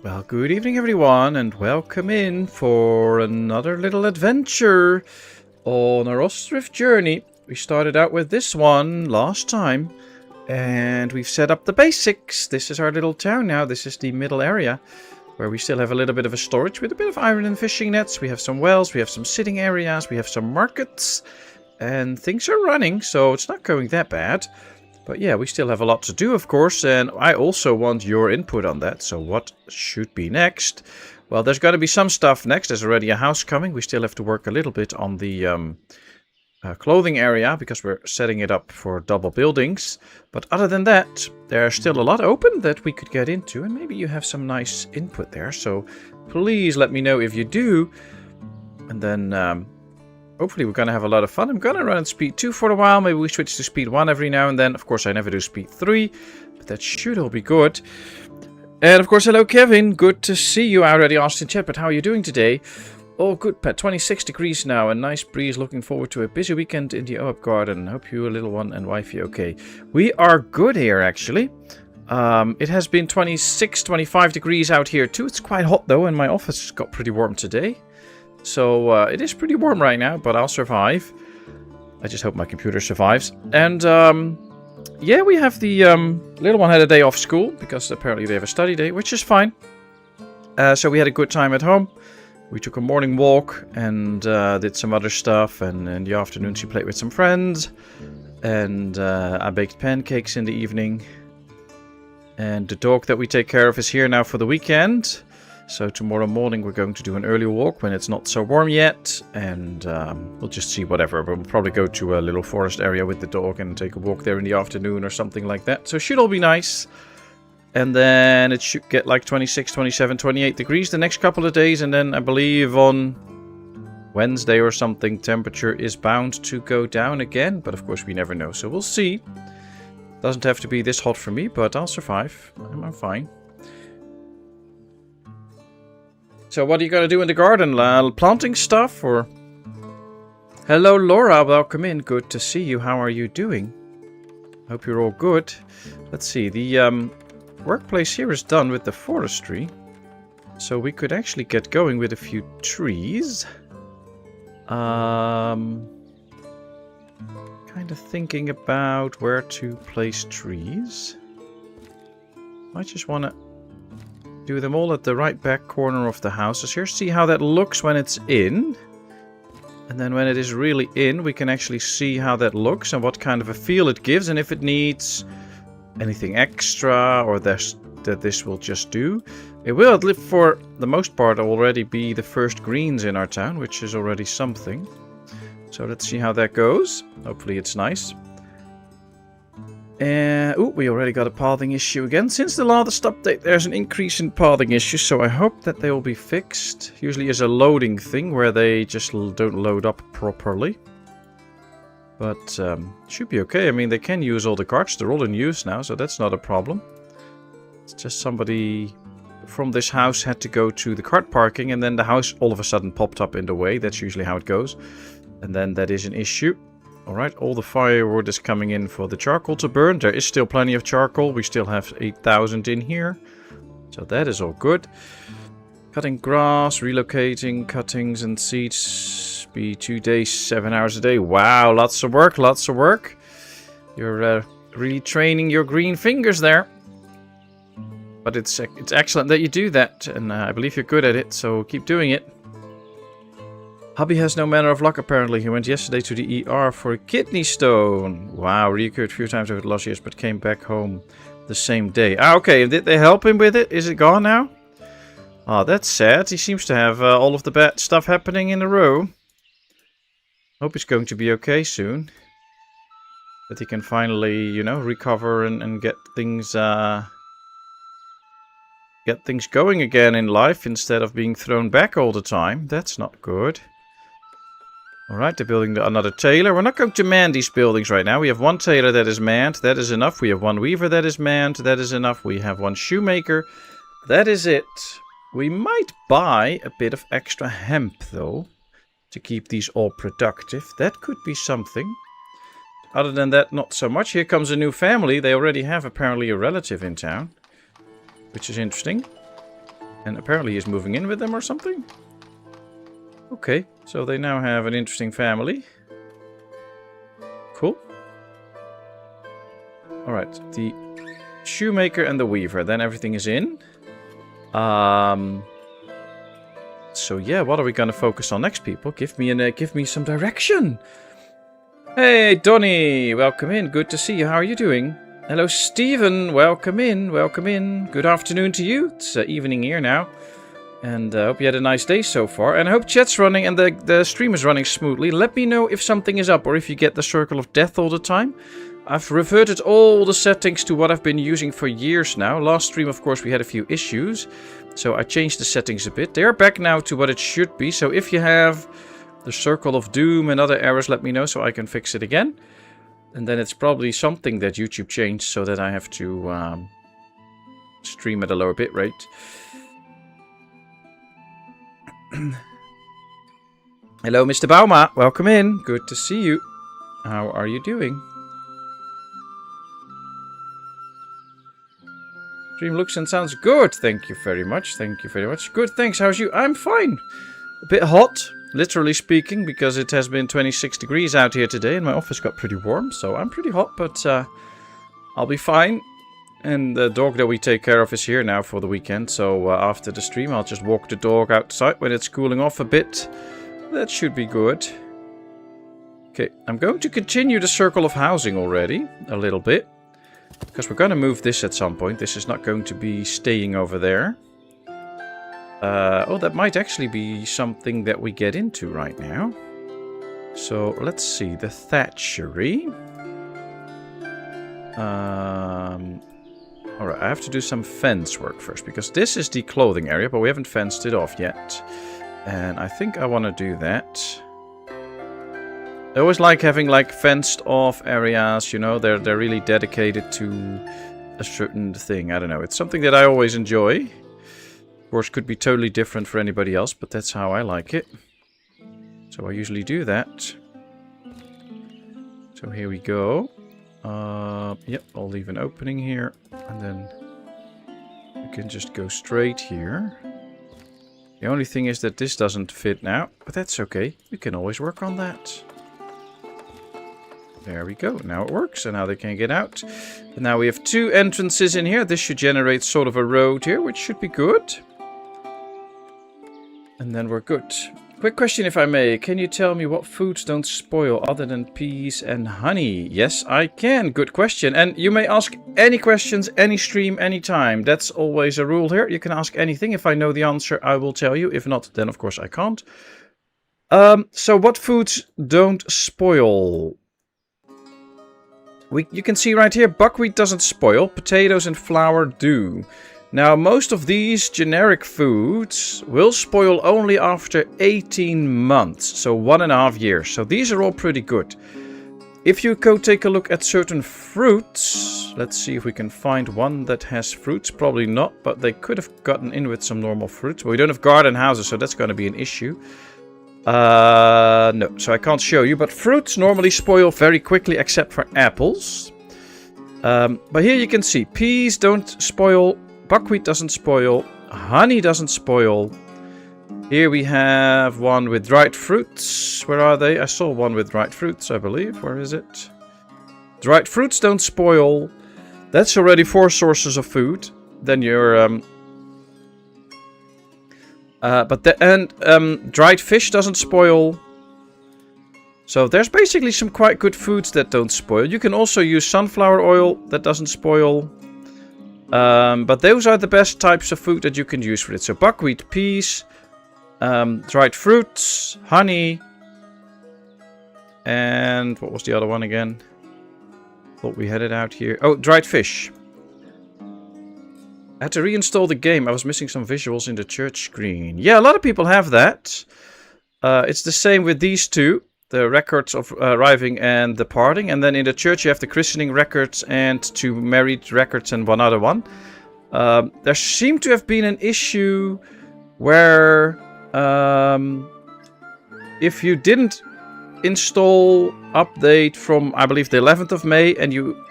Well, good evening everyone and welcome in for another little adventure on our Ostriv journey. We started out with this one last time and we've set up the basics. This is our little town now. This is the middle area where we still have a little bit of a storage with a bit of iron and fishing nets. We have some wells, we have some sitting areas, we have some markets and things are running, so it's not going that bad. But yeah, we still have a lot to do, of course, and I also want your input on that. So what should be next? Well, there's got to be some stuff next. There's already a house coming. We still have to work a little bit on the clothing area because we're setting it up for double buildings. But other than that, there's still a lot open that we could get into, and maybe you have some nice input there. So please let me know if you do, and then hopefully we're going to have a lot of fun. I'm going to run at speed 2 for a while. Maybe we switch to speed 1 every now and then. Of course, I never do speed 3, but that should all be good. And of course, hello Kevin. Good to see you. I already asked in chat, but how are you doing today? Oh, good, Pat. 26 degrees now. A nice breeze. Looking forward to a busy weekend in the OAP garden. Hope you, little one, and wifey okay. We are good here, actually. It has been 26, 25 degrees out here too. It's quite hot though, and my office got pretty warm today. So it is pretty warm right now, but I'll survive. I just hope my computer survives. And yeah, we have the little one had a day off school because apparently they have a study day, which is fine. So we had a good time at home. We took a morning walk and did some other stuff. And in the afternoon she played with some friends. And I baked pancakes in the evening. And the dog that we take care of is here now for the weekend. So tomorrow morning we're going to do an early walk when it's not so warm yet. And we'll just see whatever. But we'll probably go to a little forest area with the dog and take a walk there in the afternoon or something like that. So it should all be nice. And then it should get like 26, 27, 28 degrees the next couple of days. And then I believe on Wednesday or something temperature is bound to go down again. But of course we never know. So we'll see. Doesn't have to be this hot for me, but I'll survive. I'm fine. So what are you going to do in the garden? Planting stuff or? Hello Laura, welcome in. Good to see you. How are you doing? Hope you're all good. Let's see. The workplace here is done with the forestry. So we could actually get going with a few trees. Kind of thinking about where to place trees. I just want to do them all at the right back corner of the houses here. See how that looks when it's in. And then when it is really in, we can actually see how that looks and what kind of a feel it gives. And if it needs anything extra or that this will just do. It will, for the most part, already be the first greens in our town, which is already something. So let's see how that goes. Hopefully it's nice. Oh, we already got a pathing issue again. Since the last update, there's an increase in pathing issues, so I hope that they will be fixed. Usually is a loading thing where they just don't load up properly. But should be okay. I mean, they can use all the carts. They're all in use now, so that's not a problem. It's just somebody from this house had to go to the cart parking, and then the house all of a sudden popped up in the way. That's usually how it goes. And then that is an issue. Alright, all the firewood is coming in for the charcoal to burn. There is still plenty of charcoal. We still have 8,000 in here. So that is all good. Cutting grass, relocating, cuttings and seeds. Be 2 days, 7 hours a day. Wow, lots of work, lots of work. You're really training your green fingers there. But it's excellent that you do that. And I believe you're good at it, so keep doing it. Hubby has no manner of luck, apparently. He went yesterday to the ER for a kidney stone. Wow, reoccurred a few times over the last years, but came back home the same day. Ah, okay, did they help him with it? Is it gone now? Oh, that's sad. He seems to have all of the bad stuff happening in a row. Hope he's going to be okay soon. That he can finally, you know, recover and get things going again in life instead of being thrown back all the time. That's not good. Alright, they're building another tailor. We're not going to man these buildings right now. We have one tailor that is manned. That is enough. We have one weaver that is manned. That is enough. We have one shoemaker. That is it. We might buy a bit of extra hemp, though, to keep these all productive. That could be something. Other than that, not so much. Here comes a new family. They already have apparently a relative in town, which is interesting. And apparently he's moving in with them or something. Okay, so they now have an interesting family. Cool. Alright, the shoemaker and the weaver. Then everything is in. So yeah, what are we gonna focus on next, people? Give me some direction. Hey, Donny, welcome in. Good to see you. How are you doing? Hello, Stephen. Welcome in. Welcome in. Good afternoon to you. It's evening here now, and I hope you had a nice day so far. And I hope chat's running and the stream is running smoothly. Let me know if something is up or if you get the circle of death all the time. I've reverted all the settings to what I've been using for years now. Last stream, of course, we had a few issues. So I changed the settings a bit. They're back now to what it should be. So if you have the circle of doom and other errors, let me know so I can fix it again. And then it's probably something that YouTube changed so that I have to stream at a lower bitrate. Hello, Mr. Bauma. Welcome in. Good to see you. How are you doing? Stream looks and sounds good. Thank you very much. Thank you very much. Good, thanks. How's you? I'm fine. A bit hot, literally speaking, because it has been 26 degrees out here today and my office got pretty warm. So I'm pretty hot, but I'll be fine. And the dog that we take care of is here now for the weekend. So after the stream, I'll just walk the dog outside when it's cooling off a bit. That should be good. Okay, I'm going to continue the circle of housing already a little bit. Because we're going to move this at some point. This is not going to be staying over there. Oh, that might actually be something that we get into right now. So, let's see. The thatchery. Alright, I have to do some fence work first. Because this is the clothing area, but we haven't fenced it off yet. And I think I want to do that. I always like having like fenced off areas, you know, they're really dedicated to a certain thing. I don't know, it's something that I always enjoy. Of course, could be totally different for anybody else, but that's how I like it. So I usually do that. So here we go. Yep, I'll leave an opening here, and then you can just go straight here. The only thing is that this doesn't fit now, but that's okay. We can always work on that. There we go. Now it works, and now they can get out. And now we have two entrances in here. This should generate sort of a road here, which should be good. And then we're good. Quick question, if I may. Can you tell me what foods don't spoil other than peas and honey? Yes, I can. Good question. And you may ask any questions, any stream, anytime. That's always a rule here. You can ask anything. If I know the answer, I will tell you. If not, then of course I can't. So what foods don't spoil? You can see right here, buckwheat doesn't spoil, potatoes and flour do. Now, most of these generic foods will spoil only after 18 months, so 1.5 years. So these are all pretty good. If you go take a look at certain fruits, let's see if we can find one that has fruits. Probably not, but they could have gotten in with some normal fruits. Well, we don't have garden houses, so that's going to be an issue. No, so I can't show you, but fruits normally spoil very quickly except for apples. But here you can see peas don't spoil, buckwheat doesn't spoil, honey doesn't spoil. Here we have one with dried fruits. Where are they? I saw one with dried fruits, I believe. Where is it? Dried fruits don't spoil. That's already 4 sources of food. Then you're dried fish doesn't spoil. So there's basically some quite good foods that don't spoil. You can also use sunflower oil that doesn't spoil. But those are the best types of food that you can use for it. So buckwheat, peas, dried fruits, honey, and what was the other one again? Thought we had it out here. Oh, dried fish. I had to reinstall the game. I was missing some visuals in the church screen. Yeah, a lot of people have that. It's the same with these two. The records of arriving and departing. And then in the church you have the christening records and 2 married records and one other one. There seemed to have been an issue where if you didn't install update from, I believe, the 11th of May and you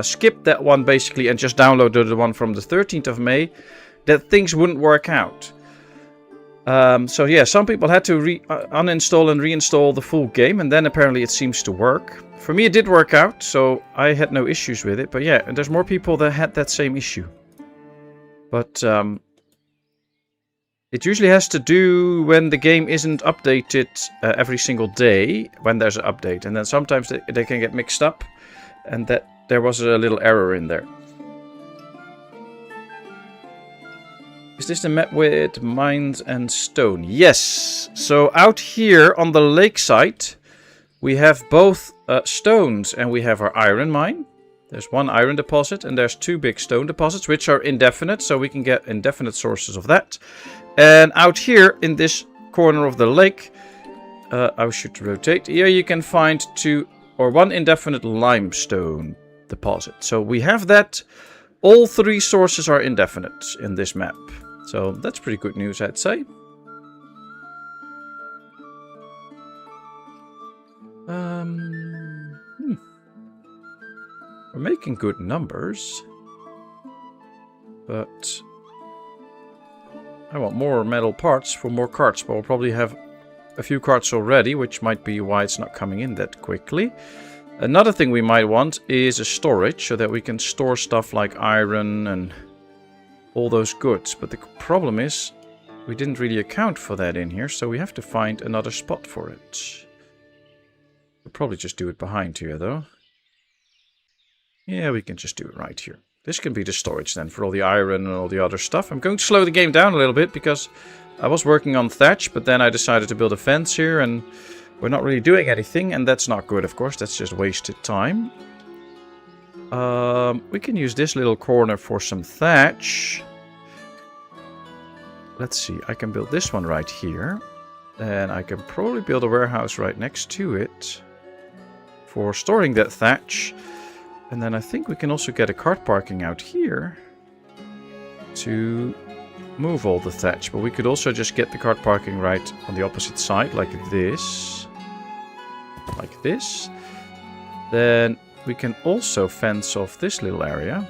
skipped that one basically and just downloaded the one from the 13th of May, that things wouldn't work out. So yeah, some people had to uninstall and reinstall the full game, and then apparently it seems to work. For me, it did work out, so I had no issues with it. But yeah, and there's more people that had that same issue. But it usually has to do when the game isn't updated every single day, when there's an update. And then sometimes they can get mixed up, and that there was a little error in there. Is this the map with mines and stone? Yes. So out here on the lakeside, we have both stones and we have our iron mine. There's one iron deposit and there's 2 big stone deposits, which are indefinite. So we can get indefinite sources of that. And out here in this corner of the lake, I should rotate. Here you can find 1 indefinite limestone deposit. So we have that. All 3 sources are indefinite in this map. So that's pretty good news, I'd say. We're making good numbers. But I want more metal parts for more carts. But we'll probably have a few carts already, which might be why it's not coming in that quickly. Another thing we might want is a storage, so that we can store stuff like iron and all those goods. But the problem is we didn't really account for that in here, so we have to find another spot for it. We'll probably just do it behind here though. Yeah, we can just do it right here. This can be the storage then for all the iron and all the other stuff. I'm going to slow the game down a little bit because I was working on thatch, but then I decided to build a fence here and we're not really doing anything, and that's not good, of course. That's just wasted time. We can use this little corner for some thatch. Let's see, I can build this one right here. And I can probably build a warehouse right next to it for storing that thatch. And then I think we can also get a cart parking out here to move all the thatch. But we could also just get the cart parking right on the opposite side, like this. Like this. Then we can also fence off this little area.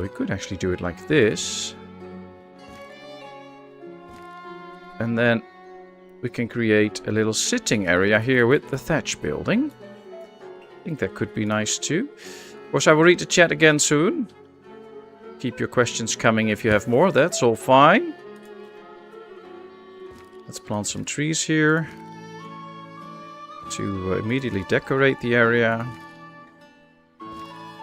We could actually do it like this. And then we can create a little sitting area here with the thatch building. I think that could be nice too. Of course, I will read the chat again soon. Keep your questions coming if you have more. That's all fine. Let's plant some trees here to immediately decorate the area.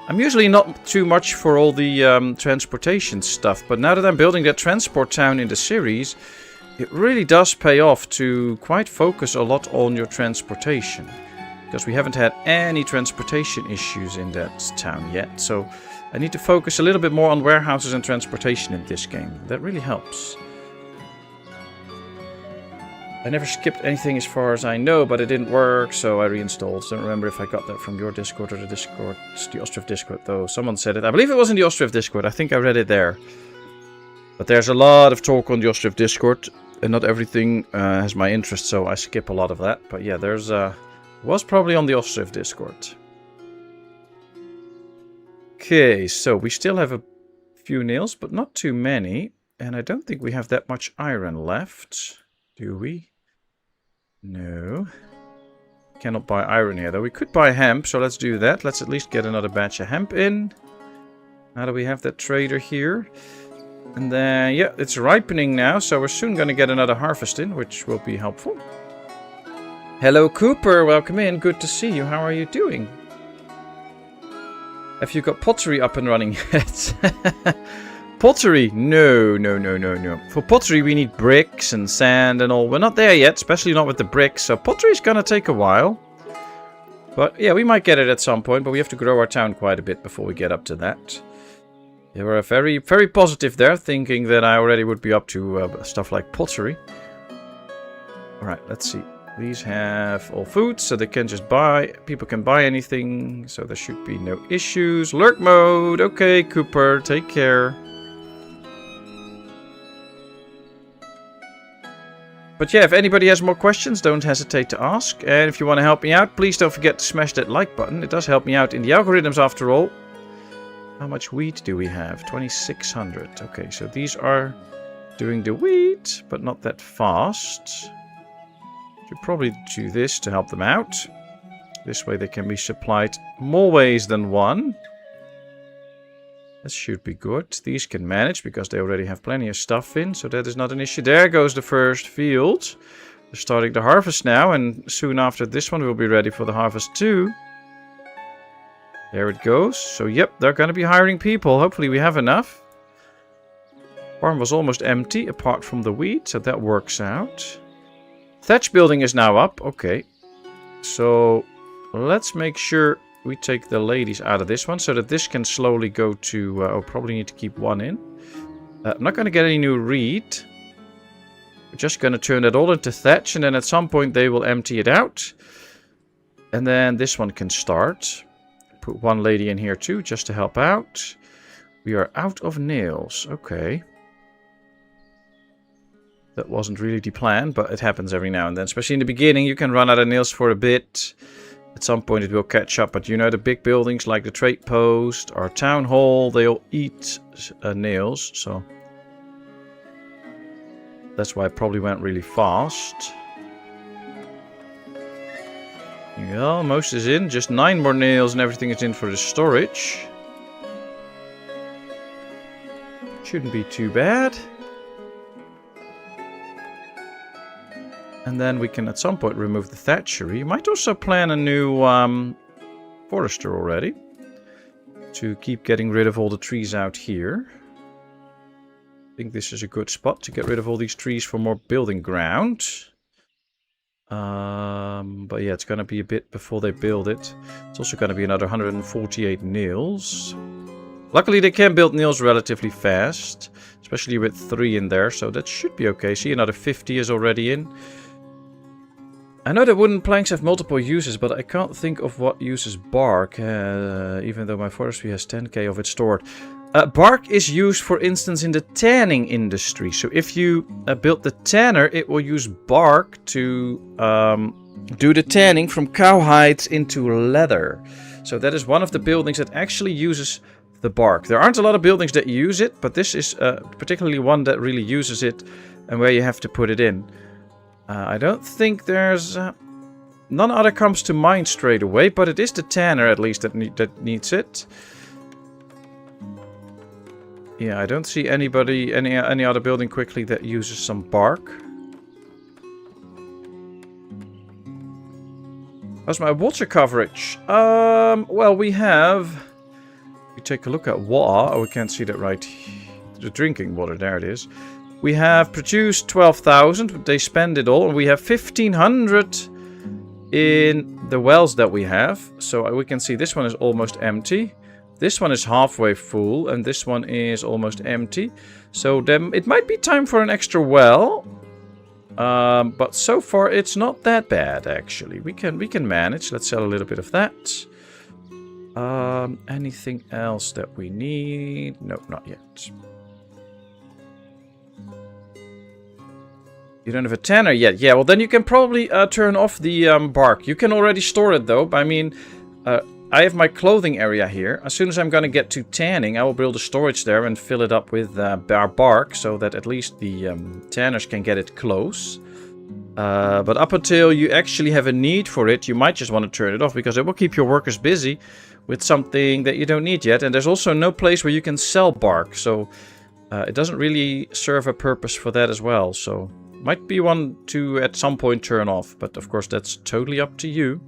I'm usually not too much for all the transportation stuff, but now that I'm building that transport town in the series, it really does pay off to quite focus a lot on your transportation. Because we haven't had any transportation issues in that town yet. So I need to focus a little bit more on warehouses and transportation in this game. That really helps. I never skipped anything as far as I know, but it didn't work, so I reinstalled. Don't remember if I got that from your Discord or the Discord. It's the Ostriv Discord, though. Someone said it. I believe it was in the Ostriv Discord. I think I read it there. But there's a lot of talk on the Ostriv Discord, and not everything has my interest, so I skip a lot of that. But yeah, there's was probably on the Ostriv Discord. Okay, so we still have a few nails, but not too many. And I don't think we have that much iron left. Do we? No. Cannot buy iron here, though. We could buy hemp, so let's do that. Let's at least get another batch of hemp in. Now that we have that trader here. And then, yeah, it's ripening now, so we're soon going to get another harvest in, which will be helpful. Hello, Cooper. Welcome in. Good to see you. How are you doing? Have you got pottery up and running yet? Pottery? No. For pottery, we need bricks and sand and all. We're not there yet, especially not with the bricks. So pottery is going to take a while. But yeah, we might get it at some point. But we have to grow our town quite a bit before we get up to that. They were very, very positive there, thinking that I already would be up to stuff like pottery. Alright, let's see. These have all food, so they can just buy. People can buy anything, so there should be no issues. Lurk mode. Okay, Cooper, take care. But yeah, if anybody has more questions, don't hesitate to ask. And if you want to help me out, please don't forget to smash that like button. It does help me out in the algorithms after all. How much wheat do we have? 2,600. Okay, so these are doing the wheat, but not that fast. Should probably do this to help them out. This way they can be supplied more ways than one. That should be good. These can manage because they already have plenty of stuff in, so that is not an issue. There goes the first field. We're starting the harvest now, and soon after this one we'll be ready for the harvest too. There it goes. So yep, they're going to be hiring people. Hopefully we have enough. Farm was almost empty apart from the wheat, so that works out. Thatch building is now up. Okay. So let's make sure we take the ladies out of this one so that this can slowly go to... I'll probably need to keep one in. I'm not going to get any new reed. We're just going to turn it all into thatch, and then at some point they will empty it out. And then this one can start. Put one lady in here too, just to help out. We are out of nails. Okay. That wasn't really the plan, but it happens every now and then. Especially in the beginning, you can run out of nails for a bit. At some point it will catch up, but you know the big buildings like the trade post or town hall, they all eat nails, so that's why it probably went really fast. Yeah, most is in, just 9 more nails and everything is in for the storage. Shouldn't be too bad. And then we can at some point remove the thatchery. You might also plan a new forester already. To keep getting rid of all the trees out here. I think this is a good spot to get rid of all these trees for more building ground. But yeah, it's going to be a bit before they build it. It's also going to be another 148 nails. Luckily they can build nails relatively fast. Especially with 3 in there, so that should be okay. See, another 50 is already in. I know that wooden planks have multiple uses, but I can't think of what uses bark, even though my forestry has 10k of it stored. Bark is used, for instance, in the tanning industry. So if you build the tanner, it will use bark to do the tanning from cow hides into leather. So that is one of the buildings that actually uses the bark. There aren't a lot of buildings that use it, but this is particularly one that really uses it and where you have to put it in. I don't think there's... none other comes to mind straight away, but it is the tanner at least that needs it. Yeah, I don't see anybody, any other building quickly that uses some bark. How's my water coverage? Well, we have... We take a look at water. Oh, we can't see that right. The drinking water, there it is. We have produced 12,000. They spend it all. And we have 1,500 in the wells that we have. So we can see this one is almost empty. This one is halfway full. And this one is almost empty. So then it might be time for an extra well. But so far it's not that bad, actually. We can manage. Let's sell a little bit of that. Anything else that we need? Nope, not yet. You don't have a tanner yet. Yeah, well then you can probably turn off the bark. You can already store it though. I mean, I have my clothing area here. As soon as I'm going to get to tanning, I will build a storage there and fill it up with our bark so that at least the tanners can get it close. But up until you actually have a need for it, you might just want to turn it off because it will keep your workers busy with something that you don't need yet. And there's also no place where you can sell bark, so it doesn't really serve a purpose for that as well. So might be one to at some point turn off, but of course that's totally up to you.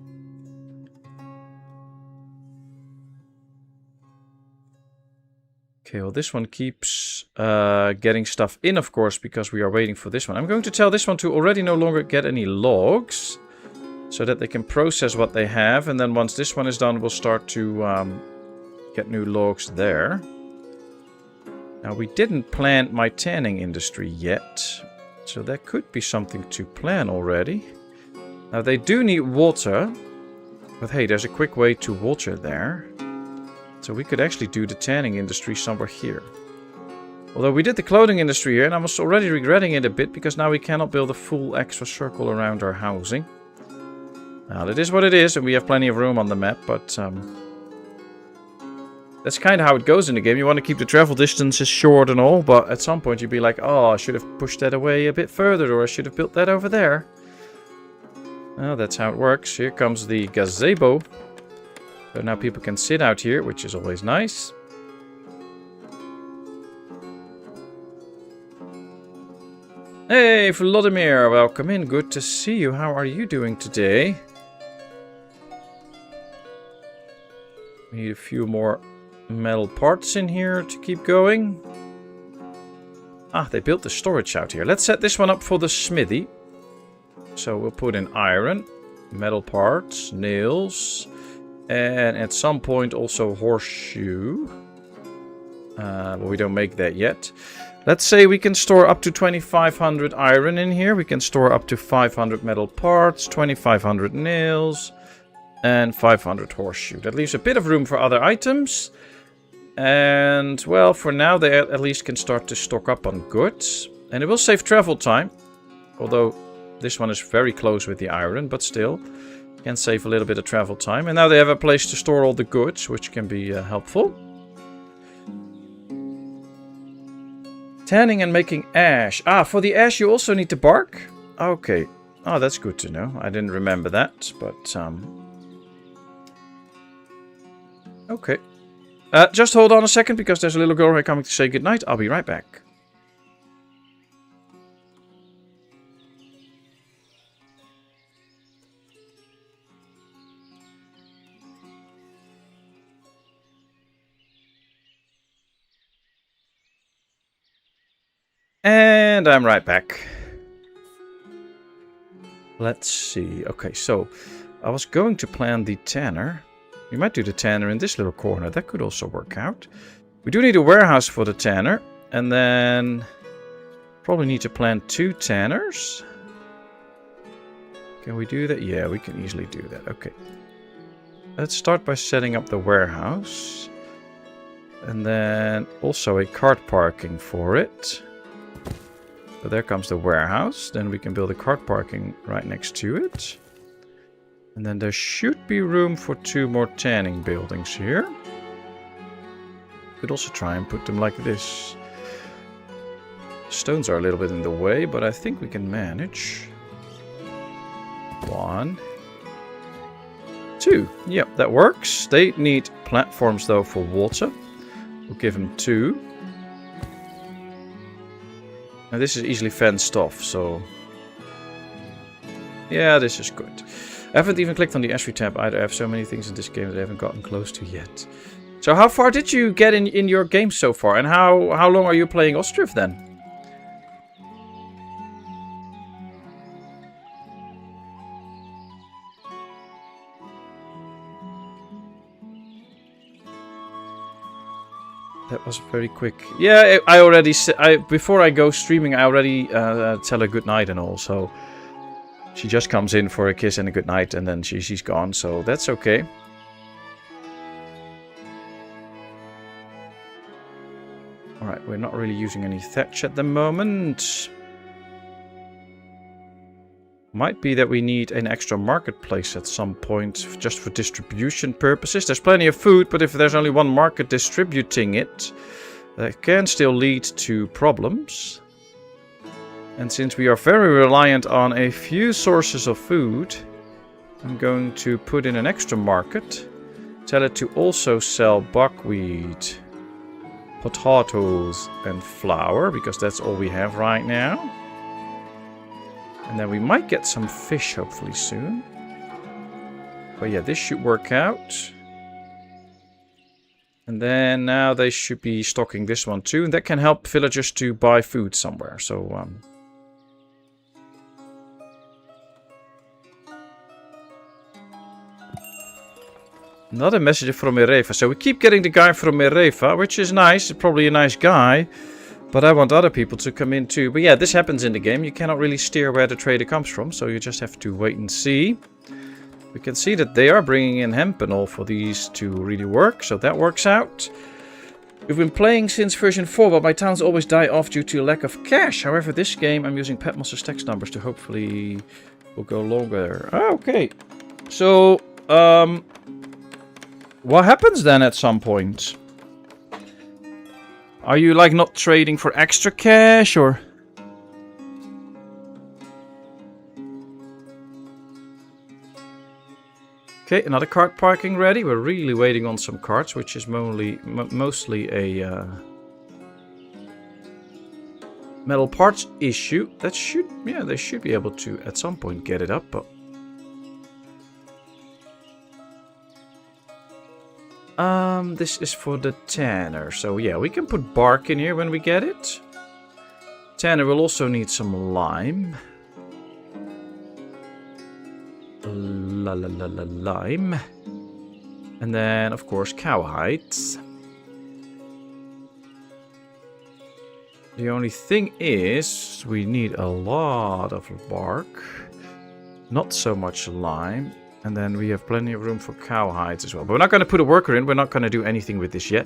Okay, well this one keeps getting stuff in, of course, because we are waiting for this one. I'm going to tell this one to already no longer get any logs, so that they can process what they have. And then once this one is done, we'll start to get new logs there. Now, we didn't plant my tanning industry yet, so that could be something to plan already. Now, they do need water, but hey, there's a quick way to water there. So we could actually do the tanning industry somewhere here. Although we did the clothing industry here, and I was already regretting it a bit, because now we cannot build a full extra circle around our housing. Well, it is what it is, and we have plenty of room on the map, but That's kind of how it goes in the game. You want to keep the travel distances short and all, but at some point you'd be like, oh, I should have pushed that away a bit further, or I should have built that over there. Well, that's how it works. Here comes the gazebo. So now people can sit out here, which is always nice. Hey, Vladimir, welcome in. Good to see you. How are you doing today? Need a few more metal parts in here to keep going. Ah, they built the storage out here. Let's set this one up for the smithy. So we'll put in iron, metal parts, nails, and at some point also horseshoe. But we don't make that yet. Let's say we can store up to 2,500 iron in here. We can store up to 500 metal parts, 2,500 nails, and 500 horseshoe. That leaves a bit of room for other items. And, well, for now they at least can start to stock up on goods. And it will save travel time. Although this one is very close with the iron, but still can save a little bit of travel time. And now they have a place to store all the goods, which can be helpful. Tanning and making ash. Ah, for the ash you also need the bark? Okay. Oh, that's good to know. I didn't remember that, but okay. Just hold on a second, because there's a little girl here coming to say goodnight. I'll be right back. And I'm right back. Let's see. Okay, so I was going to plan the tanner. We might do the tanner in this little corner. That could also work out. We do need a warehouse for the tanner. And then probably need to plan 2 tanners. Can we do that? Yeah, we can easily do that. Okay. Let's start by setting up the warehouse. And then also a cart parking for it. So there comes the warehouse. Then we can build a cart parking right next to it. And then there should be room for 2 more tanning buildings here. Could also try and put them like this. Stones are a little bit in the way, but I think we can manage. 1, 2. Yep, that works. They need platforms though for water. We'll give them 2. Now this is easily fenced off, so yeah, this is good. I haven't even clicked on the Ashby tab either. I have so many things in this game that I haven't gotten close to yet. So how far did you get in your game so far? And how long are you playing Ostriv then? That was very quick. Yeah, I already before I go streaming, I already tell her good night and all. So she just comes in for a kiss and a good night, and then she's gone. So that's okay. All right, we're not really using any thatch at the moment. Might be that we need an extra marketplace at some point, just for distribution purposes. There's plenty of food, but if there's only one market distributing it, that can still lead to problems. And since we are very reliant on a few sources of food, I'm going to put in an extra market. Tell it to also sell buckwheat, potatoes, and flour, because that's all we have right now. And then we might get some fish hopefully soon. But yeah, this should work out. And then now they should be stocking this one too. And that can help villagers to buy food somewhere. So another message from Mereva. So we keep getting the guy from Mereva, which is nice. It's probably a nice guy. But I want other people to come in too. But yeah, this happens in the game. You cannot really steer where the trader comes from. So you just have to wait and see. We can see that they are bringing in hemp and all for these to really work. So that works out. We've been playing since version 4, but my towns always die off due to lack of cash. However, this game I'm using Patmos' text numbers to hopefully will go longer. Okay. So, what happens then at some point? Are you like not trading for extra cash or? Okay, another cart parking ready. We're really waiting on some carts, which is mostly a metal parts issue. That should, yeah, they should be able to at some point get it up, but this is for the tanner. So yeah, we can put bark in here when we get it. Tanner will also need some lime. Lime. And then, of course, cowhides. The only thing is, we need a lot of bark. Not so much lime. And then we have plenty of room for cowhides as well. But we're not going to put a worker in. We're not going to do anything with this yet.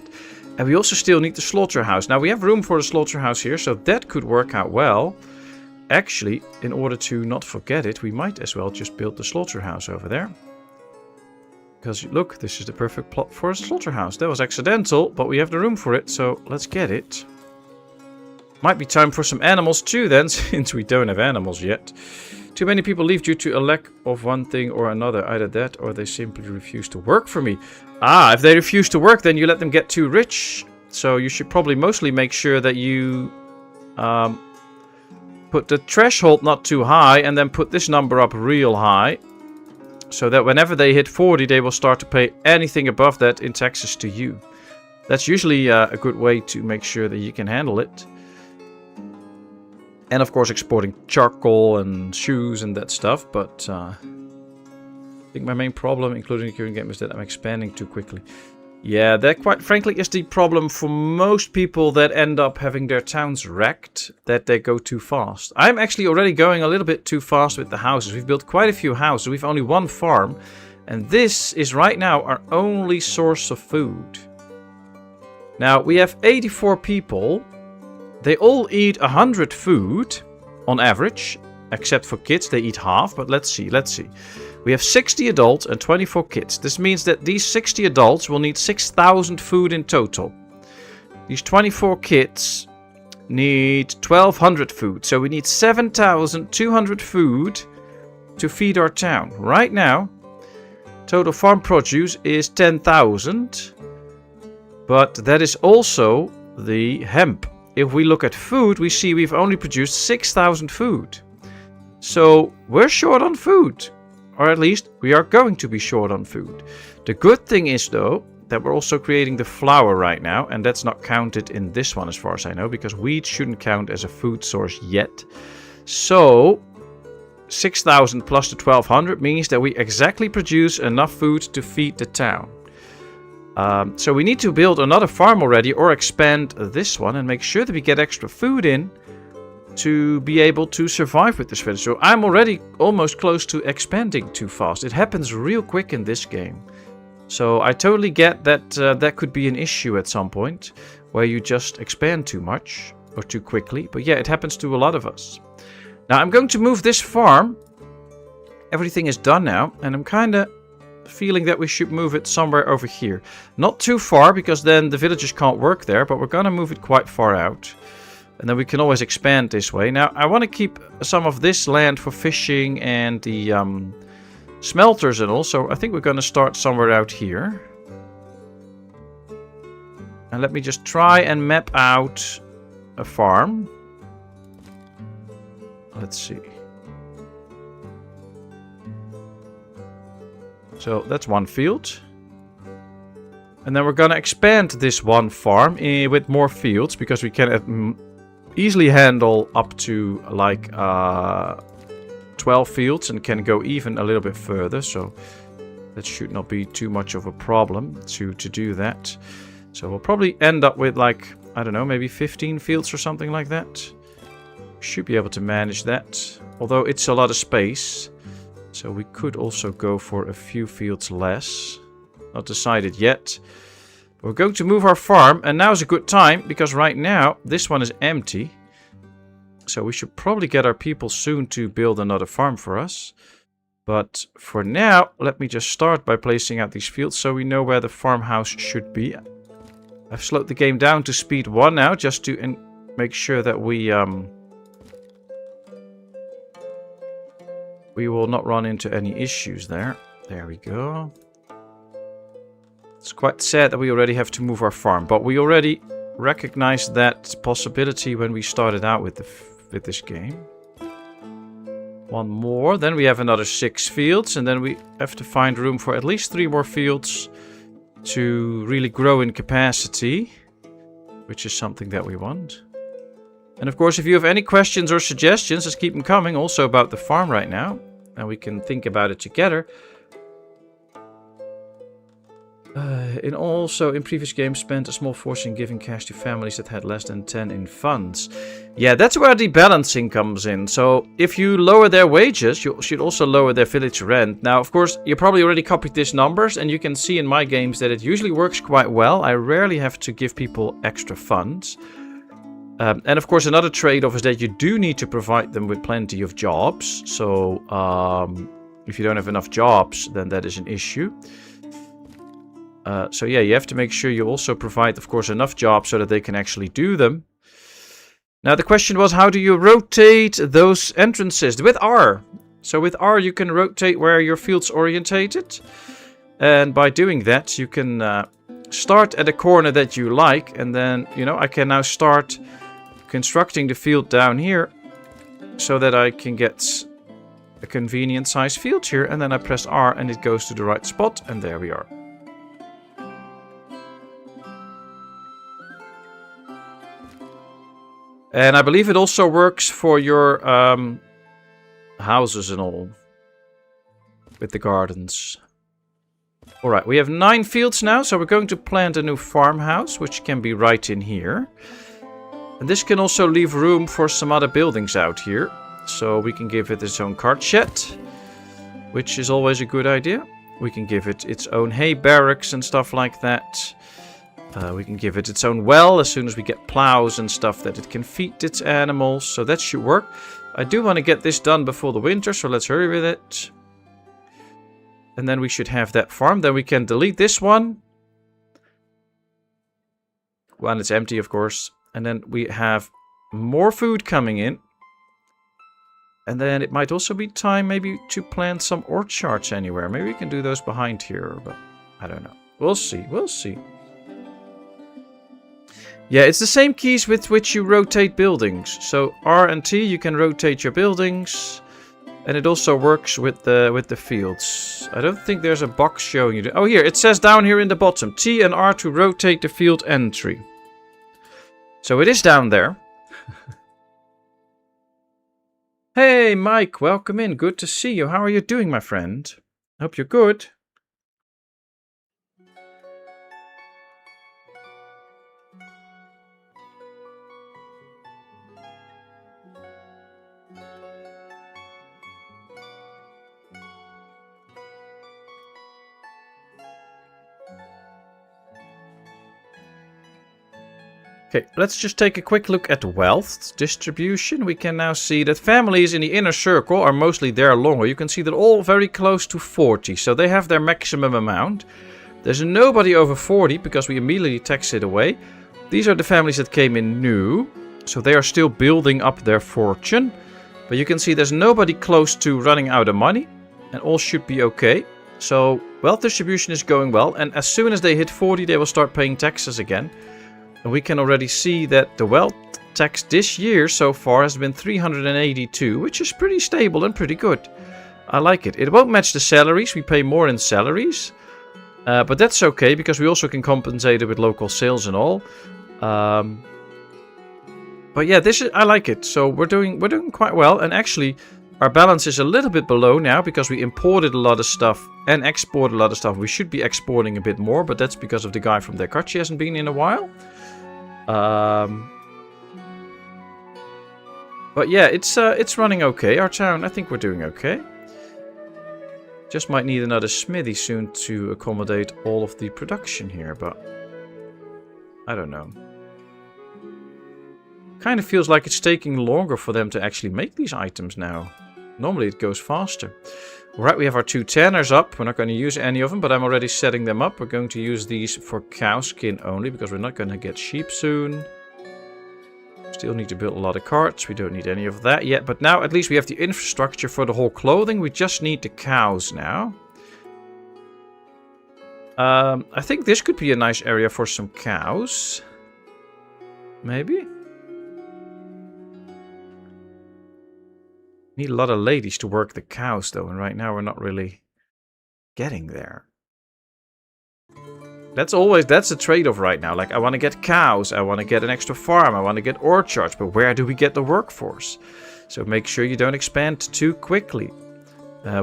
And we also still need the slaughterhouse. Now, we have room for the slaughterhouse here, so that could work out well. Actually, in order to not forget it, we might as well just build the slaughterhouse over there. Because look, this is the perfect plot for a slaughterhouse. That was accidental, but we have the room for it, so let's get it. Might be time for some animals too then, since we don't have animals yet. Too many people leave due to a lack of one thing or another. Either that, or they simply refuse to work for me. Ah, if they refuse to work, then you let them get too rich. So you should probably mostly make sure that you put the threshold not too high, and then put this number up real high. So that whenever they hit 40, they will start to pay anything above that in taxes to you. That's usually a good way to make sure that you can handle it. And of course exporting charcoal and shoes and that stuff, but I think my main problem, including the current game, is that I'm expanding too quickly. Yeah, that quite frankly is the problem for most people that end up having their towns wrecked, that they go too fast. I'm actually already going a little bit too fast with the houses. We've built quite a few houses. We've only one farm, and this is right now our only source of food. Now, we have 84 people. They all eat 100 food on average, except for kids. They eat half, but let's see. We have 60 adults and 24 kids. This means that these 60 adults will need 6,000 food in total. These 24 kids need 1,200 food. So we need 7,200 food to feed our town. Right now, total farm produce is 10,000. But that is also the hemp. If we look at food, we see we've only produced 6,000 food. So we're short on food. Or at least we are going to be short on food. The good thing is though, that we're also creating the flour right now. And that's not counted in this one as far as I know. Because wheat shouldn't count as a food source yet. So 6,000 plus the 1,200 means that we exactly produce enough food to feed the town. So we need to build another farm already or expand this one and make sure that we get extra food in to be able to survive with this village. So I'm already almost close to expanding too fast. It happens real quick in this game. So I totally get that that could be an issue at some point where you just expand too much or too quickly. But yeah, it happens to a lot of us. Now I'm going to move this farm. Everything is done now, and I'm kind of feeling that we should move it somewhere over here. Not too far, because then the villagers can't work there, but we're going to move it quite far out. And then we can always expand this way. Now, I want to keep some of this land for fishing and the smelters and all. So I think we're going to start somewhere out here. And let me just try and map out a farm. Let's see. So that's one field. And then we're going to expand this one farm with more fields, because we can easily handle up to like 12 fields and can go even a little bit further. So that should not be too much of a problem to do that. So we'll probably end up with like, I don't know, maybe 15 fields or something like that. Should be able to manage that. Although it's a lot of space. So we could also go for a few fields less. Not decided yet. We're going to move our farm, and now is a good time, because right now this one is empty. So we should probably get our people soon to build another farm for us. But for now, let me just start by placing out these fields so we know where the farmhouse should be. I've slowed the game down to speed 1 now, just to make sure that we will not run into any issues there. There we go. It's quite sad that we already have to move our farm, but we already recognized that possibility when we started out with this game. 1 more, then we have another 6 fields, and then we have to find room for at least 3 more fields to really grow in capacity, which is something that we want. And of course, if you have any questions or suggestions, just keep them coming, also about the farm right now, and we can think about it together. In previous games, spent a small fortune giving cash to families that had less than 10 in funds. Yeah, that's where the balancing comes in. So if you lower their wages, you should also lower their village rent. Now, of course, you probably already copied these numbers, and you can see in my games that it usually works quite well. I rarely have to give people extra funds. And of course, another trade-off is that you do need to provide them with plenty of jobs. So if you don't have enough jobs, then that is an issue. So yeah, you have to make sure you also provide, of course, enough jobs so that they can actually do them. Now the question was, how do you rotate those entrances? With R. So with R you can rotate where your field's orientated. And by doing that you can start at a corner that you like. And then, you know, I can now start constructing the field down here so that I can get a convenient sized field here. And then I press R and it goes to the right spot. And there we are. And I believe it also works for your houses and all. With the gardens. Alright, we have 9 fields now. So we're going to plant a new farmhouse, which can be right in here. And this can also leave room for some other buildings out here. So we can give it its own cart shed, which is always a good idea. We can give it its own hay barracks and stuff like that. We can give it its own well as soon as we get plows and stuff that it can feed its animals. So that should work. I do want to get this done before the winter, so let's hurry with it. And then we should have that farm. Then we can delete this one. When it's empty, of course. And then we have more food coming in. And then it might also be time maybe to plant some orchards anywhere. Maybe we can do those behind here, but I don't know. We'll see, we'll see. Yeah, it's the same keys with which you rotate buildings. So R and T, you can rotate your buildings. And it also works with the fields. I don't think there's a box showing you. Oh, here, it says down here in the bottom. T and R to rotate the field entry. So it is down there. Hey, Mike, welcome in. Good to see you. How are you doing, my friend? Hope you're good. Okay, let's just take a quick look at wealth distribution. We can now see that families in the inner circle are mostly there longer. You can see they're all very close to 40, so they have their maximum amount. There's nobody over 40 because we immediately tax it away. These are the families that came in new, so they are still building up their fortune. But you can see there's nobody close to running out of money, and all should be okay. So wealth distribution is going well, and as soon as they hit 40, they will start paying taxes again. And we can already see that the wealth tax this year so far has been 382, which is pretty stable and pretty good. I like it. It won't match the salaries. We pay more in salaries. But that's okay, because we also can compensate it with local sales and all. But yeah, I like it. So we're doing quite well. And actually, our balance is a little bit below now, because we imported a lot of stuff and exported a lot of stuff. We should be exporting a bit more, but that's because of the guy from Descartes hasn't been in a while. But yeah, it's running okay. Our town, I think we're doing okay. Just might need another smithy soon to accommodate all of the production here, but I don't know. Kind of feels like it's taking longer for them to actually make these items now. Normally it goes faster. Right, we have our 2 tanners up. We're not going to use any of them, but I'm already setting them up. We're going to use these for cow skin only, because we're not going to get sheep soon. Still need to build a lot of carts. We don't need any of that yet, but now at least we have the infrastructure for the whole clothing. We just need the cows now. I think this could be a nice area for some cows. Maybe? Need a lot of ladies to work the cows though, and right now we're not really getting there. That's a trade-off right now. Like, I want to get cows, I want to get an extra farm, I want to get orchards, but where do we get the workforce? So make sure you don't expand too quickly.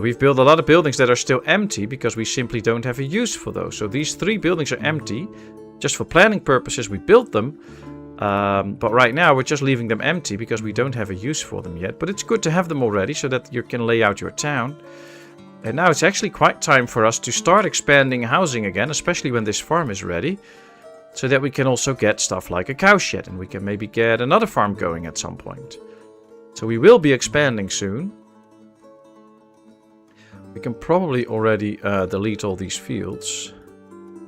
We've built a lot of buildings that are still empty because we simply don't have a use for those. So these 3 buildings are empty. Just for planning purposes we built them. But right now we're just leaving them empty because we don't have a use for them yet. But it's good to have them already so that you can lay out your town. And now it's actually quite time for us to start expanding housing again, especially when this farm is ready. So that we can also get stuff like a cow shed, and we can maybe get another farm going at some point. So we will be expanding soon. We can probably already delete all these fields,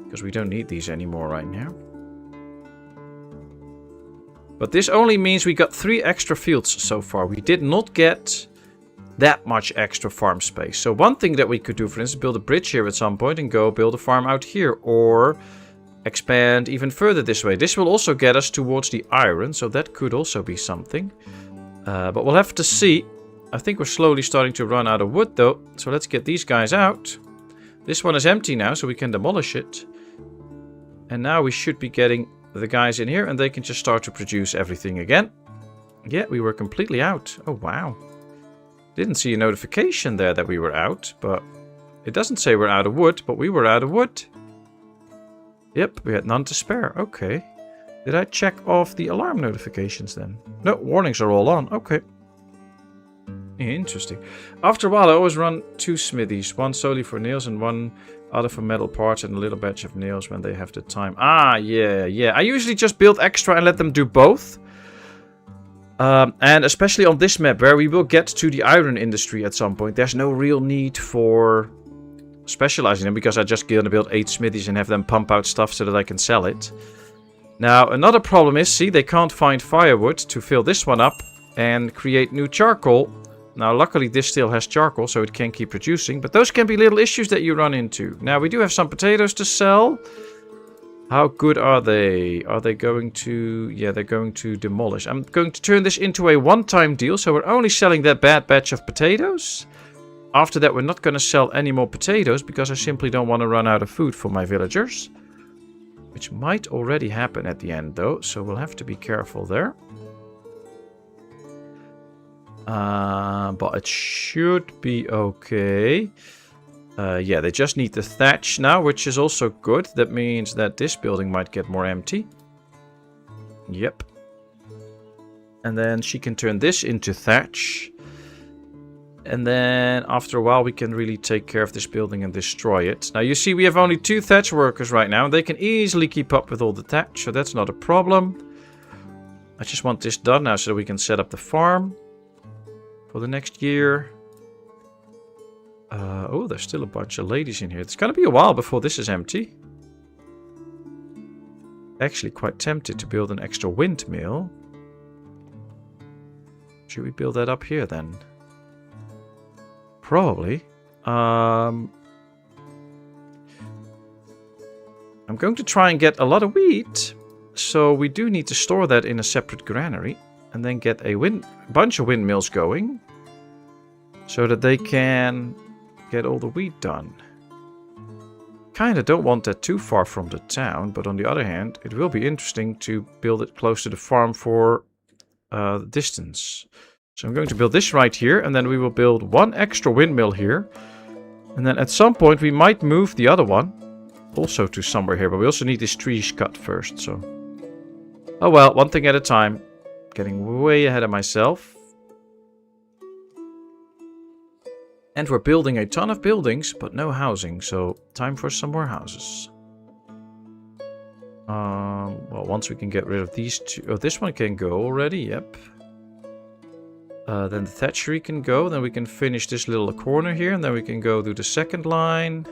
because we don't need these anymore right now. But this only means we got 3 extra fields so far. We did not get that much extra farm space. So one thing that we could do, for instance, build a bridge here at some point and go build a farm out here, or expand even further this way. This will also get us towards the iron, so that could also be something. But we'll have to see. I think we're slowly starting to run out of wood though, so let's get these guys out. This one is empty now, so we can demolish it. And now we should be getting the guys in here, and they can just start to produce everything again. Yeah, we were completely out. Oh, wow. Didn't see a notification there that we were out, but it doesn't say we're out of wood, but we were out of wood. Yep, we had none to spare. Okay. Did I check off the alarm notifications then? No, warnings are all on. Okay. Interesting. After a while, I always run 2 smithies. One solely for nails and one other for metal parts, and a little batch of nails when they have the time. Ah, yeah. I usually just build extra and let them do both. And especially on this map, where we will get to the iron industry at some point, there's no real need for specializing them, because I'm just going to build 8 smithies and have them pump out stuff so that I can sell it. Now, another problem is, see, they can't find firewood to fill this one up and create new charcoal. Now, luckily, this still has charcoal, so it can keep producing. But those can be little issues that you run into. Now, we do have some potatoes to sell. How good are they? Are they going to... Yeah, they're going to demolish. I'm going to turn this into a one-time deal. So we're only selling that bad batch of potatoes. After that, we're not going to sell any more potatoes, because I simply don't want to run out of food for my villagers. Which might already happen at the end, though. So we'll have to be careful there. But it should be okay. Yeah, they just need the thatch now, which is also good. That means that this building might get more empty. Yep. And then she can turn this into thatch. And then after a while we can really take care of this building and destroy it. Now you see we have only 2 thatch workers right now, and they can easily keep up with all the thatch, so that's not a problem. I just want this done now so that we can set up the farm for the next year. Oh, there's still a bunch of ladies in here. It's gonna be a while before this is empty. Actually quite tempted to build an extra windmill. Should we build that up here then? Probably. I'm going to try and get a lot of wheat. So we do need to store that in a separate granary. And then get a bunch of windmills going. So that they can get all the wheat done. Kinda don't want that too far from the town. But on the other hand, it will be interesting to build it close to the farm for the distance. So I'm going to build this right here. And then we will build 1 extra windmill here. And then at some point we might move the other one. Also to somewhere here. But we also need these trees cut first. So. Oh well, one thing at a time. Getting way ahead of myself. And we're building a ton of buildings, but no housing. So time for some more houses. Well, once we can get rid of these 2... Oh, this one can go already, yep. Then the thatchery can go. Then we can finish this little corner here. And then we can go to the second line.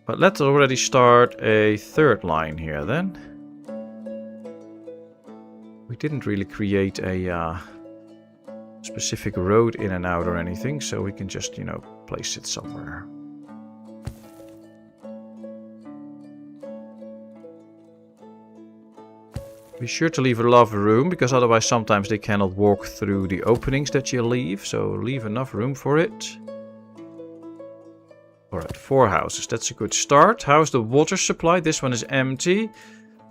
But let's already start a third line here then. We didn't really create a specific road in and out or anything. So we can just, you know, place it somewhere. Be sure to leave enough room, because otherwise sometimes they cannot walk through the openings that you leave. So leave enough room for it. Alright, 4 houses. That's a good start. How's the water supply? This one is empty.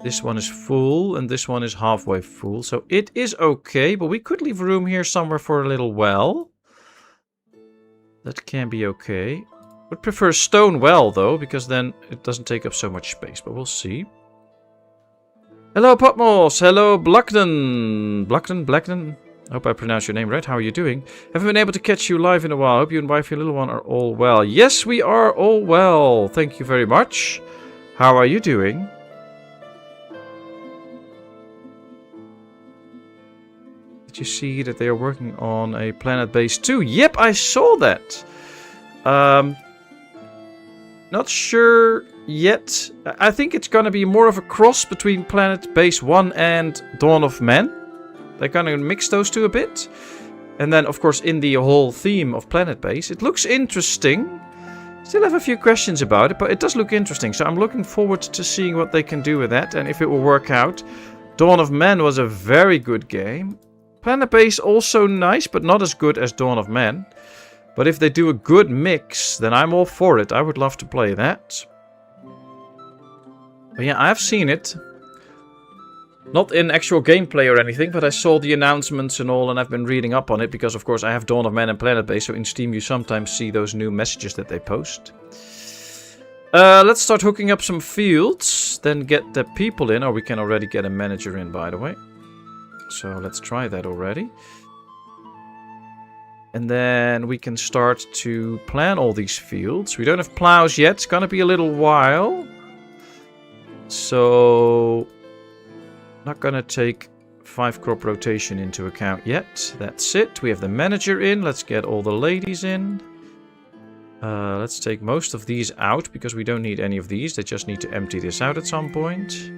This one is full. And this one is halfway full. So it is okay. But we could leave room here somewhere for a little well. That can be okay. Would prefer a stone well though, because then it doesn't take up so much space. But we'll see. Hello, Patmos. Hello, Blackden. Blackden. I hope I pronounced your name right. How are you doing? Haven't been able to catch you live in a while. Hope you and wife, your little one, are all well. Yes, we are all well. Thank you very much. How are you doing? Did you see that they are working on a Planet Base 2? Yep, I saw that. Not sure yet. I think it's going to be more of a cross between Planet Base 1 and Dawn of Man. They're going to mix those two a bit. And then, of course, in the whole theme of Planet Base. It looks interesting. Still have a few questions about it, but it does look interesting. So I'm looking forward to seeing what they can do with that and if it will work out. Dawn of Man was a very good game. Planet Base also nice, but not as good as Dawn of Man. But if they do a good mix, then I'm all for it. I would love to play that. But yeah, I've seen it. Not in actual gameplay or anything, but I saw the announcements and all, and I've been reading up on it. Because, of course, I have Dawn of Man and Planet Base, so in Steam you sometimes see those new messages that they post. Let's start hooking up some fields, then get the people in. Or we can already get a manager in, by the way. So let's try that already. And then we can start to plan all these fields. We don't have plows yet. It's going to be a little while. So, not going to take 5 crop rotation into account yet. That's it. We have the manager in. Let's get all the ladies in. Let's take most of these out because we don't need any of these. They just need to empty this out at some point.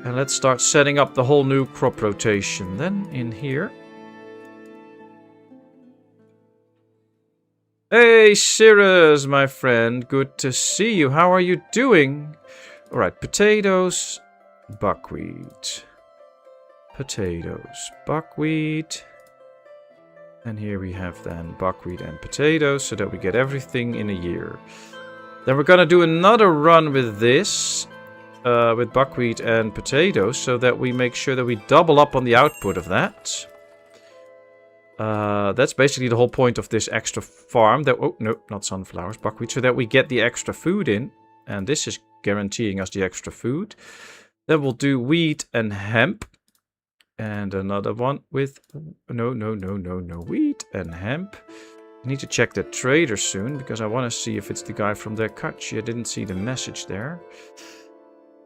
And let's start setting up the whole new crop rotation then in here. Hey, Cirrus, my friend. Good to see you. How are you doing? Alright, potatoes, buckwheat. Potatoes, buckwheat. And here we have then buckwheat and potatoes so that we get everything in a year. Then we're going to do another run with this, with buckwheat and potatoes, so that we make sure that we double up on the output of that. That's basically the whole point of this extra farm. That, oh, no, not sunflowers, buckwheat. So that we get the extra food in. And this is guaranteeing us the extra food. Then we'll do wheat and hemp. And another one with... No. Wheat and hemp. I need to check the trader soon. Because I want to see if it's the guy from Derkachi. I didn't see the message there.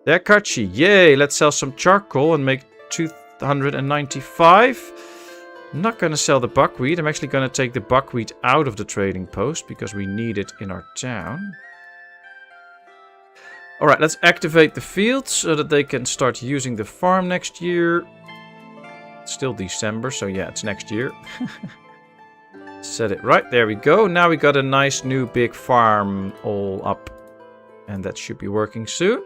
Derkachi. Yay! Let's sell some charcoal and make 295. I'm not going to sell the buckwheat. I'm actually going to take the buckwheat out of the trading post because we need it in our town. Alright, let's activate the fields so that they can start using the farm next year. It's still December, so yeah, it's next year. Set it right. There we go. Now we got a nice new big farm all up. And that should be working soon.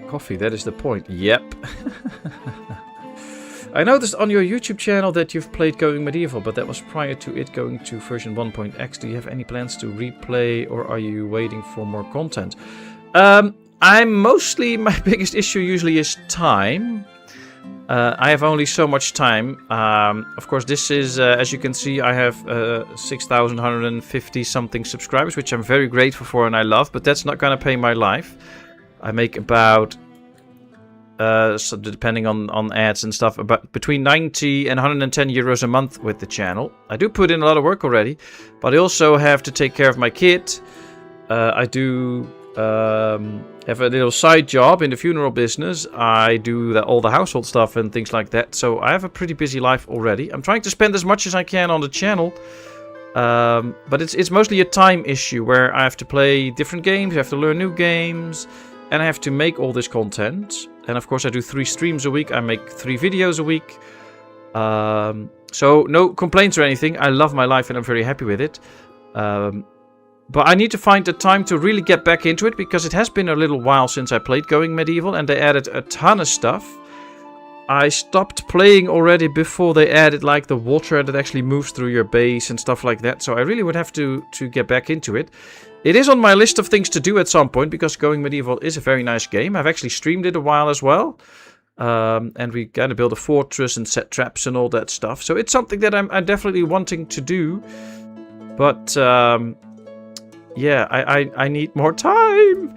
Coffee, that is the point. Yep. I noticed on your YouTube channel that you've played Going Medieval, but that was prior to it going to version 1.x. Do you have any plans to replay, or are you waiting for more content? I'm mostly, my biggest issue usually is time. I have only so much time. Of course, this is, as you can see, I have 6,150 something subscribers, which I'm very grateful for and I love, but that's not going to pay my life. I make about, so depending on ads and stuff, about between 90 and 110 euros a month with the channel. I do put in a lot of work already, but I also have to take care of my kid. I do have a little side job in the funeral business. I do all the household stuff and things like that. So I have a pretty busy life already. I'm trying to spend as much as I can on the channel. But it's mostly a time issue where I have to play different games, I have to learn new games, and I have to make all this content. And of course I do 3 streams a week, I make 3 videos a week. So no complaints or anything. I love my life and I'm very happy with it. But I need to find the time to really get back into it, because it has been a little while since I played Going Medieval and they added a ton of stuff. I stopped playing already before they added like the water that actually moves through your base and stuff like that. So I really would have to get back into it. It is on my list of things to do at some point, because Going Medieval is a very nice game. I've actually streamed it a while as well. And we kind of build a fortress and set traps and all that stuff. So it's something that I'm definitely wanting to do. But yeah, I need more time.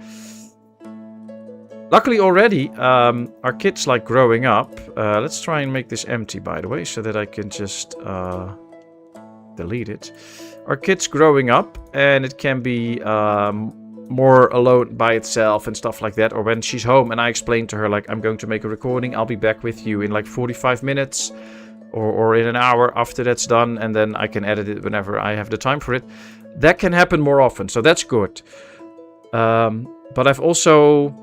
Luckily already, our kid's like growing up. Let's try and make this empty, by the way, so that I can just delete it. Our kid's growing up, and it can be more alone by itself and stuff like that. Or when she's home and I explain to her, like, I'm going to make a recording, I'll be back with you in like 45 minutes or in an hour after that's done, and then I can edit it whenever I have the time for it. That can happen more often, so that's good. But I've also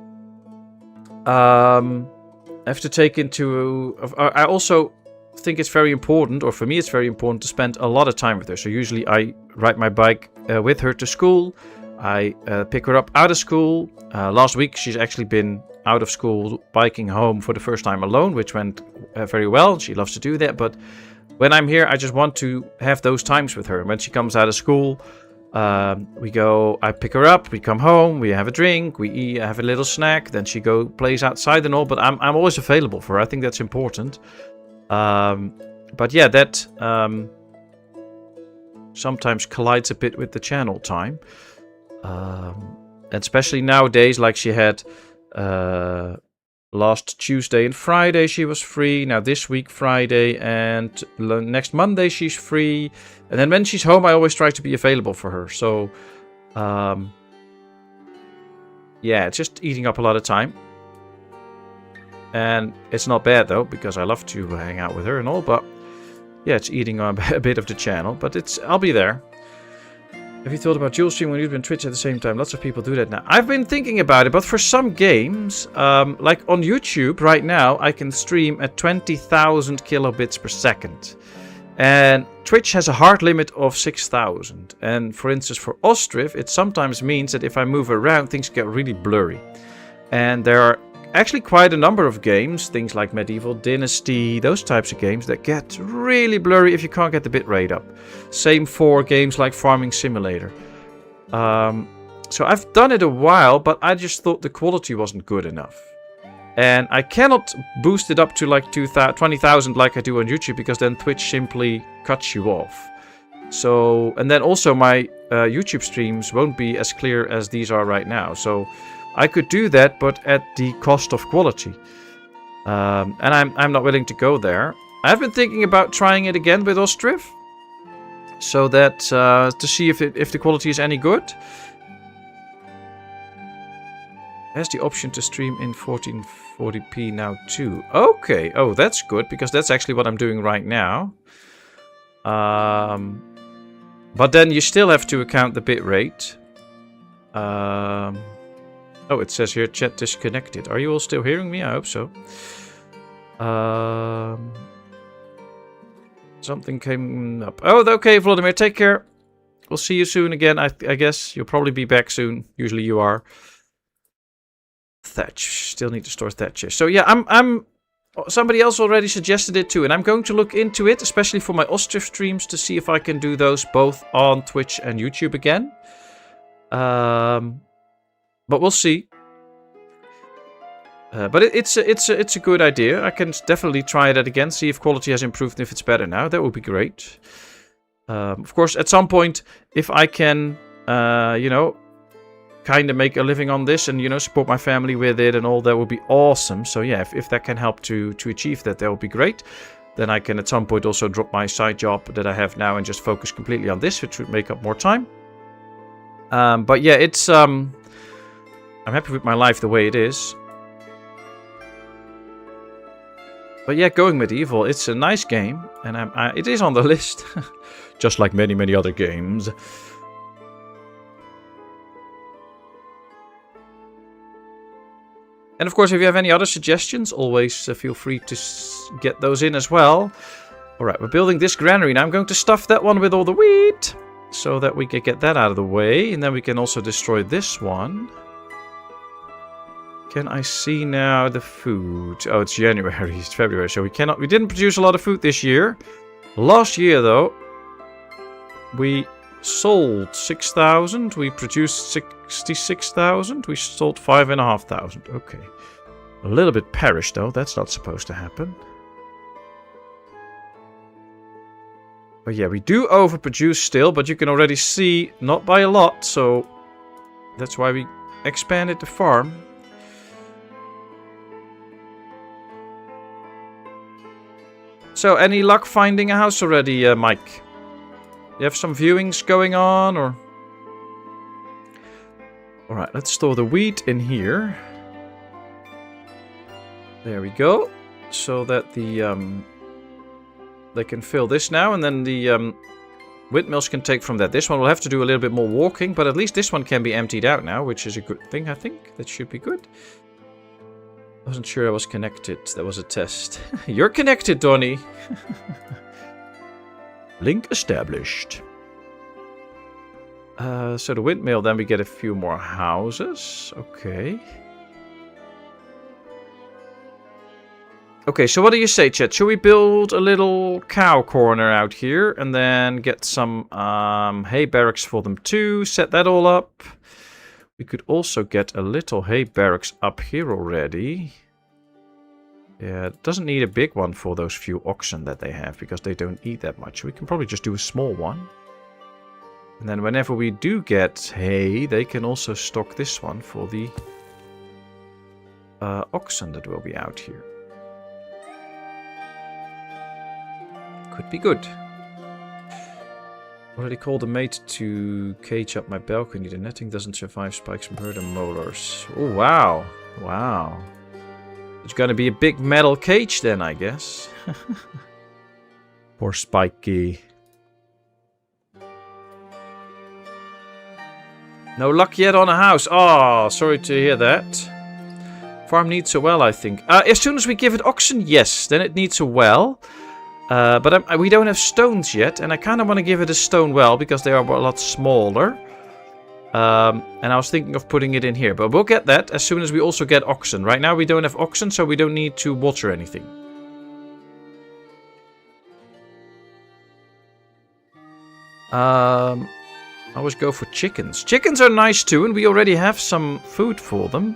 have to take into... I also think it's very important, or for me it's very important, to spend a lot of time with her. So usually I ride my bike with her to school. I pick her up out of school. Last week she's actually been out of school biking home for the first time alone, which went very well. She loves to do that. But when I'm here, I just want to have those times with her. And when she comes out of school, we go, I pick her up, we come home, we have a drink, we eat, have a little snack, then she plays outside and all, but I'm always available for her. I think that's important. But yeah, that sometimes collides a bit with the channel time. And especially nowadays, like she had last Tuesday and Friday she was free. Now this week Friday, and next Monday she's free. And then when she's home, I always try to be available for her. So yeah, it's just eating up a lot of time. And it's not bad though, because I love to hang out with her and all. But yeah, it's eating a bit of the channel. But I'll be there. Have you thought about dual stream on YouTube and Twitch at the same time? Lots of people do that now. I've been thinking about it, but for some games, like on YouTube right now, I can stream at 20,000 kilobits per second. And Twitch has a hard limit of 6,000. And for instance, for Ostriv, it sometimes means that if I move around, things get really blurry. And there are actually quite a number of games, things like Medieval Dynasty, those types of games that get really blurry if you can't get the bitrate up. Same for games like Farming Simulator. So I've done it a while, but I just thought the quality wasn't good enough. And I cannot boost it up to like 20,000 like I do on YouTube, because then Twitch simply cuts you off. So, and then also my YouTube streams won't be as clear as these are right now. So I could do that, but at the cost of quality. And I'm not willing to go there. I've been thinking about trying it again with Ostriv, so that to see if the quality is any good. Has the option to stream in 1440p now too. Okay, oh that's good, because that's actually what I'm doing right now. But then you still have to account the bitrate. Oh, it says here chat disconnected. Are you all still hearing me? I hope so. Something came up. Oh, okay, Vladimir, take care. We'll see you soon again. I guess you'll probably be back soon. Usually you are. Thatch. Still need to store thatch. So yeah, I'm somebody else already suggested it too, and I'm going to look into it, especially for my Ostriv streams, to see if I can do those both on Twitch and YouTube again. But we'll see. But it's a good idea. I can definitely try that again, see if quality has improved and if it's better now. That would be great. Of course, at some point, if I can, you know, kind of make a living on this and, you know, support my family with it and all, that would be awesome. So yeah, if that can help to achieve that, that would be great. Then I can at some point also drop my side job that I have now and just focus completely on this, which would make up more time. But yeah, it's I'm happy with my life the way it is. But yeah, going medieval, it's a nice game, and it is on the list, just like many, many other games. And of course, if you have any other suggestions, always feel free to get those in as well. Alright, we're building this granary. Now I'm going to stuff that one with all the wheat, so that we can get that out of the way. And then we can also destroy this one. Can I see now the food? Oh, it's January, it's February, so we didn't produce a lot of food this year. Last year, though, we sold 6,000. We produced 66,000. We sold 5,500. Okay. A little bit perished, though. That's not supposed to happen. But yeah, we do overproduce still, but you can already see not by a lot, so that's why we expanded the farm. So, any luck finding a house already, Mike? You have some viewings going on, or? Alright, let's store the wheat in here. There we go. So that the, they can fill this now, and then the, windmills can take from that. This one will have to do a little bit more walking, but at least this one can be emptied out now, which is a good thing, I think. That should be good. I wasn't sure I was connected. That was a test. You're connected, Donnie. Link established. So the windmill, then we get a few more houses. Okay. Okay, so what do you say, chat? Should we build a little cow corner out here and then get some hay barracks for them too? Set that all up. We could also get a little hay barracks up here already. Yeah, it doesn't need a big one for those few oxen that they have, because they don't eat that much. We can probably just do a small one. And then whenever we do get hay, they can also stock this one for the oxen that will be out here. Could be good. Already called a mate to cage up my balcony. The netting doesn't survive spikes, murder molars. Oh, wow. Wow. It's gonna be a big metal cage then, I guess. Poor Spiky. No luck yet on a house. Oh, sorry to hear that. Farm needs a well, I think. As soon as we give it oxen, yes, then it needs a well. But we don't have stones yet, and I kind of want to give it a stone well, because they are a lot smaller. And I was thinking of putting it in here, but we'll get that as soon as we also get oxen. Right now we don't have oxen, so we don't need to water anything. I always go for chickens. Chickens are nice too, and we already have some food for them.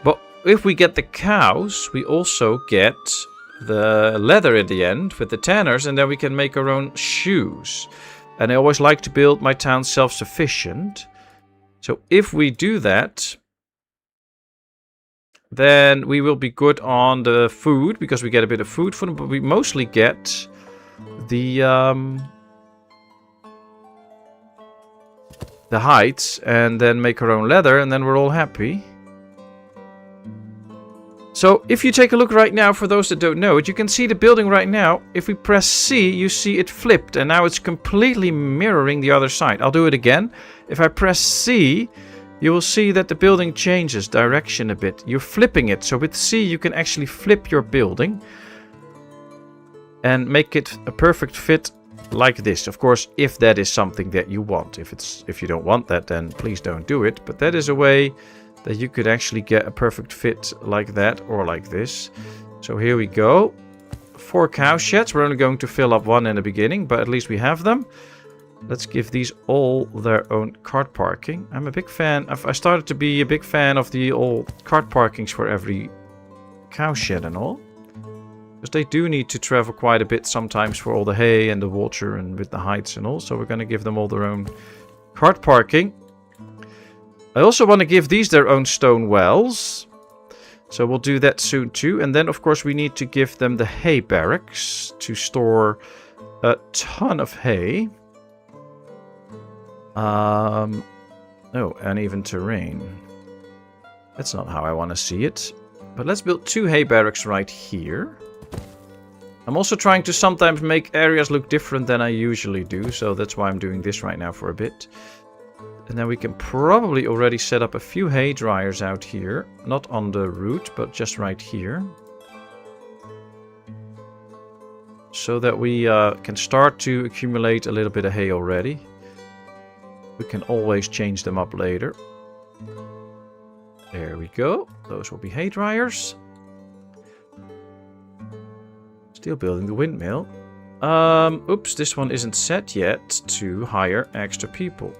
But if we get the cows, we also get the leather at the end with the tanners, and then we can make our own shoes. And I always like to build my town self-sufficient. So if we do that, then we will be good on the food, because we get a bit of food for them, but we mostly get the hides, and then make our own leather, and then we're all happy. So if you take a look right now, for those that don't know it, you can see the building right now. If we press C, you see it flipped, and now it's completely mirroring the other side. I'll do it again. If I press C, you will see that the building changes direction a bit. You're flipping it. So with C, you can actually flip your building and make it a perfect fit like this. Of course, if that is something that you want. If you don't want that, then please don't do it. But that is a way that you could actually get a perfect fit like that, or like this. So here we go. 4 cow sheds. We're only going to fill up 1 in the beginning, but at least we have them. Let's give these all their own cart parking. I'm a big fan. I started to be a big fan of the old cart parkings for every cow shed and all. Because they do need to travel quite a bit sometimes for all the hay and the water and with the hides and all. So we're going to give them all their own cart parking. I also want to give these their own stone wells. So we'll do that soon too. And then of course we need to give them the hay barracks to store a ton of hay. And No, uneven terrain. That's not how I want to see it. But let's build 2 hay barracks right here. I'm also trying to sometimes make areas look different than I usually do. So that's why I'm doing this right now for a bit. And then we can probably already set up a few hay dryers out here. Not on the route, but just right here. So that we can start to accumulate a little bit of hay already. We can always change them up later. There we go. Those will be hay dryers. Still building the windmill. Oops, this one isn't set yet to hire extra people.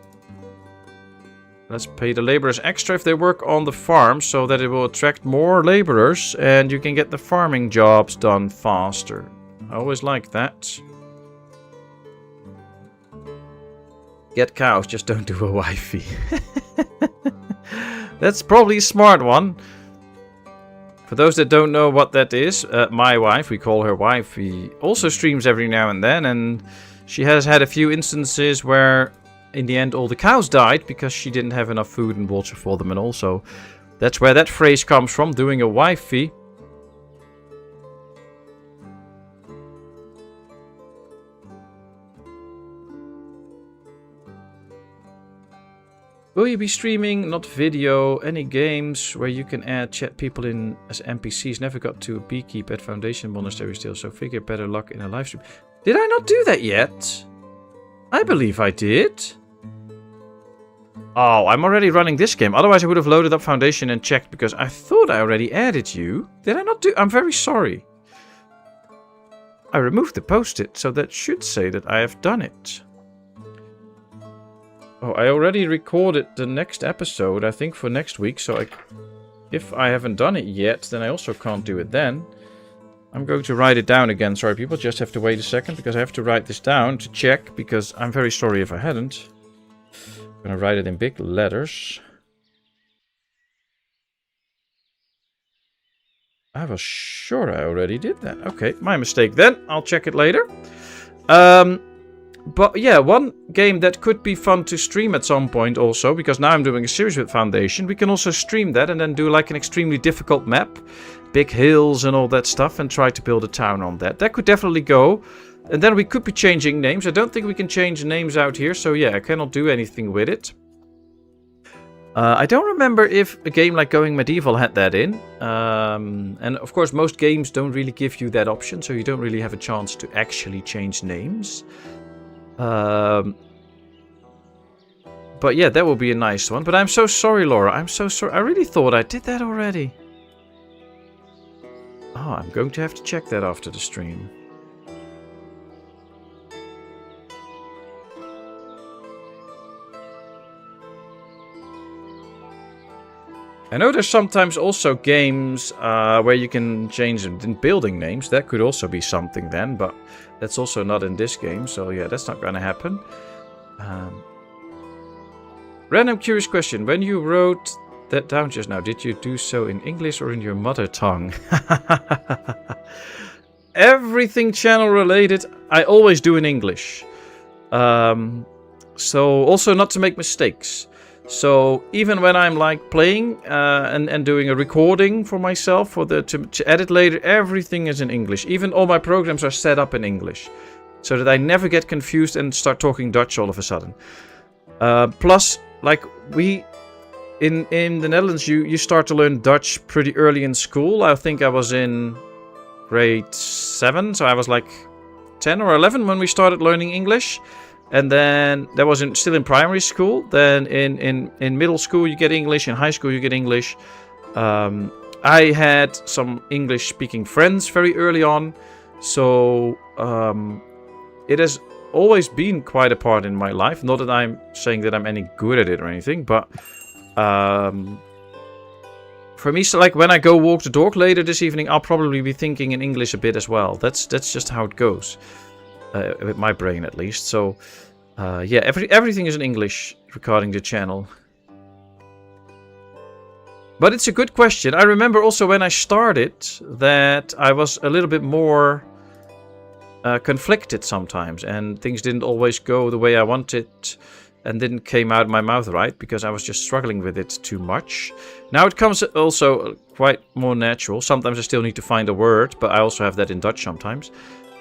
Let's pay the laborers extra if they work on the farm so that it will attract more laborers and you can get the farming jobs done faster. I always like that. Get cows, just don't do a wifey. That's probably a smart one. For those that don't know what that is, my wife, we call her wifey, also streams every now and then. And she has had a few instances where in the end all the cows died because she didn't have enough food and water for them. And also that's where that phrase comes from, doing a wifey. Will you be streaming, not video, any games where you can add chat people in as NPCs? Never got to beekeep at Foundation Monastery still, so figure better luck in a live stream. Did I not do that yet? I believe I did. Oh, I'm already running this game. Otherwise I would have loaded up Foundation and checked because I thought I already added you. Did I not do? I'm very sorry. I removed the post-it, so that should say that I have done it. Oh, I already recorded the next episode, I think, for next week. So if I haven't done it yet, then I also can't do it then. I'm going to write it down again. Sorry, people, just have to wait a second because I have to write this down to check because I'm very sorry if I hadn't. I'm going to write it in big letters. I was sure I already did that. Okay, my mistake then. I'll check it later. But yeah, one game that could be fun to stream at some point also, because now I'm doing a series with Foundation, we can also stream that and then do like an extremely difficult map, big hills and all that stuff, and try to build a town on that. That could definitely go. And then we could be changing names. I don't think we can change names out here, so yeah, I cannot do anything with it. I don't remember if a game like Going Medieval had that in. And of course, most games don't really give you that option, so you don't really have a chance to actually change names. But yeah, that will be a nice one. But I'm so sorry, Laura. I'm so sorry. I really thought I did that already. Oh, I'm going to have to check that after the stream. I know there's sometimes also games where you can change them in building names. That could also be something then, but that's also not in this game. So yeah, that's not going to happen. Random curious question. When you wrote that down just now, did you do so in English or in your mother tongue? Everything channel related, I always do in English. So also not to make mistakes. So even when I'm like playing and doing a recording for myself for to edit later, everything is in English. Even all my programs are set up in English, so that I never get confused and start talking Dutch all of a sudden. Plus, like in the Netherlands, you start to learn Dutch pretty early in school. I think I was in grade 7, so I was like 10 or 11 when we started learning English. And then that was still in primary school. Then in middle school you get English. In high school you get English. I had some English speaking friends very early on. So it has always been quite a part in my life. Not that I'm saying that I'm any good at it or anything. But for me, so like when I go walk the dog later this evening, I'll probably be thinking in English a bit as well. That's just how it goes. With my brain at least. So yeah, everything is in English regarding the channel. But it's a good question. I remember also when I started that I was a little bit more conflicted sometimes, and things didn't always go the way I wanted. and didn't came out of my mouth right because I was just struggling with it too much. Now it comes also quite more natural. Sometimes I still need to find a word, but I also have that in Dutch sometimes.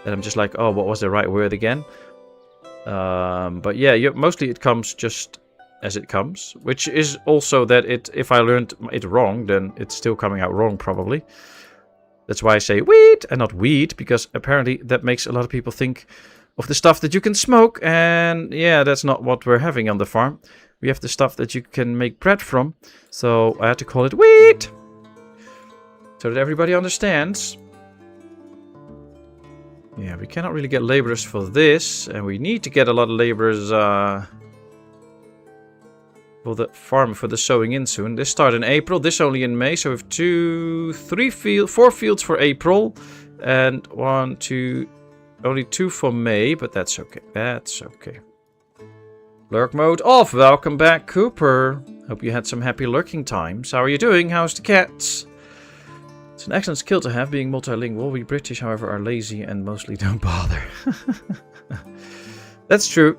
And I'm just like, oh, what was the right word again? But yeah, mostly it comes just as it comes, which is also that if I learned it wrong, then it's still coming out wrong probably. That's why I say weed and not weed, because apparently that makes a lot of people think of the stuff that you can smoke, and yeah, that's not what we're having on the farm. We have the stuff that you can make bread from, so I had to call it weed, so that everybody understands. Yeah, we cannot really get laborers for this, and we need to get a lot of laborers for the farm, for the sowing in soon. This started in April, this only in May, so we have 4 fields for April, and only 2 for May, but that's okay. That's okay. Lurk mode off. Welcome back, Cooper. Hope you had some happy lurking times. How are you doing? How's the cats? It's an excellent skill to have, being multilingual. We British, however, are lazy and mostly don't bother. That's true.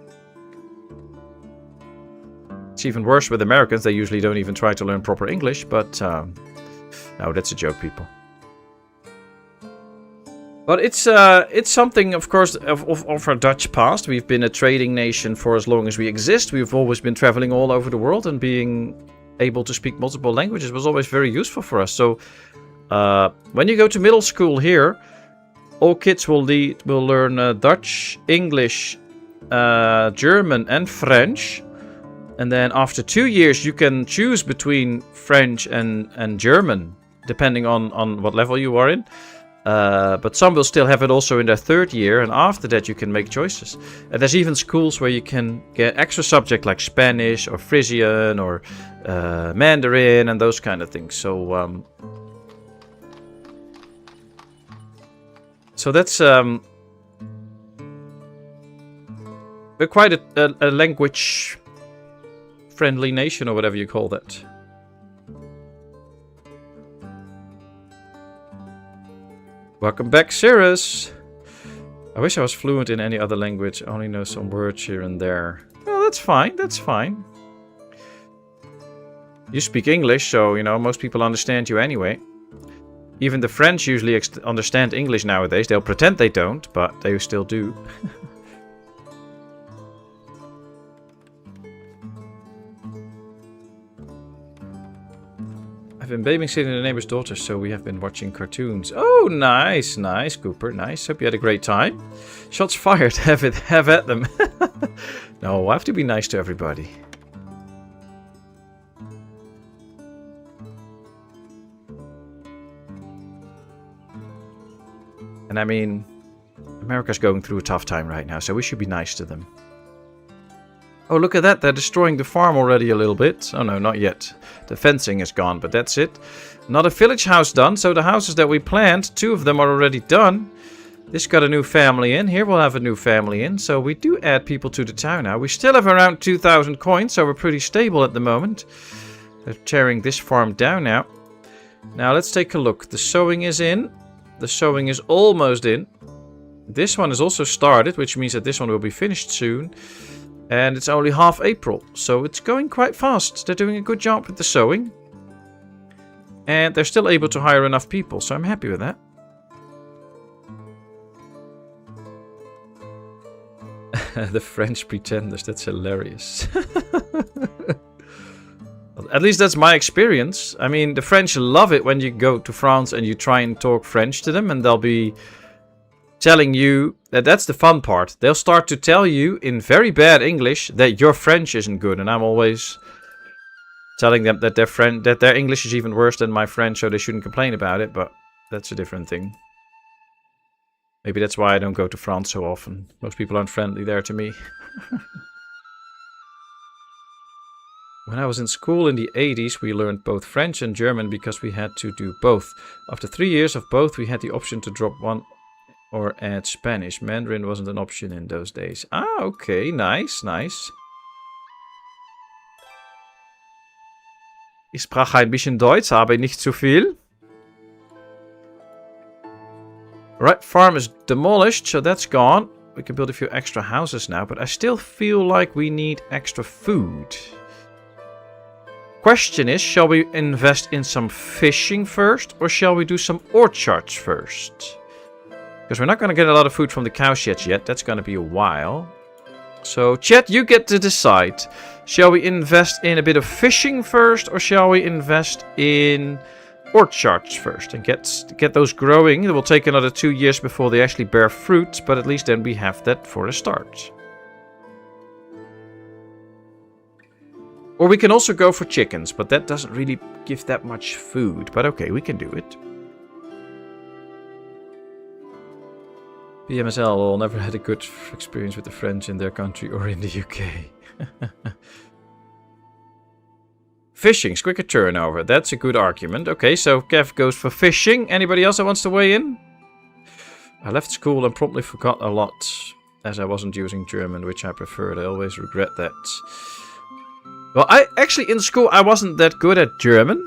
It's even worse with Americans. They usually don't even try to learn proper English, but no, that's a joke, people. But it's something, of course, of our Dutch past. We've been a trading nation for as long as we exist. We've always been traveling all over the world, and being able to speak multiple languages was always very useful for us. So when you go to middle school here, all kids will learn Dutch, English, German, and French. And then after 2 years, you can choose between French and German, depending on what level you are in. But some will still have it also in their 3rd year, and after that you can make choices. And there's even schools where you can get extra subjects like Spanish or Frisian or Mandarin and those kind of things. So that's we're quite a language friendly nation, or whatever you call that. Welcome back, Cirrus. I wish I was fluent in any other language. I only know some words here and there. Well, that's fine. That's fine. You speak English, so, you know, most people understand you anyway. Even the French usually understand English nowadays. They'll pretend they don't, but they still do. I've been babysitting the neighbor's daughter, so we have been watching cartoons. Oh, nice, nice, Cooper, nice. Hope you had a great time. Shots fired. Have at them. No, I have to be nice to everybody. And I mean, America's going through a tough time right now, so we should be nice to them. Oh, look at that. They're destroying the farm already a little bit. Oh, no, not yet. The fencing is gone, but that's it. Not a village house done. So the houses that we planned, 2 of them are already done. This got a new family in. Here we'll have a new family in. So we do add people to the town now. We still have around 2,000 coins, so we're pretty stable at the moment. They're tearing this farm down now. Now let's take a look. The sowing is in. The sowing is almost in. This one is also started, which means that this one will be finished soon. And it's only half April, so it's going quite fast. They're doing a good job with the sowing. And they're still able to hire enough people, so I'm happy with that. The French pretenders, that's hilarious. At least that's my experience. I mean, the French love it when you go to France and you try and talk French to them, and they'll be telling you that's the fun part. They'll start to tell you in very bad English that your French isn't good, and I'm always telling them that their English is even worse than my French, so they shouldn't complain about it. But that's a different thing. Maybe that's why I don't go to France so often. Most people aren't friendly there to me. When I was in school in the 80s, we learned both French and German because we had to do both. After 3 years of both, we had the option to drop one or add Spanish. Mandarin wasn't an option in those days. Ah, okay. Nice, nice. Ich sprach ein bisschen Deutsch, aber nicht zu viel. Right, farm is demolished, so that's gone. we can build a few extra houses now, but I still feel like we need extra food. Question is, shall we invest in some fishing first, or shall we do some orchards first? Because we're not going to get a lot of food from the cow sheds yet. That's going to be a while. So, chat, you get to decide. Shall we invest in a bit of fishing first, or shall we invest in orchards first and get those growing? It will take another 2 years before they actually bear fruit, but at least then we have that for a start. Or we can also go for chickens, but that doesn't really give that much food. But okay, we can do it. PMSL never had a good experience with the French in their country or in the UK. Fishing's quicker turnover. That's a good argument. Okay, so Kev goes for fishing. Anybody else that wants to weigh in? I left school and promptly forgot a lot, as I wasn't using German, which I preferred. I always regret that. Well, actually in school I wasn't that good at German.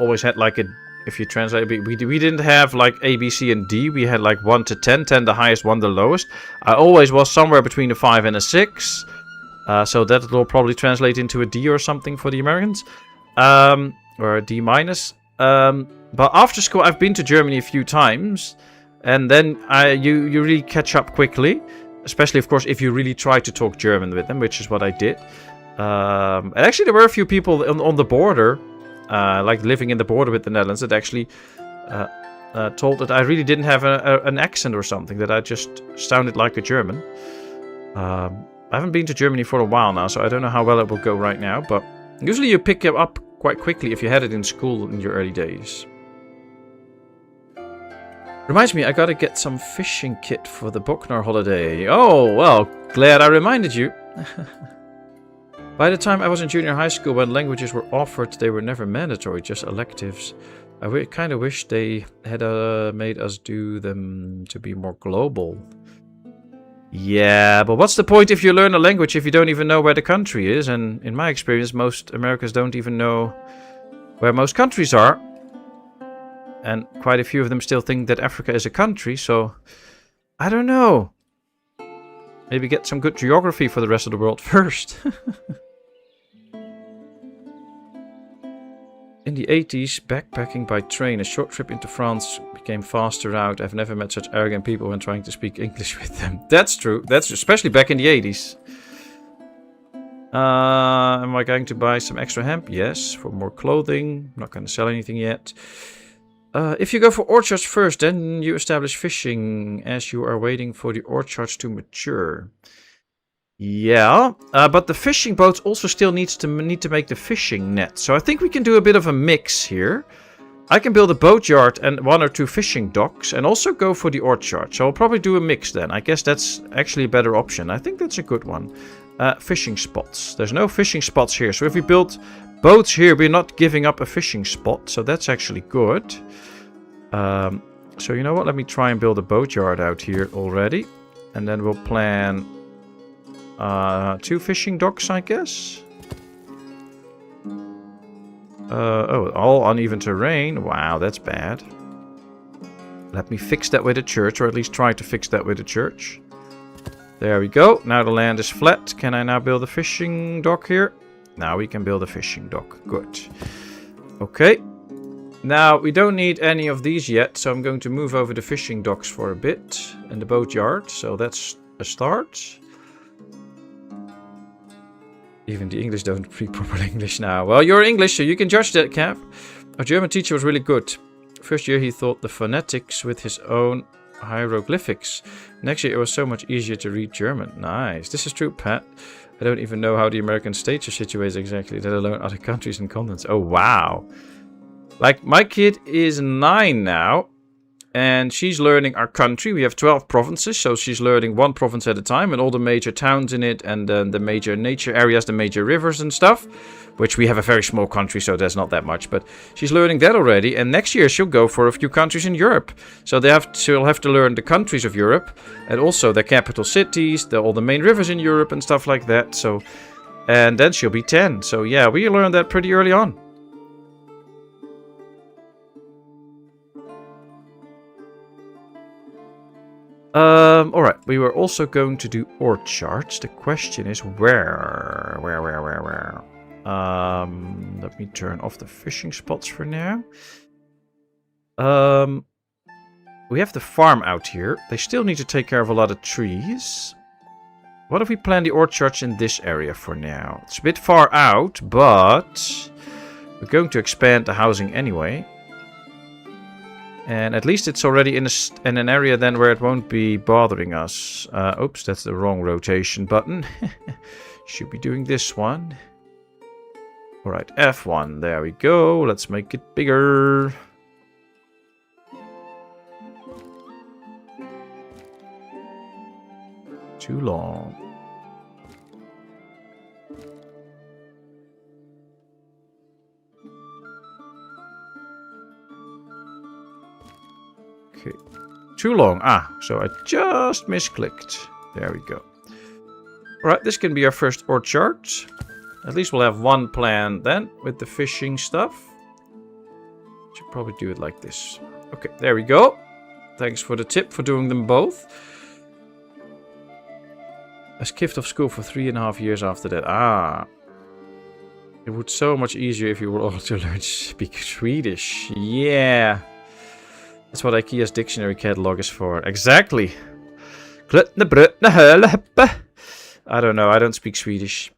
Always had like a, if you translate, we didn't have like A, B, C, and D. We had like 1 to 10, 10 the highest, 1 the lowest. I always was somewhere between a 5 and a 6. So that will probably translate into a D or something for the Americans. Or a D minus. But after school I've been to Germany a few times. And then you really catch up quickly. Especially, of course, if you really try to talk German with them, which is what I did. And actually, there were a few people on the border, like living in the border with the Netherlands, that actually told that I really didn't have an accent or something, that I just sounded like a German. I haven't been to Germany for a while now, so I don't know how well it will go right now. But usually you pick it up quite quickly if you had it in school in your early days. Reminds me, I gotta get some fishing kit for the Bocknar holiday. Oh, well, glad I reminded you. By the time I was in junior high school, when languages were offered, they were never mandatory, just electives. I kind of wish they had made us do them to be more global. Yeah, but what's the point if you learn a language if you don't even know where the country is? And in my experience, most Americans don't even know where most countries are. And quite a few of them still think that Africa is a country, so I don't know. Maybe get some good geography for the rest of the world first. In the 80s, backpacking by train, a short trip into France became faster out. I've never met such arrogant people when trying to speak English with them. That's true. That's especially back in the 80s. Am I going to buy some extra hemp? Yes, for more clothing. I'm not going to sell anything yet. If you go for orchards first, then you establish fishing as you are waiting for the orchards to mature. Yeah, but the fishing boats also still need to make the fishing net. So I think we can do a bit of a mix here. I can build a boatyard and 1 or 2 fishing docks and also go for the orchard. So I'll probably do a mix then. I guess that's actually a better option. I think that's a good one. Fishing spots. There's no fishing spots here. So if we build boats here, we're not giving up a fishing spot. So that's actually good. So you know what? Let me try and build a boatyard out here already. And then we'll plan 2 fishing docks, I guess. Oh, all uneven terrain. Wow, that's bad. Let me fix that with a church, or at least try to fix that with a church. There we go. Now the land is flat. Can I now build a fishing dock here? Now we can build a fishing dock. Good. Okay. Now, we don't need any of these yet, so I'm going to move over the fishing docks for a bit and the boatyard. So that's a start. Even the English don't speak proper English now. Well, you're English, so you can judge that, Cap. Our German teacher was really good. First year he taught the phonetics with his own hieroglyphics. Next year it was so much easier to read German. Nice. This is true, Pat. I don't even know how the American states are situated exactly, let alone other countries and continents. Oh, wow. Like, my kid is 9 now, and she's learning our country. We have 12 provinces, so she's learning 1 province at a time, and all the major towns in it, and then the major nature areas, the major rivers and stuff, which we have a very small country, so there's not that much, but she's learning that already, and next year she'll go for a few countries in Europe. So she'll have to learn the countries of Europe, and also the capital cities, all the main rivers in Europe and stuff like that, so, and then she'll be 10. So yeah, we learned that pretty early on. Alright, we were also going to do orchards. The question is where? Let me turn off the fishing spots for now. We have the farm out here. They still need to take care of a lot of trees. What if we plant the orchards in this area for now? It's a bit far out, but we're going to expand the housing anyway. And at least it's already in an area then where it won't be bothering us. Oops, that's the wrong rotation button. Should be doing this one. Alright, F1. There we go. Let's make it bigger. Too long. Okay, too long. So I just misclicked. There we go. Alright, this can be our first orchard. At least we'll have one plan then with the fishing stuff. Should probably do it like this. Okay, there we go. Thanks for the tip for doing them both. I skipped off school for 3.5 years after that. It would so much easier if you were also learn to speak Swedish. Yeah. That's what IKEA's dictionary catalog is for. Exactly. I don't know. I don't speak Swedish.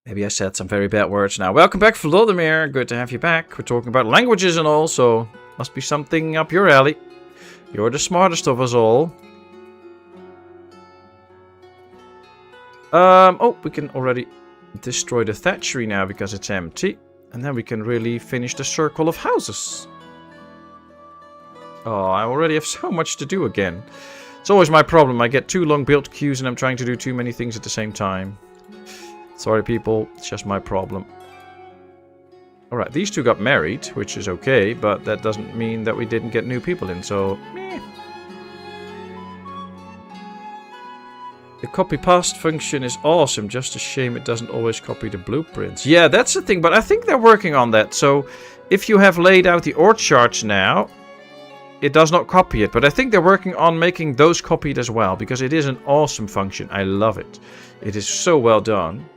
Maybe I said some very bad words now. Welcome back, Vladimir. Good to have you back. We're talking about languages and all, so must be something up your alley. You're the smartest of us all. Oh, we can already destroy the thatchery now because it's empty. And then we can really finish the circle of houses. Oh, I already have so much to do again. It's always my problem. I get too long build queues and I'm trying to do too many things at the same time. Sorry, people. It's just my problem. Alright, these two got married, which is okay, but that doesn't mean that we didn't get new people in, so... meh. The copy-paste function is awesome, just a shame it doesn't always copy the blueprints. Yeah, that's the thing, but I think they're working on that. So, if you have laid out the orchards now, it does not copy it. But I think they're working on making those copied as well, because it is an awesome function. I love it. It is so well done.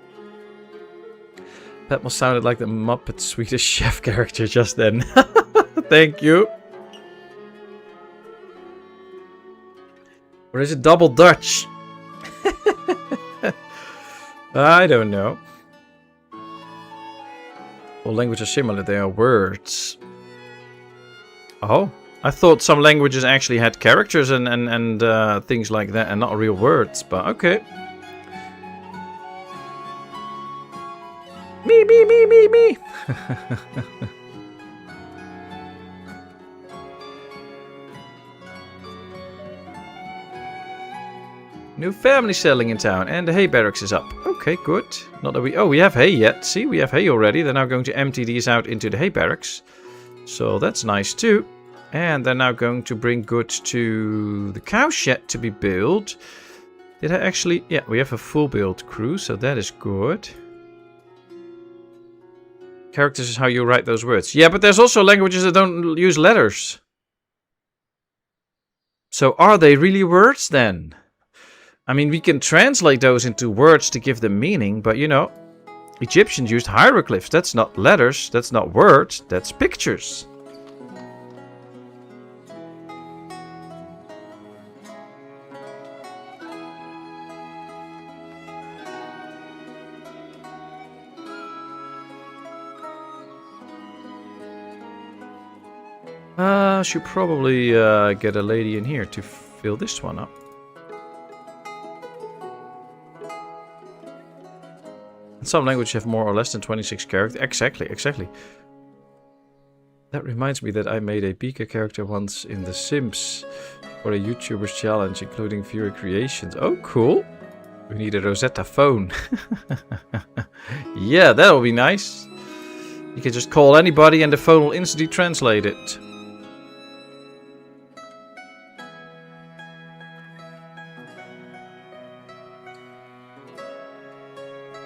Patmos sounded like the Muppet Swedish chef character just then. Thank you. Or is it double Dutch? I don't know. All languages are similar, they are words. Oh, I thought some languages actually had characters and things like that and not real words, but okay. Me. New family settling in town, and the hay barracks is up. Okay, good. Not that we... Oh, we have hay yet. See, we have hay already. They're now going to empty these out into the hay barracks. So that's nice too. And they're now going to bring goods to the cow shed to be built. Did I actually... Yeah, we have a full build crew, so that is good. Characters is how you write those words. Yeah, but there's also languages that don't use letters. So are they really words then? I mean, we can translate those into words to give them meaning, but you know, Egyptians used hieroglyphs. That's not letters, that's not words, that's pictures. Should probably get a lady in here to fill this one up. Some languages have more or less than 26 characters. Exactly. That reminds me that I made a Pika character once in The Sims for a YouTuber's challenge, including viewer creations. Oh, cool. We need a Rosetta phone. Yeah, that'll be nice. You can just call anybody and the phone will instantly translate it.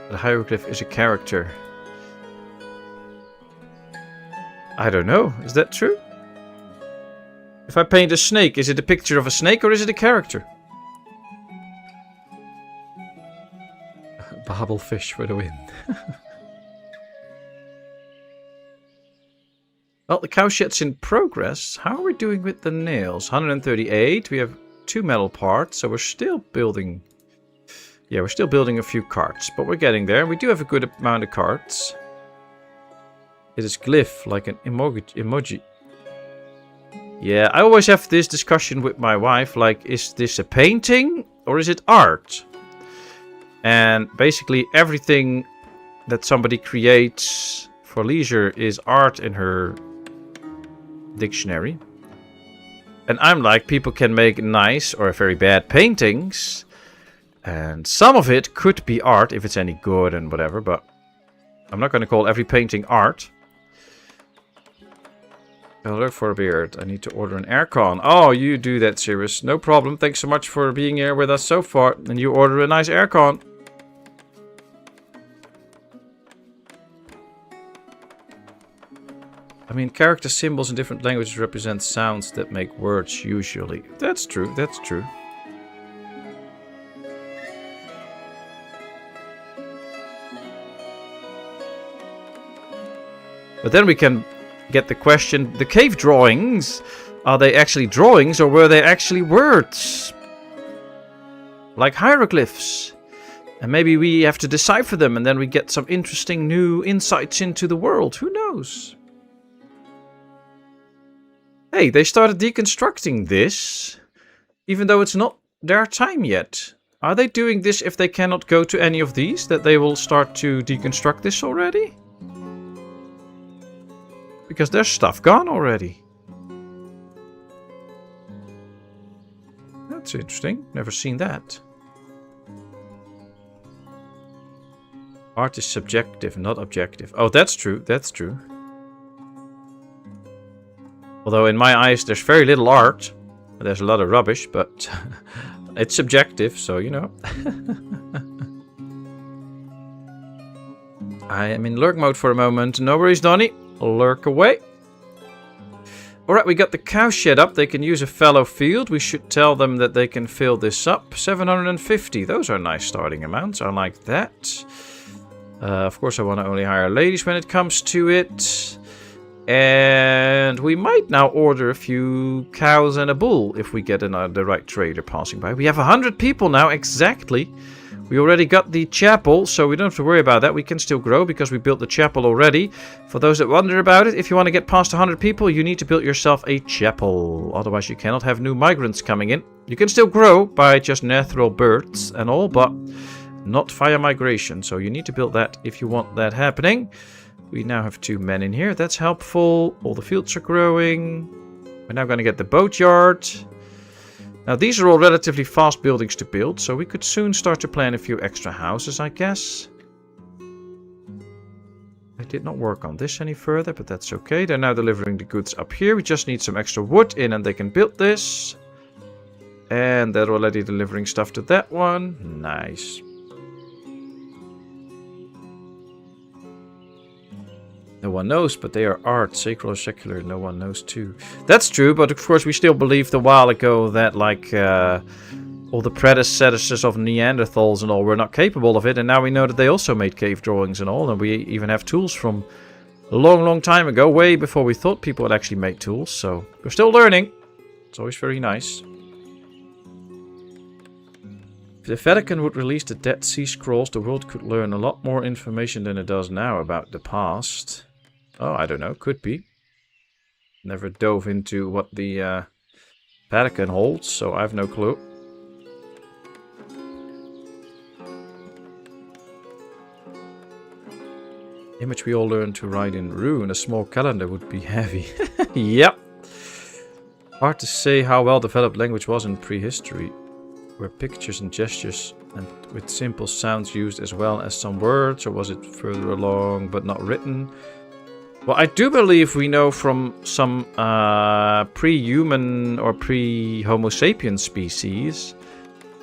The hieroglyph is a character. I don't know. Is that true? If I paint a snake, is it a picture of a snake or is it a character? Babelfish for the win. Well, the cow shed's in progress. How are we doing with the nails? 138. We have 2 metal parts, so we're still building. Yeah, we're still building a few carts, but we're getting there. We do have a good amount of carts. It is glyph, like an emoji. Yeah, I always have this discussion with my wife, like, is this a painting or is it art? And basically everything that somebody creates for leisure is art in her dictionary. And I'm like, people can make nice or very bad paintings, and some of it could be art if it's any good and whatever, but I'm not going to call every painting art. I'll look for a beard. I need to order an aircon. Oh, you do that, Cirrus. No problem. Thanks so much for being here with us so far. And you order a nice aircon. I mean, character symbols in different languages represent sounds that make words usually. That's true. That's true. But then we can get the question, the cave drawings, are they actually drawings or were they actually words? Like hieroglyphs. And maybe we have to decipher them and then we get some interesting new insights into the world. Who knows? Hey, they started deconstructing this, even though it's not their time yet. Are they doing this if they cannot go to any of these, that they will start to deconstruct this already? Because there's stuff gone already. That's interesting. Never seen that. Art is subjective, not objective. Oh, that's true. That's true. Although in my eyes there's very little art. There's a lot of rubbish, but it's subjective, so you know. I am in lurk mode for a moment. No worries, Donnie. Lurk away. Alright, we got the cow shed up. They can use a fallow field. We should tell them that they can fill this up. 750. Those are nice starting amounts. I like that. Of course, I want to only hire ladies when it comes to it. And we might now order a few cows and a bull if we get the right trader passing by. We have 100 people now, exactly. We already got the chapel, so we don't have to worry about that. We can still grow because we built the chapel already. For those that wonder about it, if you want to get past 100 people, you need to build yourself a chapel. Otherwise, you cannot have new migrants coming in. You can still grow by just natural births and all, but not via migration. So you need to build that if you want that happening. We now have 2 men in here. That's helpful. All the fields are growing. We're now going to get the boatyard. Now, these are all relatively fast buildings to build, so we could soon start to plan a few extra houses, I guess. I did not work on this any further, but that's okay. They're now delivering the goods up here. We just need some extra wood in and they can build this. And they're already delivering stuff to that one. Nice. No one knows, but they are art, sacred or secular, no one knows too. That's true, but of course we still believed a while ago that like all the predecessors of Neanderthals and all were not capable of it, and now we know that they also made cave drawings and all, and we even have tools from a long, long time ago, way before we thought people had actually made tools, so we're still learning. It's always very nice. If the Vatican would release the Dead Sea Scrolls, the world could learn a lot more information than it does now about the past. Oh, I don't know. Could be. Never dove into what the Vatican holds, so I have no clue. Image we all learned to write in rune. A small calendar would be heavy. Yep. Hard to say how well developed language was in prehistory. Were pictures and gestures and with simple sounds used as well as some words, or was it further along but not written? Well, I do believe we know from some pre-human or pre-Homo sapiens species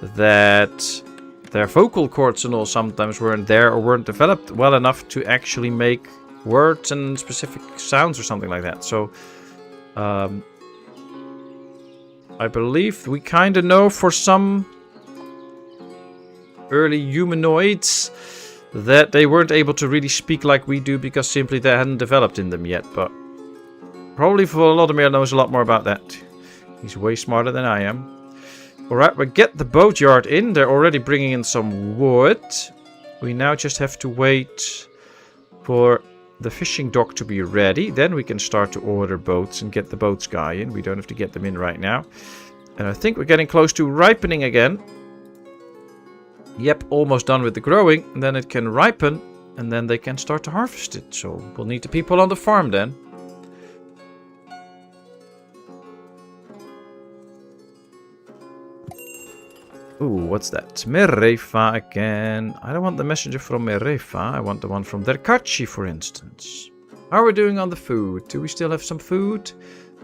that their vocal cords and all sometimes weren't there or weren't developed well enough to actually make words and specific sounds or something like that. So I believe we kind of know for some early humanoids that they weren't able to really speak like we do because simply they hadn't developed in them yet. But probably Volodymyr knows a lot more about that. He's way smarter than I am. Alright, we get the boatyard in. They're already bringing in some wood. We now just have to wait for the fishing dock to be ready. Then we can start to order boats and get the boats guy in. We don't have to get them in right now. And I think we're getting close to ripening again. Yep, almost done with the growing. And then it can ripen. And then they can start to harvest it. So we'll need the people on the farm then. Ooh, what's that? Merefa again. I don't want the messenger from Merefa. I want the one from Derkachi, for instance. How are we doing on the food? Do we still have some food?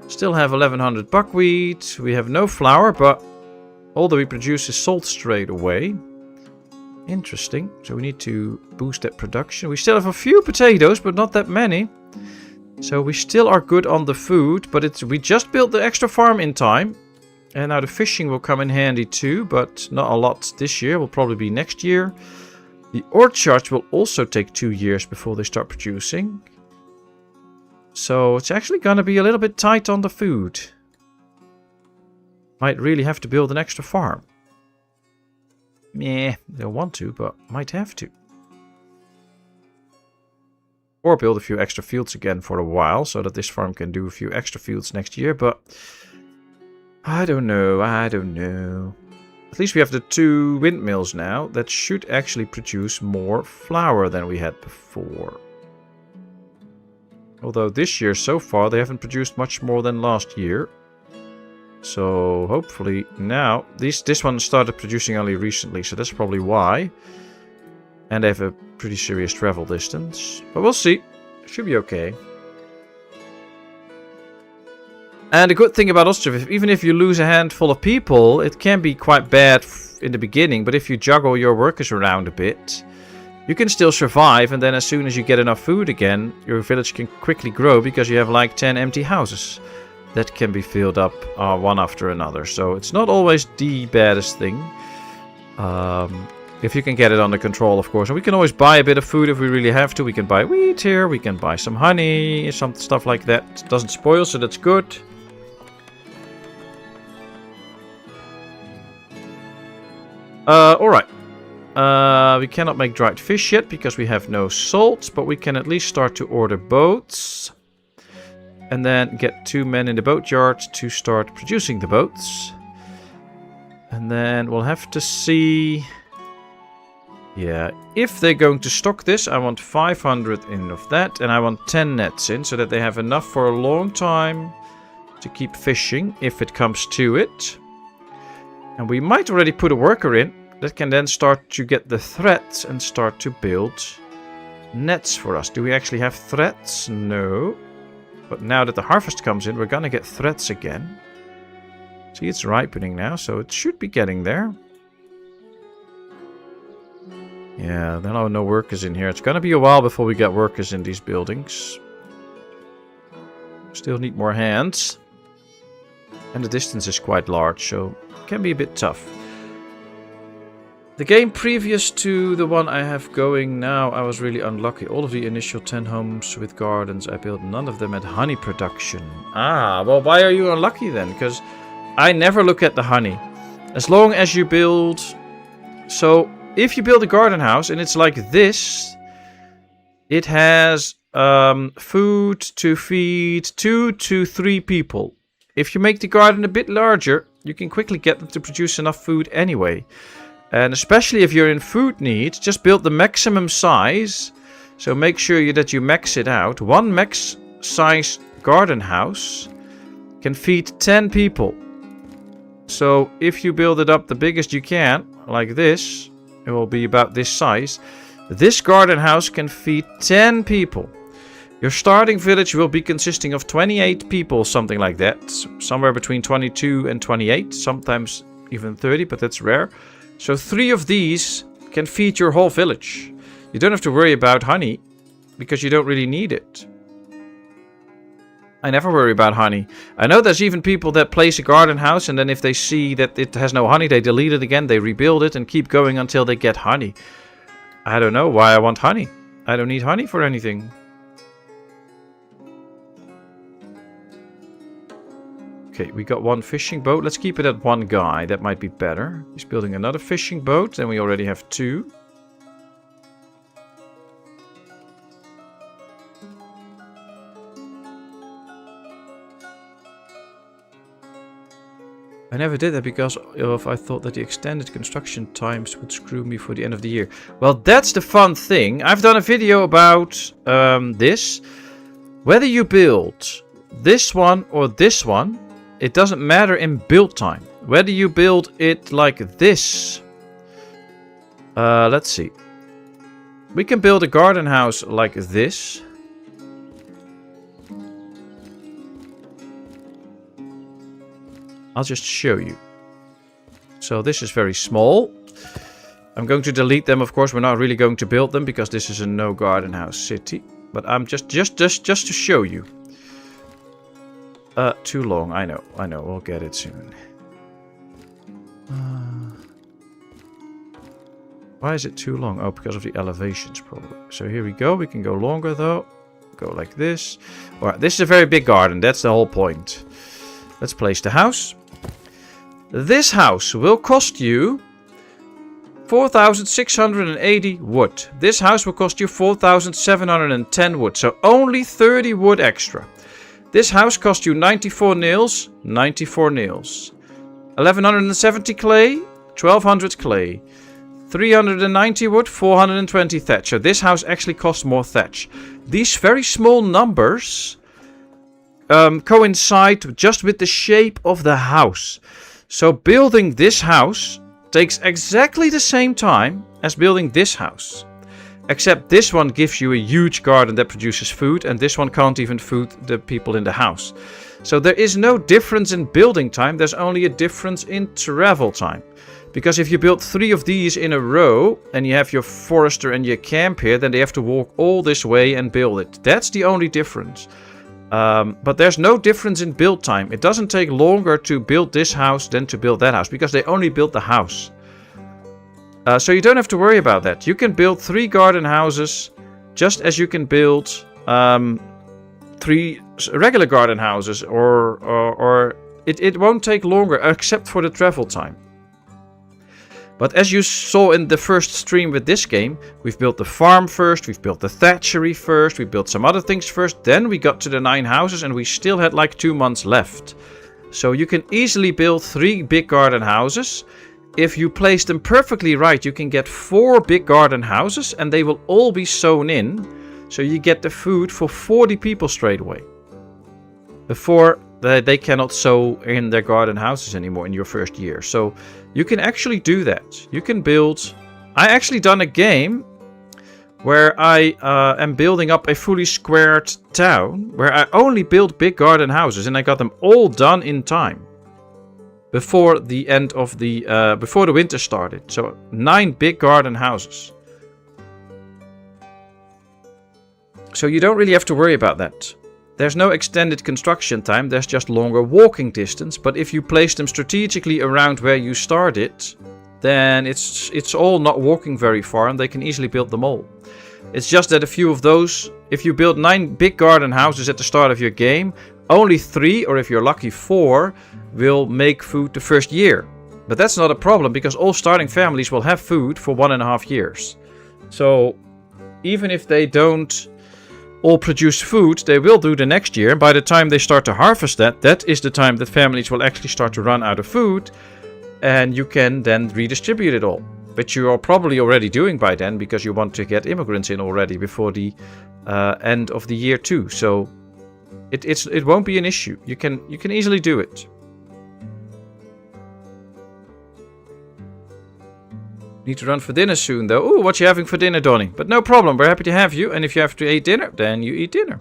Still have 1100 buckwheat. We have no flour, but all that we produce is sold straight away. Interesting. So we need to boost that production. We still have a few potatoes, but not that many. So we still are good on the food, but we just built the extra farm in time. And now the fishing will come in handy too, but not a lot this year. Will probably be next year. The orchards will also take 2 years before they start producing. So it's actually going to be a little bit tight on the food. Might really have to build an extra farm. Meh, don't want to, but might have to. Or build a few extra fields again for a while, so that this farm can do a few extra fields next year, but I don't know. At least we have the 2 windmills now. That should actually produce more flour than we had before. Although this year so far they haven't produced much more than last year. So hopefully now... This one started producing only recently, so that's probably why. And they have a pretty serious travel distance. But we'll see. Should be okay. And the good thing about Ostriv, even if you lose a handful of people, it can be quite bad in the beginning. But if you juggle your workers around a bit, you can still survive. And then as soon as you get enough food again, your village can quickly grow because you have like 10 empty houses that can be filled up one after another. So it's not always the baddest thing. If you can get it under control, of course. And we can always buy a bit of food if we really have to. We can buy wheat here. We can buy some honey, some stuff like that. It doesn't spoil, so that's good. Alright. We cannot make dried fish yet because we have no salt, but we can at least start to order boats. And then get 2 men in the boatyard to start producing the boats. And then we'll have to see... Yeah, if they're going to stock this, I want 500 in of that. And I want 10 nets in so that they have enough for a long time to keep fishing if it comes to it. And we might already put a worker in that can then start to get the threads and start to build nets for us. Do we actually have threads? No. But now that the harvest comes in, we're gonna get threads again. See, it's ripening now, so it should be getting there. Yeah, there are no workers in here. It's gonna be a while before we get workers in these buildings. Still need more hands. And the distance is quite large, so it can be a bit tough. The game previous to the one I have going now, I was really unlucky. All of the initial 10 homes with gardens I built, none of them had honey production. Ah, well, why are you unlucky then? Because I never look at the honey. As long as you build... So, if you build a garden house and it's like this, it has food to feed 2 to 3 people. If you make the garden a bit larger, you can quickly get them to produce enough food anyway. And especially if you're in food need, just build the maximum size. So make sure that you max it out. One max size garden house can feed 10 people. So if you build it up the biggest you can, like this, it will be about this size. This garden house can feed 10 people. Your starting village will be consisting of 28 people, something like that. Somewhere between 22 and 28, sometimes even 30, but that's rare. So 3 of these can feed your whole village. You don't have to worry about honey, because you don't really need it. I never worry about honey. I know there's even people that place a garden house and then if they see that it has no honey, they delete it again, they rebuild it and keep going until they get honey. I don't know why I want honey. I don't need honey for anything. Okay, we got one fishing boat. Let's keep it at one guy. That might be better. He's building another fishing boat. Then we already have 2. I never did that because I thought that the extended construction times would screw me for the end of the year. Well, that's the fun thing. I've done a video about this. Whether you build this one or this one, it doesn't matter in build time. Whether you build it like this. Let's see. We can build a garden house like this. I'll just show you. So this is very small. I'm going to delete them, of course. We're not really going to build them because this is a no garden house city. But I'm just to show you. Too long. I know. We'll get it soon. Why is it too long? Oh, because of the elevations, probably. So here we go. We can go longer, though. Go like this. Alright, this is a very big garden. That's the whole point. Let's place the house. This house will cost you 4,680 wood. This house will cost you 4,710 wood. So only 30 wood extra. This house cost you 94 nails, 94 nails. 1,170 clay, 1,200 clay. 390 wood, 420 thatch. So this house actually costs more thatch. These very small numbers coincide just with the shape of the house. So building this house takes exactly the same time as building this house. Except this one gives you a huge garden that produces food, and this one can't even feed the people in the house. So there is no difference in building time, there's only a difference in travel time. Because if you build 3 of these in a row, and you have your forester and your camp here, then they have to walk all this way and build it. That's the only difference. But there's no difference in build time. It doesn't take longer to build this house than to build that house, because they only built the house. So you don't have to worry about that. You can build 3 garden houses just as you can build 3 regular garden houses, or it won't take longer except for the travel time. But as you saw in the first stream with this game, we've built the farm first, we've built the thatchery first, we built some other things first, then we got to the 9 houses and we still had like 2 months left. So you can easily build 3 big garden houses. If you place them perfectly right, you can get 4 big garden houses and they will all be sown in. So you get the food for 40 people straight away. Before they cannot sow in their garden houses anymore in your first year. So you can actually do that. You can build... I actually done a game where I am building up a fully squared town, where I only built big garden houses and I got them all done in time. Before the end of the... before the winter started. So 9 big garden houses. So you don't really have to worry about that. There's no extended construction time, there's just longer walking distance, but if you place them strategically around where you started, then it's all not walking very far and they can easily build them all. It's just that a few of those, if you build 9 big garden houses at the start of your game, only 3, or if you're lucky 4, will make food the first year. But that's not a problem because all starting families will have food for 1.5 years. So even if they don't all produce food, they will do the next year. By the time they start to harvest that is the time that families will actually start to run out of food, and you can then redistribute it all. But you are probably already doing by then because you want to get immigrants in already before the end of the year too. So it won't be an issue. You can easily do it. Need to run for dinner soon though. Ooh, what you having for dinner, Donnie? But no problem, we're happy to have you. And if you have to eat dinner, then you eat dinner.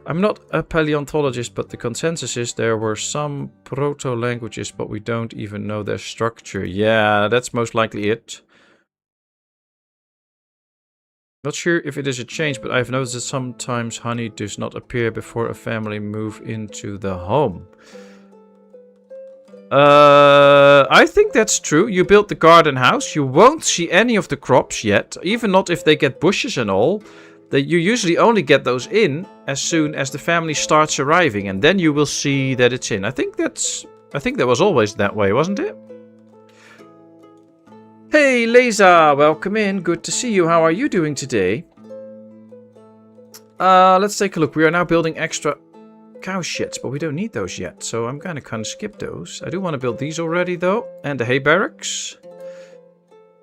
I'm not a paleontologist, but the consensus is there were some proto-languages, but we don't even know their structure. Yeah, that's most likely it. Not sure if it is a change, but I've noticed that sometimes honey does not appear before a family move into the home. I think that's true. You build the garden house. You won't see any of the crops yet. Even not if they get bushes and all. You usually only get those in as soon as the family starts arriving. And then you will see that it's in. I think that was always that way, wasn't it? Hey, Leza, welcome in. Good to see you. How are you doing today? Let's take a look. We are now building extra cow sheds, but we don't need those yet. So I'm gonna kind of skip those. I do want to build these already, though. And the hay barracks.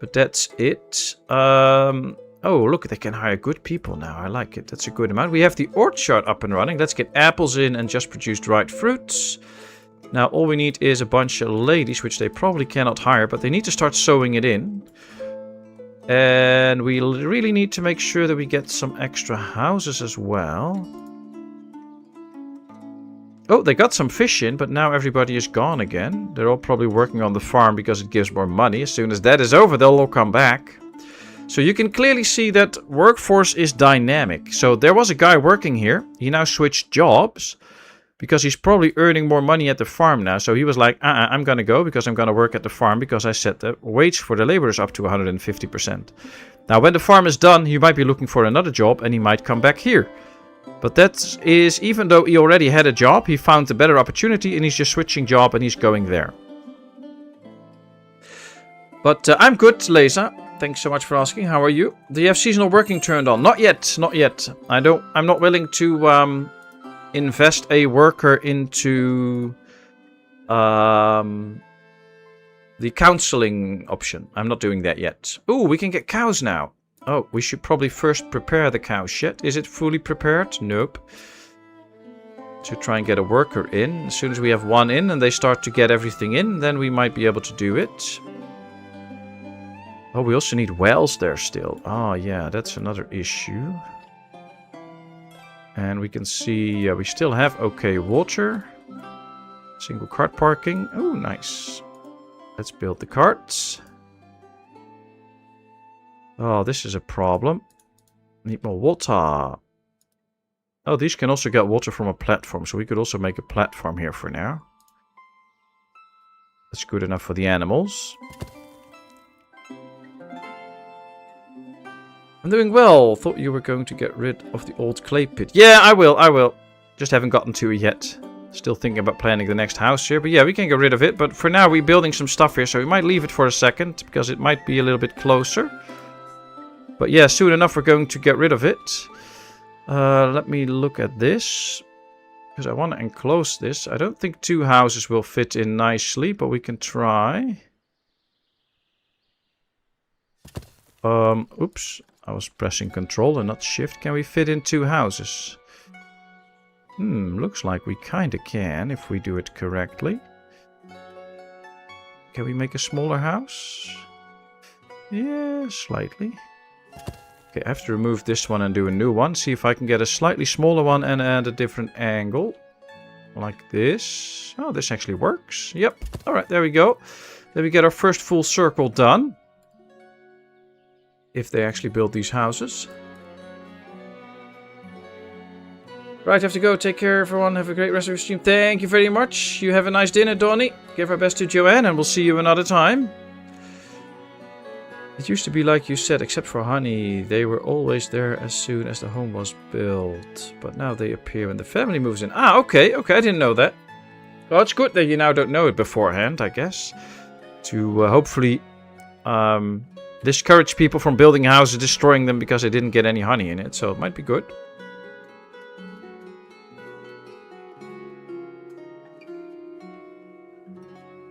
But that's it. Oh, look, they can hire good people now. I like it. That's a good amount. We have the orchard up and running. Let's get apples in and just produce dried fruits. Now, all we need is a bunch of ladies, which they probably cannot hire, but they need to start sewing it in. And we really need to make sure that we get some extra houses as well. Oh, they got some fish in, but now everybody is gone again. They're all probably working on the farm because it gives more money. As soon as that is over, they'll all come back. So you can clearly see that workforce is dynamic. So there was a guy working here. He now switched jobs. Because he's probably earning more money at the farm now. So he was like, I'm going to go because I'm going to work at the farm. Because I set the wage for the laborers up to 150%. Now, when the farm is done, he might be looking for another job. And he might come back here. But that is, even though he already had a job, he found a better opportunity. And he's just switching job and he's going there. But I'm good, Leza. Thanks so much for asking. How are you? Do you have seasonal working turned on? Not yet. Not yet. I'm not willing to... invest a worker into the counseling option. I'm not doing that yet. Oh, we can get cows now. Oh, we should probably first prepare the cow shed. Is it fully prepared? Nope. To try and get a worker in. As soon as we have one in and they start to get everything in, then we might be able to do it. Oh, we also need wells there still. Oh, yeah, that's another issue. And we can see we still have okay water. Single cart parking. Oh, nice. Let's build the carts. Oh, this is a problem. Need more water. Oh, these can also get water from a platform. So we could also make a platform here for now. That's good enough for the animals. I'm doing well. Thought you were going to get rid of the old clay pit. Yeah, I will. Just haven't gotten to it yet. Still thinking about planning the next house here. But yeah, we can get rid of it. But for now, we're building some stuff here. So we might leave it for a second. Because it might be a little bit closer. But yeah, soon enough, we're going to get rid of it. Let me look at this. Because I want to enclose this. I don't think 2 houses will fit in nicely. But we can try. Oops. I was pressing control and not shift. Can we fit in 2 houses? Looks like we kind of can if we do it correctly. Can we make a smaller house? Yeah, slightly. Okay, I have to remove this one and do a new one. See if I can get a slightly smaller one and add a different angle. Like this. Oh, this actually works. Yep. Alright, there we go. Then we get our first full circle done. If they actually build these houses. Right, have to go. Take care, everyone. Have a great rest of your stream. Thank you very much. You have a nice dinner, Donnie. Give our best to Joanne, and we'll see you another time. It used to be like you said, except for honey. They were always there as soon as the home was built. But now they appear when the family moves in. Ah, okay. Okay, I didn't know that. Well, it's good that you now don't know it beforehand, I guess. To hopefully... discourage people from building houses, destroying them because they didn't get any honey in it. So it might be good.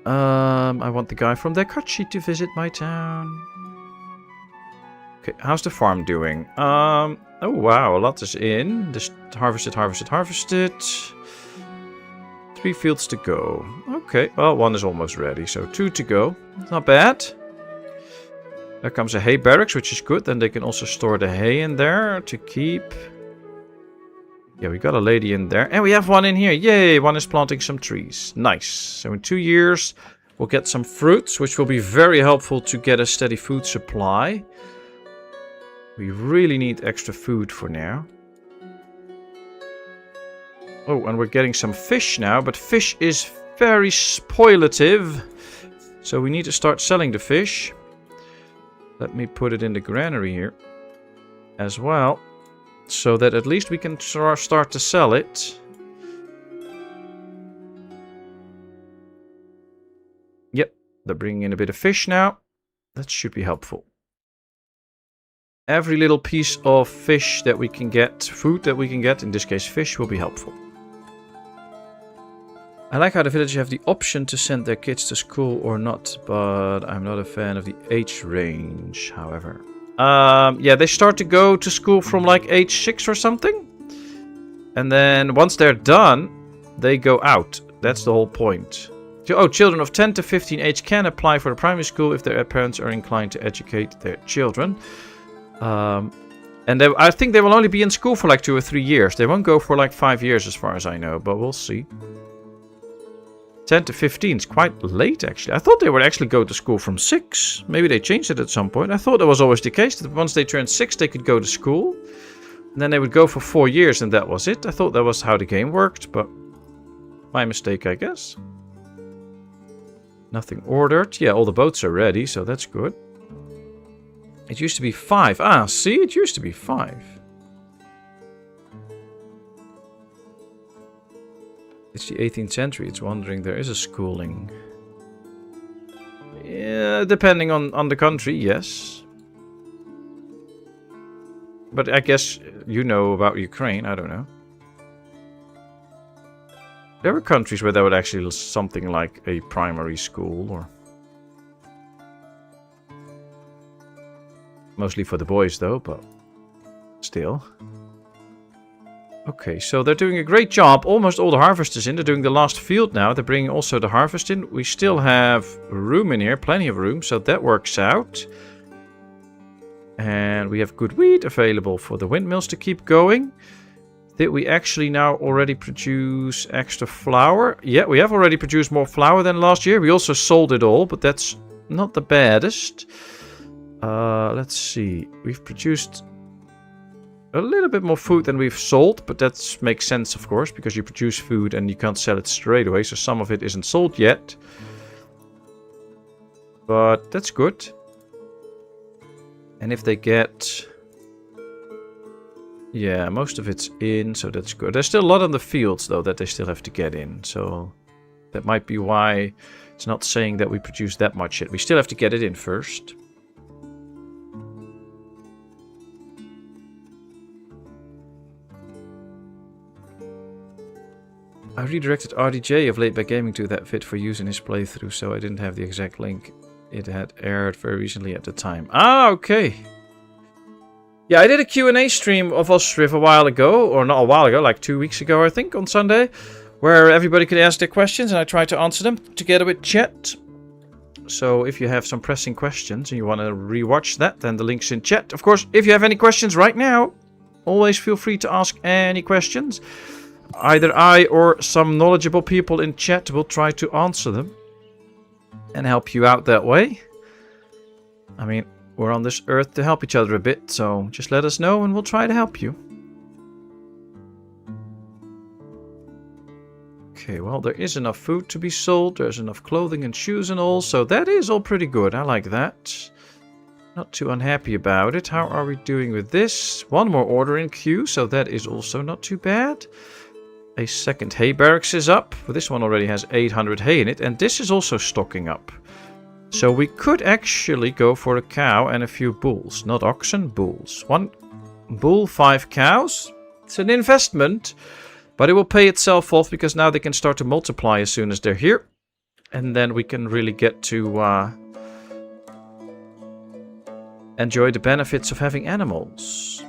I want the guy from the cut sheet to visit my town. Okay, how's the farm doing? Oh wow, a lot is in. Just harvested. 3 fields to go. Okay, well, 1 is almost ready, so 2 to go. Not bad. There comes a hay barracks, which is good. Then they can also store the hay in there to keep. Yeah, we got a lady in there. And we have 1 in here. Yay, 1 is planting some trees. Nice. So in 2 years, we'll get some fruits, which will be very helpful to get a steady food supply. We really need extra food for now. Oh, and we're getting some fish now, but fish is very spoilative. So we need to start selling the fish. Let me put it in the granary here as well, so that at least we can start to sell it. Yep, they're bringing in a bit of fish now. That should be helpful. Every little piece of fish that we can get, food that we can get, in this case fish, will be helpful. I like how the villagers have the option to send their kids to school or not, but I'm not a fan of the age range, however. Yeah, they start to go to school from like age 6 or something. And then once they're done, they go out. That's the whole point. Oh, children of 10 to 15 age can apply for the primary school if their parents are inclined to educate their children. And I think they will only be in school for like 2 or 3 years. They won't go for like 5 years as far as I know, but we'll see. 10 to 15 is quite late, actually. I thought they would actually go to school from 6. Maybe they changed it at some point. I thought that was always the case, that once they turned 6, they could go to school. And then they would go for 4 years, and that was it. I thought that was how the game worked, but my mistake, I guess. Nothing ordered. Yeah, all the boats are ready, so that's good. It used to be 5. Ah, see? It used to be 5. It's the 18th century. It's wondering there is a schooling. Yeah, depending on the country, yes. But I guess you know about Ukraine. I don't know. There were countries where there would actually something like a primary school, or mostly for the boys though, but still. Okay, so they're doing a great job. Almost all the harvest is in. They're doing the last field now. They're bringing also the harvest in. We still have room in here, plenty of room, so that works out. And we have good wheat available for the windmills to keep going. Did we actually now already produce extra flour? Yeah, we have already produced more flour than last year. We also sold it all, but that's not the baddest. Let's see. We've produced a little bit more food than we've sold, but that makes sense, of course, because you produce food and you can't sell it straight away, so some of it isn't sold yet. But that's good. And if they get... yeah, most of it's in, so that's good. There's still a lot on the fields, though, that they still have to get in, so that might be why it's not saying that we produce that much yet. We still have to get it in first. I redirected RDJ of Late Back Gaming to that vid for use in his playthrough, so I didn't have the exact link. It had aired very recently at the time. Ah, okay. Yeah, I did a Q&A stream of Ostriv a while ago, or not a while ago, like 2 weeks ago, I think, on Sunday, where everybody could ask their questions, and I tried to answer them together with chat. So if you have some pressing questions and you want to rewatch that, then the link's in chat. Of course, if you have any questions right now, always feel free to ask any questions. Either I or some knowledgeable people in chat will try to answer them and help you out that way. I mean, we're on this earth to help each other a bit, so just let us know and we'll try to help you. Okay, well, there is enough food to be sold. There's enough clothing and shoes and all, so that is all pretty good. I like that. Not too unhappy about it. How are we doing with this? One more order in queue, so that is also not too bad. A second hay barracks is up. This one already has 800 hay in it, and this is also stocking up. So we could actually go for a cow and a few bulls. Not oxen, bulls. 1 bull, 5 cows. It's an investment, but it will pay itself off because now they can start to multiply as soon as they're here. And then we can really get to enjoy the benefits of having animals.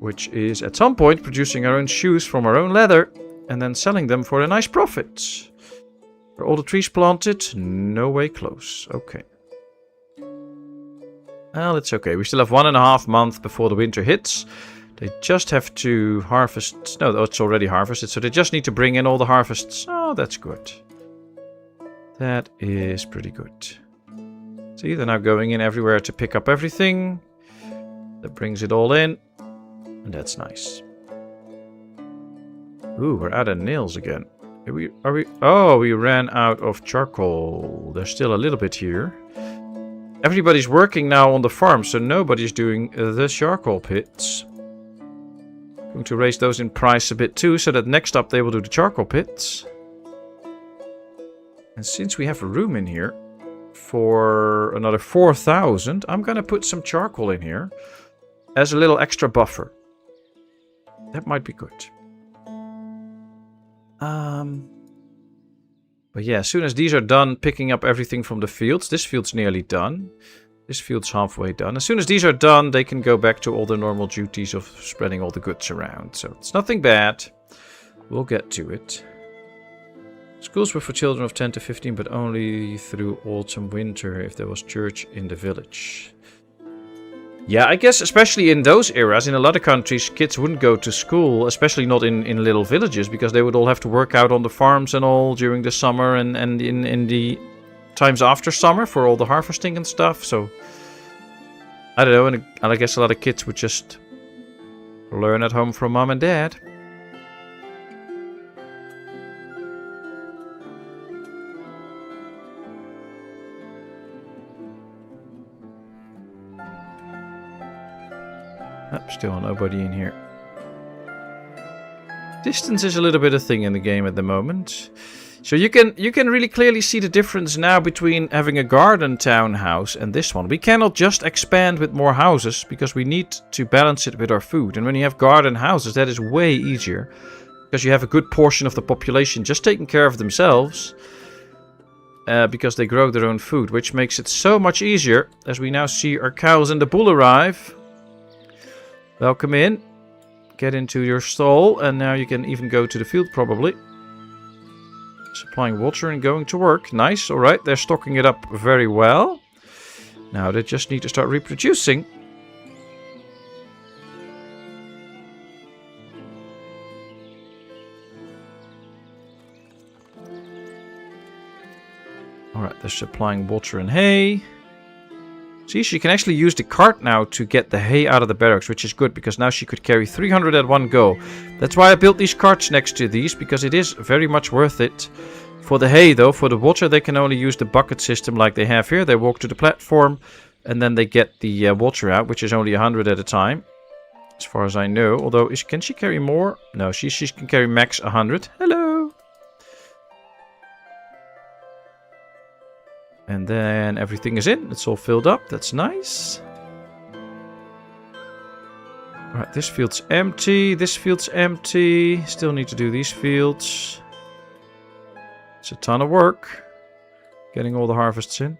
Which is at some point producing our own shoes from our own leather and then selling them for a nice profit. Are all the trees planted? No way close. Okay. Well, it's okay. We still have 1.5 months before the winter hits. They just have to harvest. No, it's already harvested. So they just need to bring in all the harvests. Oh, that's good. That is pretty good. See, they're now going in everywhere to pick up everything. That brings it all in. And that's nice. Ooh, we're out of nails again. Are we? Oh, we ran out of charcoal. There's still a little bit here. Everybody's working now on the farm, so nobody's doing the charcoal pits. Going to raise those in price a bit too, so that next up they will do the charcoal pits. And since we have room in here for another 4,000, I'm gonna put some charcoal in here as a little extra buffer. That might be good. But yeah, as soon as these are done picking up everything from the fields, this field's nearly done. This field's halfway done. As soon as these are done, they can go back to all the normal duties of spreading all the goods around. So it's nothing bad. We'll get to it. Schools were for children of 10 to 15, but only through autumn, winter, if there was church in the village. Yeah, I guess especially in those eras, in a lot of countries, kids wouldn't go to school, especially not in little villages, because they would all have to work out on the farms and all during the summer and in the times after summer for all the harvesting and stuff. So, I don't know, and I guess a lot of kids would just learn at home from mom and dad. Oh, still nobody in here. Distance is a little bit a thing in the game at the moment. So you can really clearly see the difference now between having a garden townhouse and this one. We cannot just expand with more houses because we need to balance it with our food. And when you have garden houses, that is way easier because you have a good portion of the population just taking care of themselves because they grow their own food, which makes it so much easier as we now see our cows and the bull arrive. Welcome in. Get into your stall, and now you can even go to the field probably. Supplying water and going to work. Nice, alright, they're stocking it up very well. Now they just need to start reproducing. Alright, they're supplying water and hay. See, she can actually use the cart now to get the hay out of the barracks, which is good, because now she could carry 300 at one go. That's why I built these carts next to these, because it is very much worth it. For the hay, though, for the water, they can only use the bucket system like they have here. They walk to the platform, and then they get the water out, which is only 100 at a time, as far as I know. Although, can she carry more? No, she can carry max 100. Hello! And then everything is in. It's all filled up. That's nice. Alright, this field's empty. This field's empty. Still need to do these fields. It's a ton of work. Getting all the harvests in.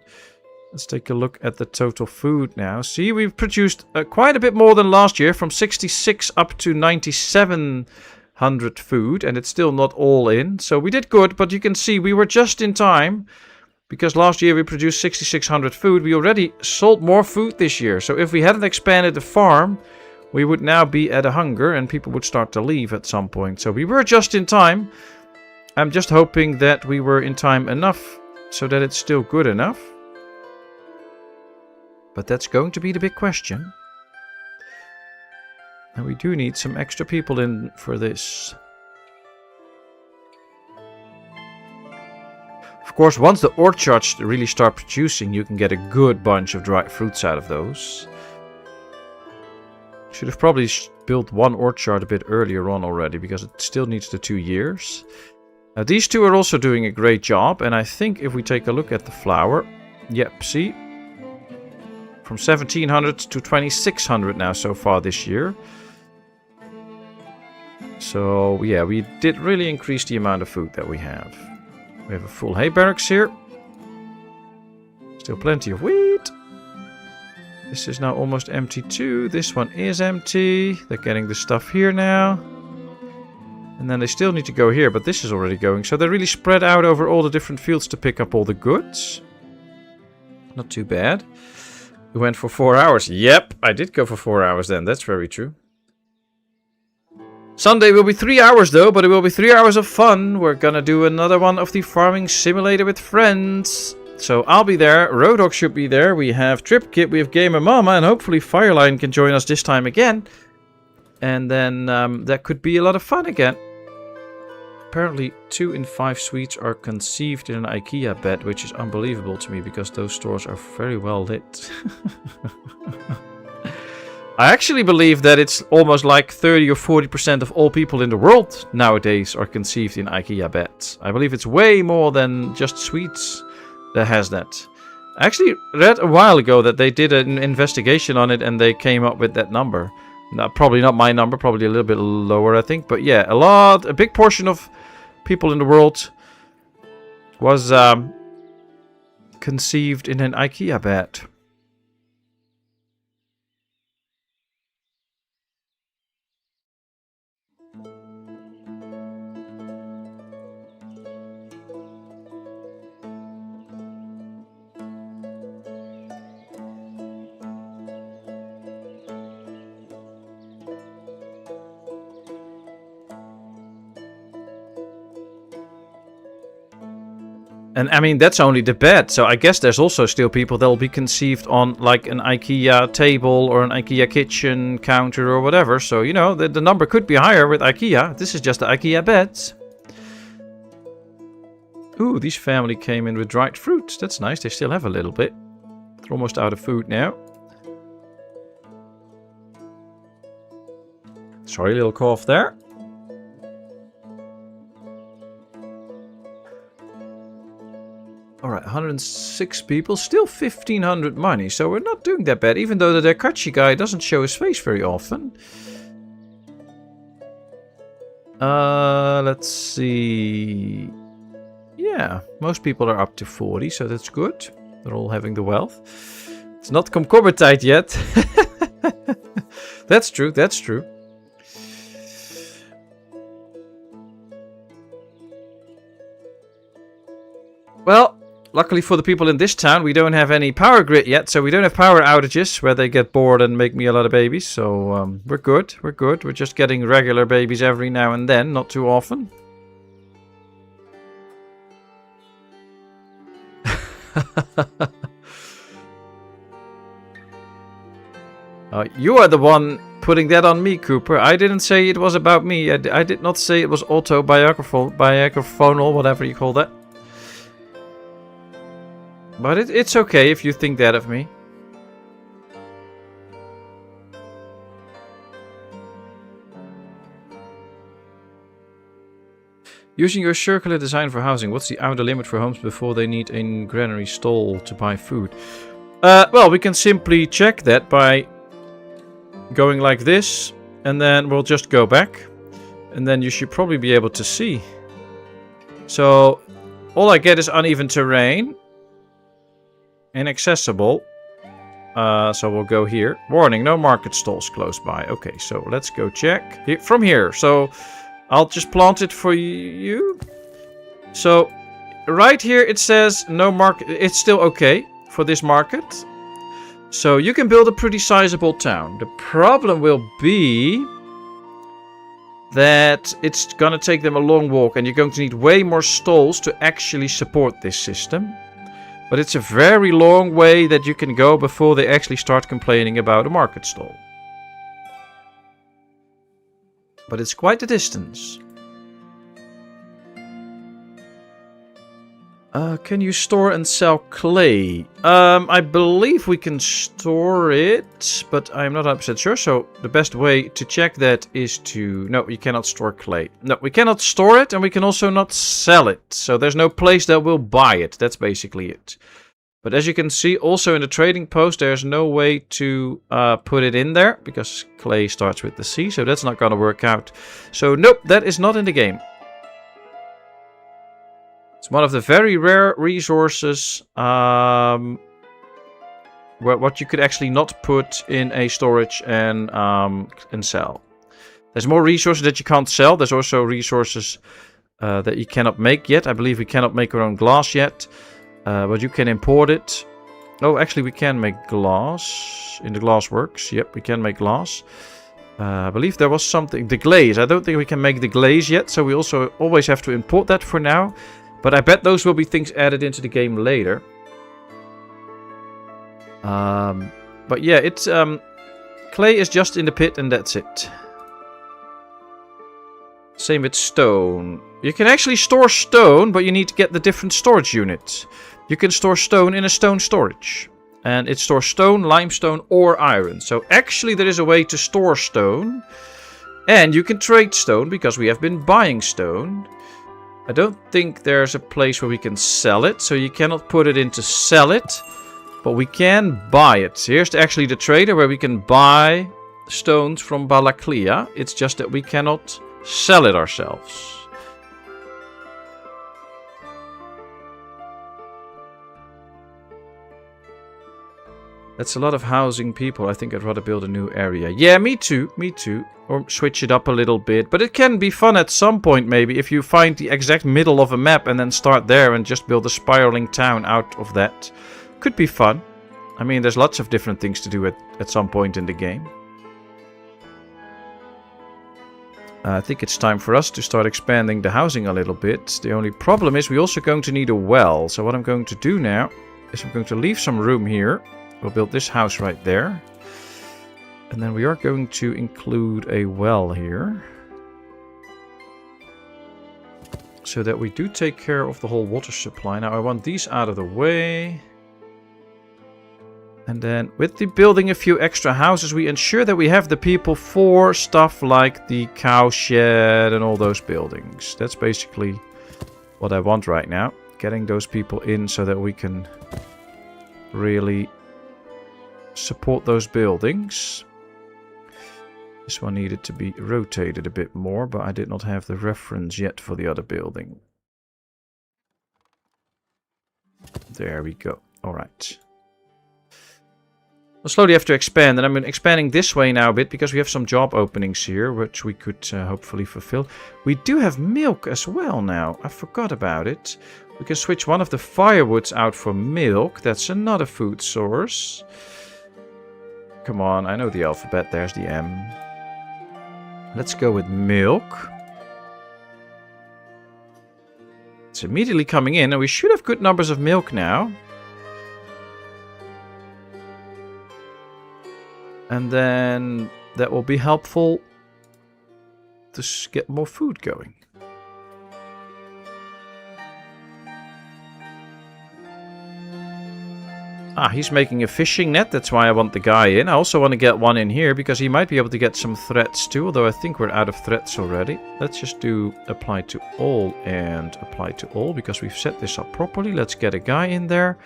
Let's take a look at the total food now. See, we've produced quite a bit more than last year. From 66 up to 9,700 food. And it's still not all in. So we did good. But you can see we were just in time. Because last year we produced 6,600 food. We already sold more food this year. So if we hadn't expanded the farm, we would now be at a hunger and people would start to leave at some point. So we were just in time. I'm just hoping that we were in time enough so that it's still good enough. But that's going to be the big question. And we do need some extra people in for this. Of course, once the orchards really start producing, you can get a good bunch of dried fruits out of those. Should have probably built one orchard a bit earlier on already, because it still needs the 2 years. Now, these two are also doing a great job, and I think if we take a look at the flour, yep, see? From 1,700 to 2,600 now so far this year. So, yeah, we did really increase the amount of food that we have. We have a full hay barracks here. Still plenty of wheat. This is now almost empty too. This one is empty. They're getting the stuff here now. And then they still need to go here, but this is already going. So they're really spread out over all the different fields to pick up all the goods. Not too bad. We went for 4 hours. Yep, I did go for 4 hours then. That's very true. Sunday will be 3 hours though, but it will be 3 hours of fun. We're gonna do another one of the farming simulator with friends. So I'll be there, Rodok should be there, we have TripKit, we have Gamer Mama, and hopefully Fireline can join us this time again. And then that could be a lot of fun again. Apparently 2 in 5 suites are conceived in an IKEA bed, which is unbelievable to me because those stores are very well lit. I actually believe that it's almost like 30 or 40% of all people in the world nowadays are conceived in IKEA beds. I believe it's way more than just suites that has that. I actually read a while ago that they did an investigation on it and they came up with that number. Now, probably not my number, probably a little bit lower, I think. But yeah, a big portion of people in the world was conceived in an IKEA bed. And I mean, that's only the bed. So I guess there's also still people that will be conceived on like an IKEA table or an IKEA kitchen counter or whatever. So, you know, the number could be higher with IKEA. This is just the IKEA beds. Ooh, this family came in with dried fruit. That's nice. They still have a little bit. They're almost out of food now. Sorry, little cough there. Alright, 106 people, still 1500 money, so we're not doing that bad, even though the Dekachi guy doesn't show his face very often. Let's see. Yeah, most people are up to 40, so that's good. They're all having the wealth. It's not Komkommertijd yet. That's true, that's true. Well, luckily for the people in this town, we don't have any power grid yet, so we don't have power outages where they get bored and make me a lot of babies. So we're good, we're good. We're just getting regular babies every now and then, not too often. You are the one putting that on me, Cooper. I didn't say it was about me. I did not say it was autobiographical, whatever you call that. But it's okay if you think that of me. Using your circular design for housing, what's the outer limit for homes before they need a granary stall to buy food? Well, we can simply check that by going like this, and then we'll just go back. And then you should probably be able to see. So, all I get is uneven terrain. Inaccessible. So we'll go here. Warning, no market stalls close by. Okay, so let's go check. From here. So I'll just plant it for you. So right here it says no market. It's still okay for this market. So you can build a pretty sizable town. The problem will be that it's gonna take them a long walk and you're going to need way more stalls to actually support this system. But it's a very long way that you can go before they actually start complaining about a market stall. But it's quite a distance. Can you store and sell clay? I believe we can store it, but I'm not 100% sure. So the best way to check that is to... No, you cannot store clay. No, we cannot store it, and we can also not sell it. So there's no place that will buy it. That's basically it. But as you can see, also in the trading post, there's no way to put it in there, because clay starts with the C, so that's not going to work out. So nope, that is not in the game. It's one of the very rare resources what you could actually not put in a storage and sell. There's more resources that you can't sell. There's also resources that you cannot make yet. I believe we cannot make our own glass yet, but you can import it. Oh, actually we can make glass in the glass works. Yep, we can make glass. I believe there was something, the glaze. I don't think we can make the glaze yet, so we also always have to import that for now. But I bet those will be things added into the game later. But yeah, it's clay is just in the pit and that's it. Same with stone. You can actually store stone, but you need to get the different storage units. You can store stone in a stone storage. And it stores stone, limestone, or iron. So actually there is a way to store stone. And you can trade stone, because we have been buying stone. I don't think there's a place where we can sell it. So you cannot put it into sell it. But we can buy it. Here's actually the trader where we can buy stones from Balaklia. It's just that we cannot sell it ourselves. That's a lot of housing people. I think I'd rather build a new area. Yeah, me too. Me too. Or switch it up a little bit. But it can be fun at some point maybe. If you find the exact middle of a map and then start there and just build a spiraling town out of that. Could be fun. I mean, there's lots of different things to do at some point in the game. I think it's time for us to start expanding the housing a little bit. The only problem is we're also going to need a well. So what I'm going to do now is I'm going to leave some room here. We'll build this house right there. And then we are going to include a well here. So that we do take care of the whole water supply. Now I want these out of the way. And then with the building a few extra houses, we ensure that we have the people for stuff like the cow shed and all those buildings. That's basically what I want right now. Getting those people in so that we can really support those buildings. This one needed to be rotated a bit more, but I did not have the reference yet for the other building. There we go. All right. We'll slowly have to expand, and I'm expanding this way now a bit because we have some job openings here, which we could hopefully fulfill. We do have milk as well now. I forgot about it. We can switch one of the firewoods out for milk. That's another food source. Come on, I know the alphabet. There's the M. Let's go with milk. It's immediately coming in, and we should have good numbers of milk now. And then that will be helpful to get more food going. Ah, he's making a fishing net. That's why I want the guy in. I also want to get one in here because he might be able to get some threats too. Although I think we're out of threats already. Let's just do apply to all and apply to all because we've set this up properly. Let's get a guy in there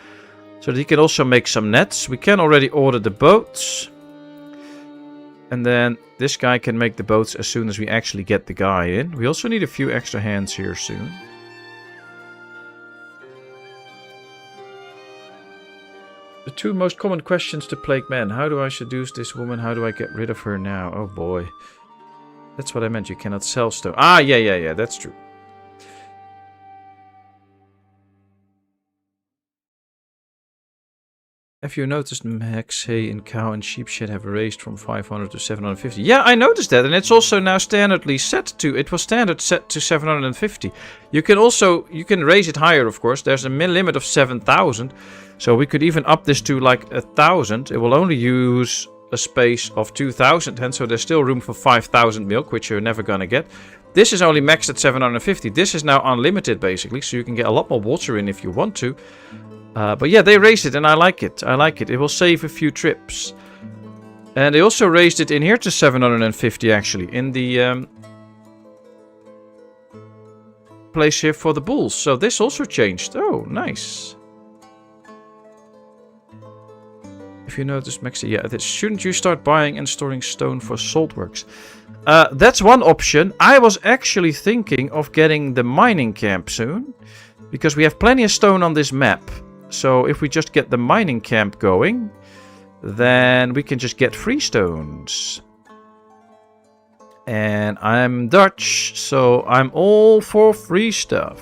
so that he can also make some nets. We can already order the boats. And then this guy can make the boats as soon as we actually get the guy in. We also need a few extra hands here soon. The two most common questions to plague men. How do I seduce this woman? How do I get rid of her now? Oh boy. That's what I meant. You cannot sell stone. Ah, yeah. That's true. Have you noticed max hay in cow and sheep shed have raised from 500 to 750? Yeah, I noticed that, and it's also now standardly set to. It was standard set to 750. You can raise it higher, of course. There's a limit of 7,000, so we could even up this to like 1,000. It will only use a space of 2,000, and so there's still room for 5,000 milk, which you're never gonna get. This is only maxed at 750. This is now unlimited, basically, so you can get a lot more water in if you want to. But yeah, they raised it and I like it. I like it. It will save a few trips. And they also raised it in here to 750 actually. In the place here for the bulls. So this also changed. Oh, nice. If you notice, Maxi, yeah, shouldn't you start buying and storing stone for saltworks? That's one option. I was actually thinking of getting the mining camp soon. Because we have plenty of stone on this map. So if we just get the mining camp going, then we can just get free stones. And I'm Dutch, so I'm all for free stuff.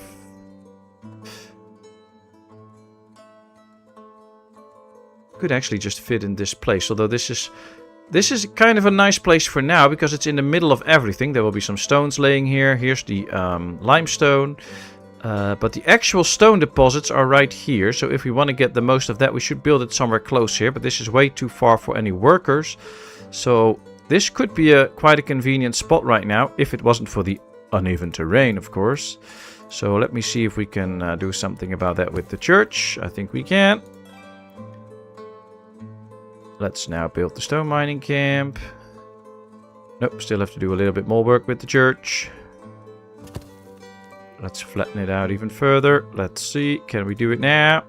Could actually just fit in this place, although this is kind of a nice place for now because it's in the middle of everything. There will be some stones laying here. Here's the limestone. But the actual stone deposits are right here. So if we want to get the most of that, we should build it somewhere close here. But this is way too far for any workers. So this could be quite a convenient spot right now. If it wasn't for the uneven terrain, of course. So let me see if we can do something about that with the church. I think we can. Let's now build the stone mining camp. Nope, still have to do a little bit more work with the church. Let's flatten it out even further. Let's see. Can we do it now?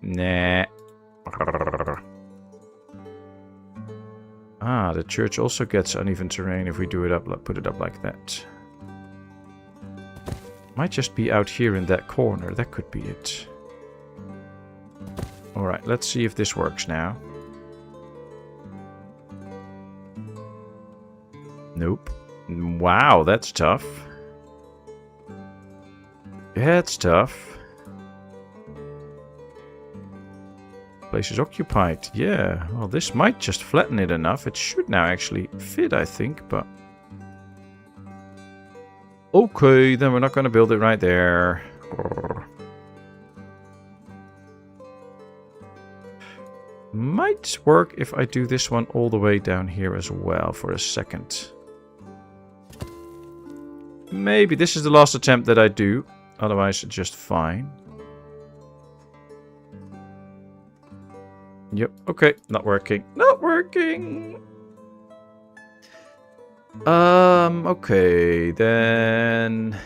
Nah. Ah, the church also gets uneven terrain if we do it up, put it up like that. Might just be out here in that corner. That could be it. Alright, let's see if this works now. Nope. Wow, that's tough. That's tough. Place is occupied. Yeah, well, this might just flatten it enough. It should now actually fit, I think, but... Okay, then we're not going to build it right there. Might work if I do this one all the way down here as well for a second. Maybe this is the last attempt that I do. Otherwise, it's just fine. Yep, okay, not working. Not working! Okay, then...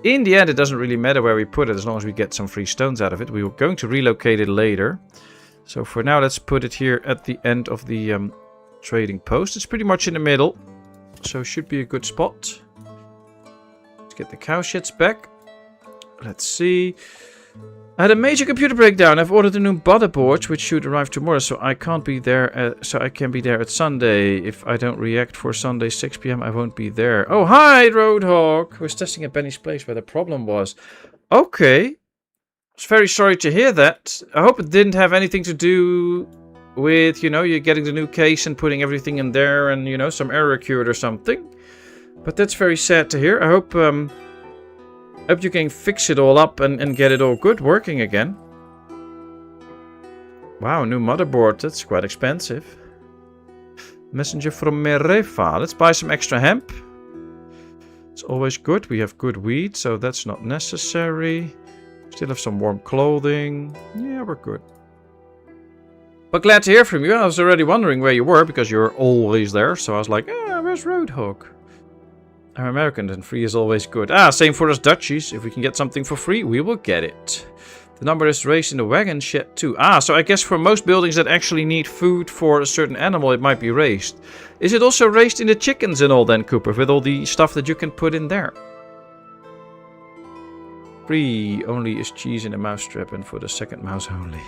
In the end, it doesn't really matter where we put it as long as we get some free stones out of it. We were going to relocate it later. So for now, let's put it here at the end of the trading post. It's pretty much in the middle. So should be a good spot. Let's get the cow sheds back. Let's see. I had a major computer breakdown. I've ordered a new motherboard, which should arrive tomorrow, so I can't be there. So I can be there at Sunday. If I don't react for Sunday 6 p.m., I won't be there. Oh, hi, Roadhog. I was testing at Benny's place where the problem was. Okay. I was very sorry to hear that. I hope it didn't have anything to do with, you know, you getting the new case and putting everything in there and, you know, some error occurred or something. But that's very sad to hear. I hope you can fix it all up and get it all good working again. Wow, new motherboard. That's quite expensive. Messenger from Merefa. Let's buy some extra hemp. It's always good. We have good wheat, so that's not necessary. Still have some warm clothing. Yeah, we're good. But glad to hear from you. I was already wondering where you were because you're always there. So I was like, where's Roadhog? I'm American and free is always good. Ah, same for us Dutchies. If we can get something for free, we will get it. The number is raised in the wagon shed too. Ah, so I guess for most buildings that actually need food for a certain animal, it might be raised. Is it also raised in the chickens and all then, Cooper, with all the stuff that you can put in there? Free only is cheese in a mousetrap and for the second mouse only.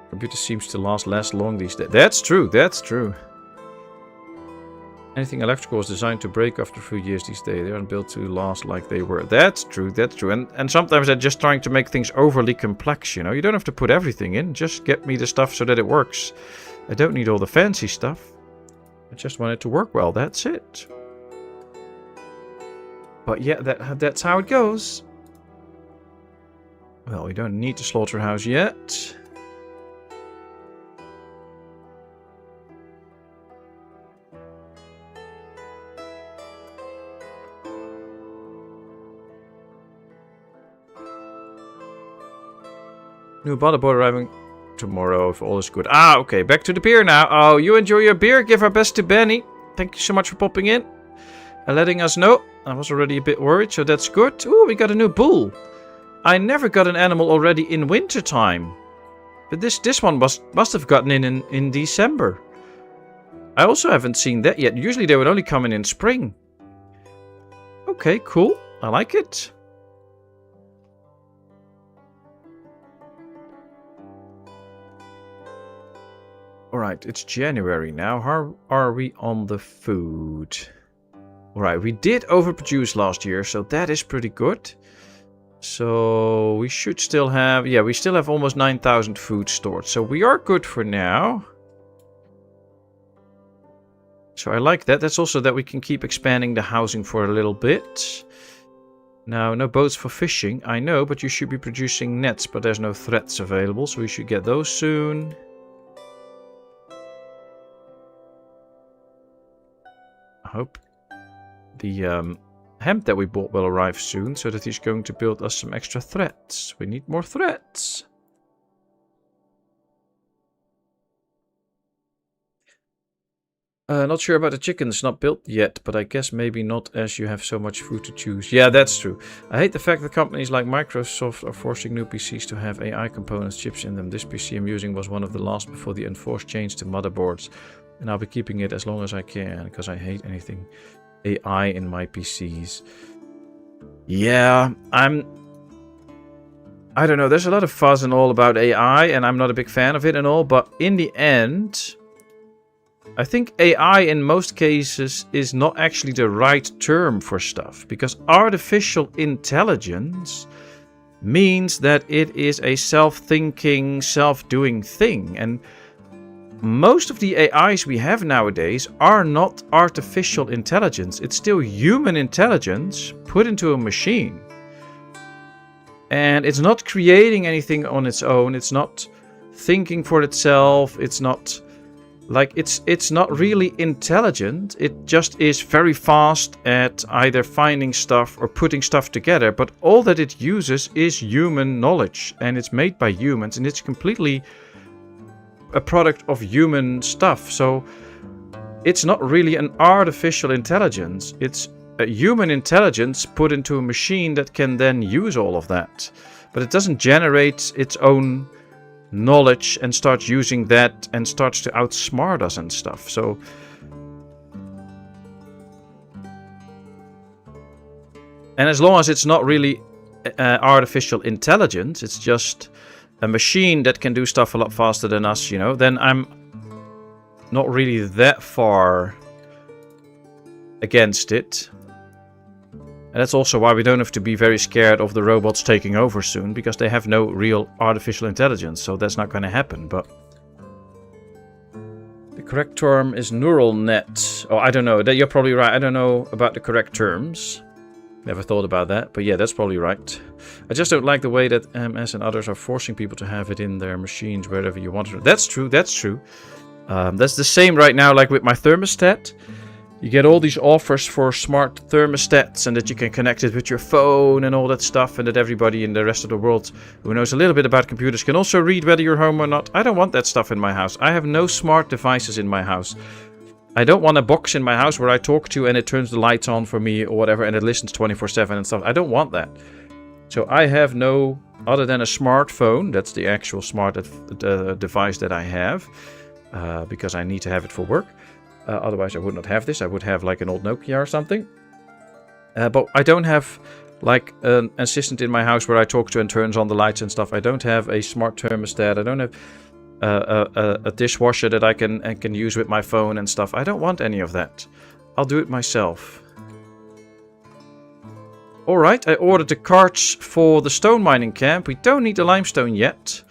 Computer seems to last less long these days. That's true, that's true. Anything electrical is designed to break after a few years these days. They aren't built to last like they were. That's true, that's true. And sometimes they're just trying to make things overly complex, you know. You don't have to put everything in. Just get me the stuff so that it works. I don't need all the fancy stuff. I just want it to work well, that's it. But yeah, that's how it goes. Well, we don't need the slaughterhouse yet. New motherboard arriving tomorrow if all is good. Ah, okay. Back to the beer now. Oh, you enjoy your beer. Give our best to Benny. Thank you so much for popping in and letting us know. I was already a bit worried, so that's good. Ooh, we got a new bull. I never got an animal already in winter time. But this one must have gotten in December. I also haven't seen that yet. Usually they would only come in spring. Okay, cool. I like it. Alright, it's January now. How are we on the food? Alright, we did overproduce last year, so that is pretty good. So we should still have... Yeah, we still have almost 9,000 food stored. So we are good for now. So I like that. That's also that we can keep expanding the housing for a little bit. Now, no boats for fishing. I know, but you should be producing nets, but there's no threads available, so we should get those soon. I hope the hemp that we bought will arrive soon, so that he's going to build us some extra threads. We need more threads. Not sure about the chickens, not built yet, but I guess maybe not as you have so much food to choose. Yeah, that's true. I hate the fact that companies like Microsoft are forcing new PCs to have AI components chips in them. This PC I'm using was one of the last before the enforced change to motherboards. And I'll be keeping it as long as I can, because I hate anything AI in my PCs. Yeah, I don't know, there's a lot of fuzz and all about AI, and I'm not a big fan of it and all, but in the end, I think AI in most cases is not actually the right term for stuff, because artificial intelligence means that it is a self-thinking, self-doing thing, and most of the AIs we have nowadays are not artificial intelligence. It's still human intelligence put into a machine. And it's not creating anything on its own. It's not thinking for itself. It's not like it's not really intelligent. It just is very fast at either finding stuff or putting stuff together. But all that it uses is human knowledge, and it's made by humans, and it's completely a product of human stuff. So it's not really an artificial intelligence. It's a human intelligence put into a machine that can then use all of that. But it doesn't generate its own knowledge and starts using that and starts to outsmart us and stuff. So and as long as it's not really artificial intelligence, it's just a machine that can do stuff a lot faster than us, you know, then I'm not really that far against it. And that's also why we don't have to be very scared of the robots taking over soon, because they have no real artificial intelligence, so that's not going to happen. But the correct term is neural net. Oh, I don't know. You're probably right. I don't know about the correct terms. Never thought about that, but yeah, that's probably right. I just don't like the way that MS and others are forcing people to have it in their machines wherever you want it. That's true, that's true. That's the same right now, like with my thermostat. You get all these offers for smart thermostats, and that you can connect it with your phone and all that stuff, and that everybody in the rest of the world who knows a little bit about computers can also read whether you're home or not. I don't want that stuff in my house. I have no smart devices in my house. I don't want a box in my house where I talk to and it turns the lights on for me or whatever, and it listens 24/7 and stuff. I don't want that. So I have no, other than a smartphone, that's the actual smart device that I have, because I need to have it for work. Otherwise I would not have this. I would have like an old Nokia or something. But I don't have like an assistant in my house where I talk to and turns on the lights and stuff. I don't have a smart thermostat. I don't have a dishwasher that I can use with my phone and stuff. I don't want any of that. I'll do it myself. Alright, I ordered the carts for the stone mining camp. We don't need the limestone yet.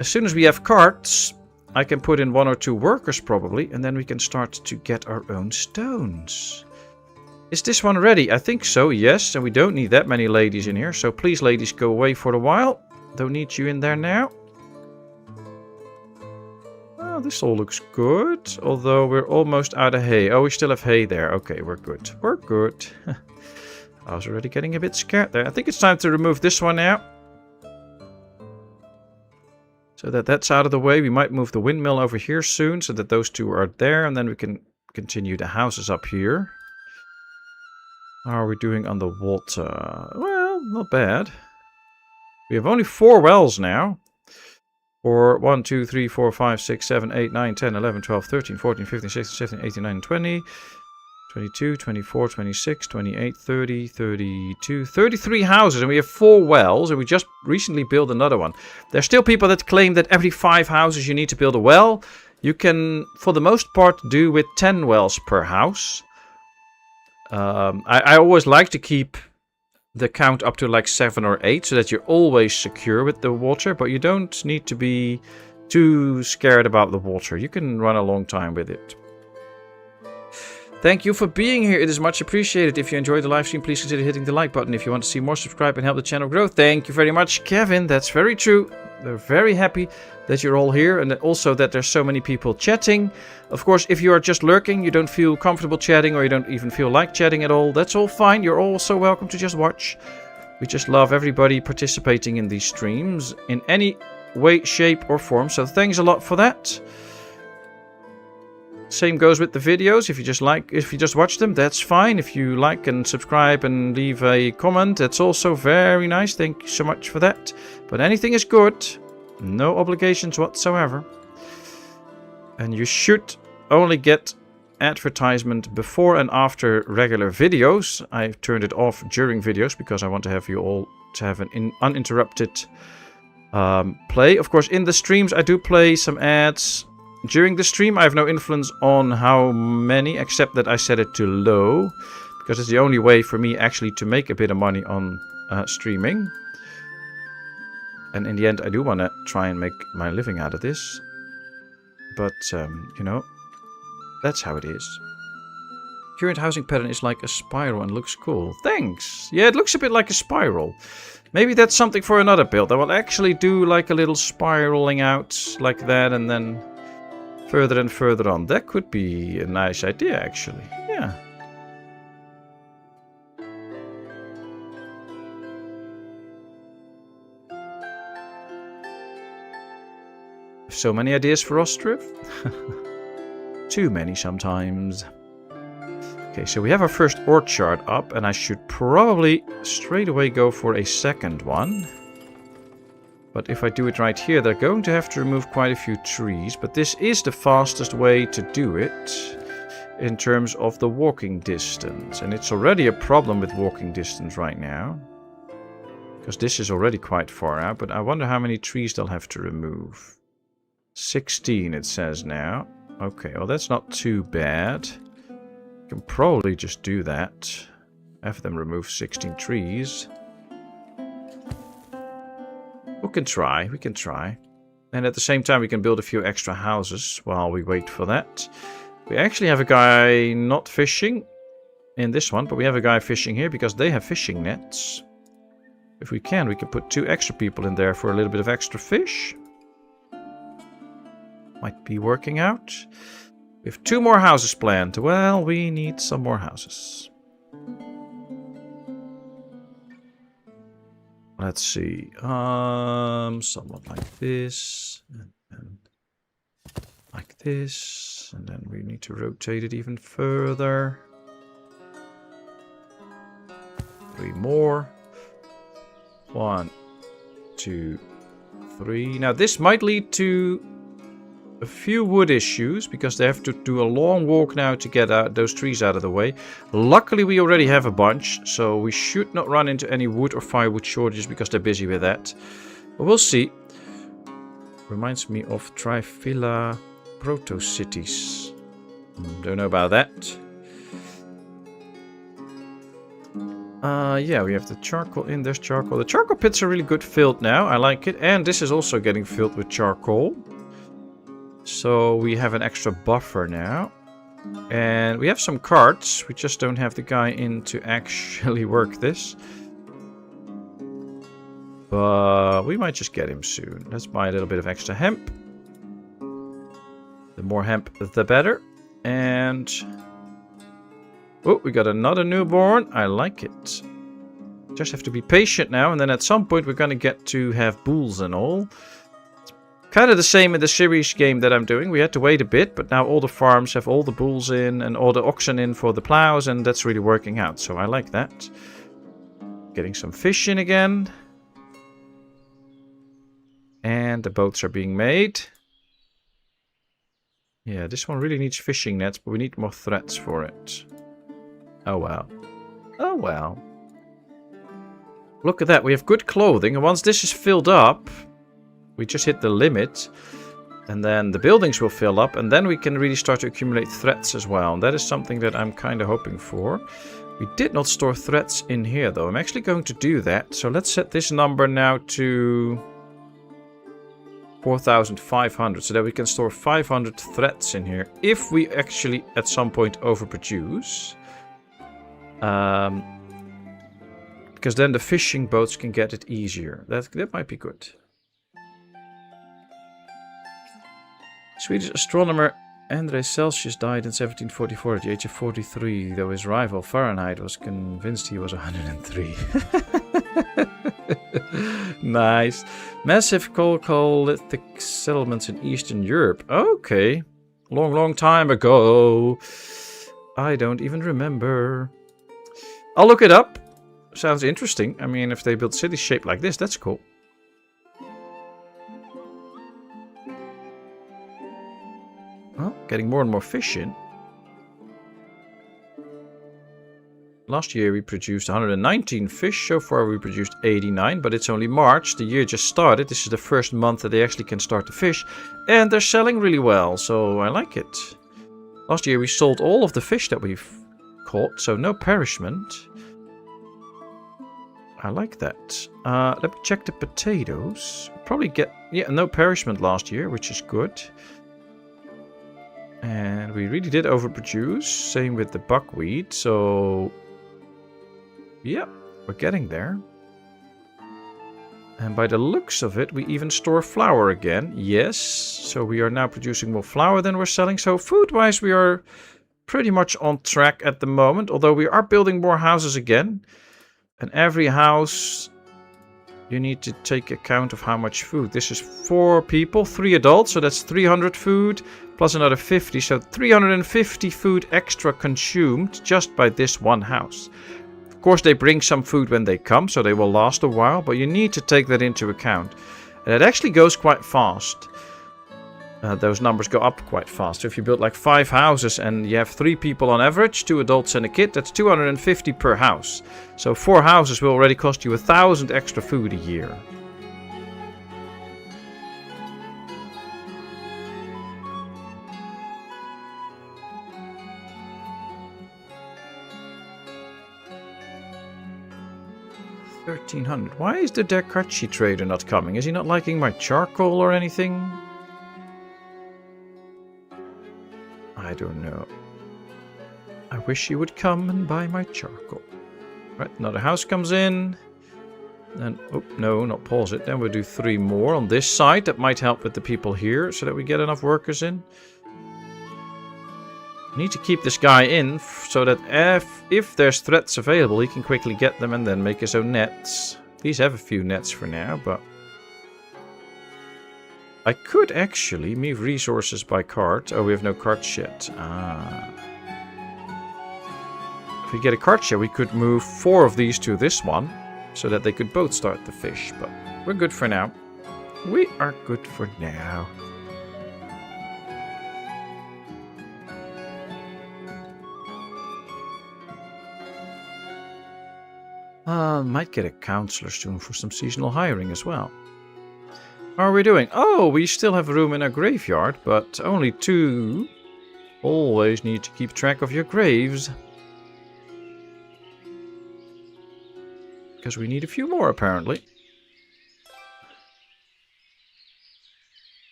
As soon as we have carts, I can put in 1 or 2 workers probably, and then we can start to get our own stones. Is this one ready? I think so, yes. And we don't need that many ladies in here, so please ladies go away for a while. Don't need you in there now. Oh, this all looks good, although we're almost out of hay. Oh, we still have hay there. Okay, we're good. We're good. I was already getting a bit scared there. I think it's time to remove this one now. So that that's out of the way. We might move the windmill over here soon, so that those two are there, and then we can continue the houses up here. How are we doing on the water? Well, not bad. We have only 4 wells now. For 1, 2, 3, 4, 5, 6, 7, 8, 9, 10, 11, 12, 13, 14, 15, 16, 17, 18, 19, 20, 22, 24, 26, 28, 30, 32, 33 houses. And we have 4 wells, and we just recently built another one. There's still people that claim that every 5 houses you need to build a well. You can, for the most part, do with 10 wells per house. I always like to keep the count up to like 7 or 8, so that you're always secure with the water, but you don't need to be too scared about the water. You can run a long time with it. Thank you for being here. It is much appreciated. If you enjoyed the live stream, please consider hitting the like button. If you want to see more, subscribe and help the channel grow. Thank you very much, Kevin. That's very true. We're very happy that you're all here, and also that there's so many people chatting. Of course, if you are just lurking, you don't feel comfortable chatting, or you don't even feel like chatting at all, that's all fine. You're also welcome to just watch. We just love everybody participating in these streams in any way, shape, or form. So thanks a lot for that. Same goes with the videos. If you just watch them, that's fine. If you like and subscribe and leave a comment, that's also very nice. Thank you so much for that. But anything is good. No obligations whatsoever. And you should only get advertisement before and after regular videos. I've turned it off during videos because I want to have you all to have an uninterrupted play. Of course, in the streams I do play some ads. During the stream, I have no influence on how many, except that I set it to low, because it's the only way for me actually to make a bit of money on streaming. And in the end, I do want to try and make my living out of this. But, you know, that's how it is. Current housing pattern is like a spiral and looks cool. Thanks! Yeah, it looks a bit like a spiral. Maybe that's something for another build. I will actually do like a little spiraling out like that, and then further and further on. That could be a nice idea, actually. Yeah. So many ideas for Ostriv? Too many sometimes. Okay, so we have our first orchard up, and I should probably straight away go for a second one. But if I do it right here, they're going to have to remove quite a few trees. But this is the fastest way to do it in terms of the walking distance. And it's already a problem with walking distance right now, because this is already quite far out. But I wonder how many trees they'll have to remove. 16 it says now. Okay, well that's not too bad. You can probably just do that. Have them remove 16 trees. We can try. And at the same time we can build a few extra houses while we wait for that. We actually have a guy not fishing in this one, but we have a guy fishing here because they have fishing nets. If we can put 2 extra people in there for a little bit of extra fish. Might be working out. We have 2 more houses planned. Well, we need some more houses. Let's see. Somewhat like this. And like this. And then we need to rotate it even further. 3 more. 1, 2, 3. Now this might lead to a few wood issues, because they have to do a long walk now to get those trees out of the way. Luckily we already have a bunch, so we should not run into any wood or firewood shortages because they're busy with that. But we'll see. Reminds me of Trifila Proto-Cities. Don't know about that. Yeah, we have the charcoal in. There's charcoal. The charcoal pits are really good filled now. I like it. And this is also getting filled with charcoal. So we have an extra buffer now. And we have some carts. We just don't have the guy in to actually work this. But we might just get him soon. Let's buy a little bit of extra hemp. The more hemp, the better. And oh, we got another newborn. I like it. Just have to be patient now. And then at some point we're going to get to have bulls and all. Kind of the same in the series game that I'm doing. We had to wait a bit, but now all the farms have all the bulls in and all the oxen in for the plows, and that's really working out. So I like that. Getting some fish in again. And the boats are being made. Yeah, this one really needs fishing nets, but we need more threads for it. Oh well. Oh well. Look at that, we have good clothing, and once this is filled up, we just hit the limit, and then the buildings will fill up, and then we can really start to accumulate threads as well. And that is something that I'm kind of hoping for. We did not store threads in here, though. I'm actually going to do that. So let's set this number now to 4,500, so that we can store 500 threads in here if we actually at some point overproduce. Because then the fishing boats can get it easier. That might be good. Swedish astronomer André Celsius died in 1744 at the age of 43, though his rival Fahrenheit was convinced he was 103. Nice. Massive Chalcolithic settlements in Eastern Europe. Okay. Long time ago. I don't even remember. I'll look it up. Sounds interesting. I mean, if they build cities shaped like this, that's cool. Oh, getting more and more fish in. Last year we produced 119 fish. So far we produced 89, but it's only March. The year just started. This is the first month that they actually can start to fish. And they're selling really well, so I like it. Last year we sold all of the fish that we've caught, so no perishment. I like that. Let me check the potatoes. Probably get... yeah, no perishment last year, which is good. And we really did overproduce. Same with the buckwheat, so... yeah, we're getting there. And by the looks of it, we even store flour again. Yes, so we are now producing more flour than we're selling. So food-wise, we are pretty much on track at the moment. Although we are building more houses again. And every house, you need to take account of how much food. This is 4 people, 3 adults, so that's 300 food, plus another 50. So 350 food extra consumed just by this one house. Of course, they bring some food when they come, so they will last a while, but you need to take that into account. And it actually goes quite fast. Those numbers go up quite fast. So if you build like 5 houses and you have 3 people on average, 2 adults and a kid, that's 250 per house. So 4 houses will already cost you 1,000 extra food a year. $1,300. Why is the Derkachi trader not coming? Is he not liking my charcoal or anything? I don't know. I wish he would come and buy my charcoal. Right, another house comes in. Then, oh, no, not pause it. Then we'll do 3 more on this side. That might help with the people here so that we get enough workers in. Need to keep this guy in so that if there's threats available, he can quickly get them and then make his own nets. These have a few nets for now, but... I could actually move resources by cart. Oh, we have no carts yet. If we get a cart share, we could move 4 of these to this one, so that they could both start the fish. But we're good for now. We are good for now. Might get a counselor soon for some seasonal hiring as well. How are we doing? Oh, we still have room in our graveyard, but only 2. Always need to keep track of your graves. Because we need a few more, apparently.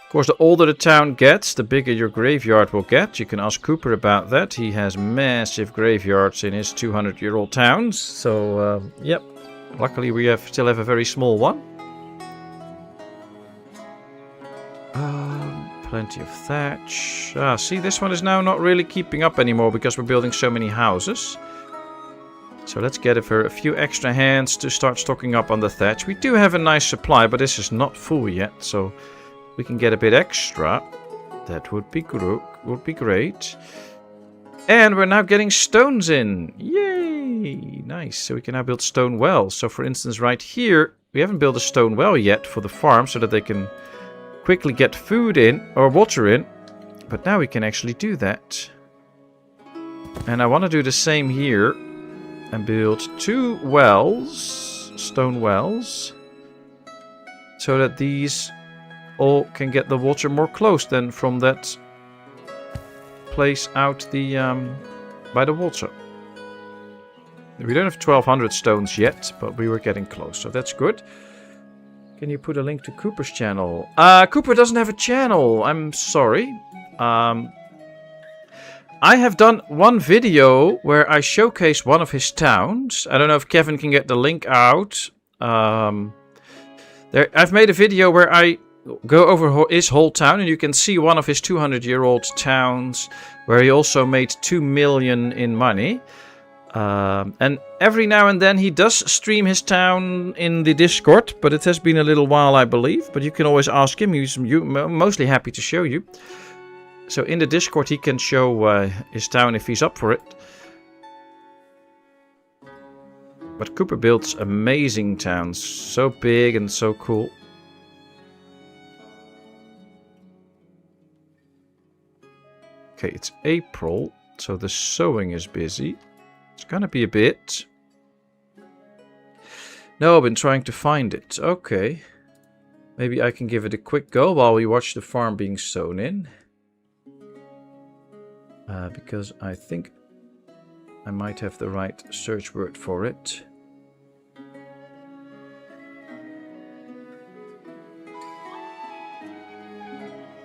Of course, the older the town gets, the bigger your graveyard will get. You can ask Cooper about that. He has massive graveyards in his 200-year-old towns. So, yep. Luckily, we still have a very small one. Plenty of thatch. See, this one is now not really keeping up anymore because we're building so many houses. So let's get a few extra hands to start stocking up on the thatch. We do have a nice supply, but this is not full yet. So we can get a bit extra. That would be great. And we're now getting stones in. Yay! Nice. So we can now build stone wells. So for instance, right here, we haven't built a stone well yet for the farm so that they can quickly get food in or water in. But now we can actually do that. And I want to do the same here and build 2 wells, stone wells, so that these all can get the water more close than from that place out the by the water. We don't have 1,200 stones yet, but we were getting close, so that's good. Can you put a link to Cooper's channel? Cooper doesn't have a channel. I'm sorry. I have done one video where I showcase one of his towns. I don't know if Kevin can get the link out. I've made a video where I go over his whole town, and you can see one of his 200-year-old towns where he also made 2 million in money. And every now and then he does stream his town in the Discord, but it has been a little while, I believe. But you can always ask him. He's mostly happy to show you. So in the Discord he can show his town if he's up for it. But Cooper builds amazing towns. So big and so cool. Okay, it's April, so the sowing is busy. It's gonna be a bit. No, I've been trying to find it. Okay. Maybe I can give it a quick go while we watch the farm being sown in. Because I think I might have the right search word for it.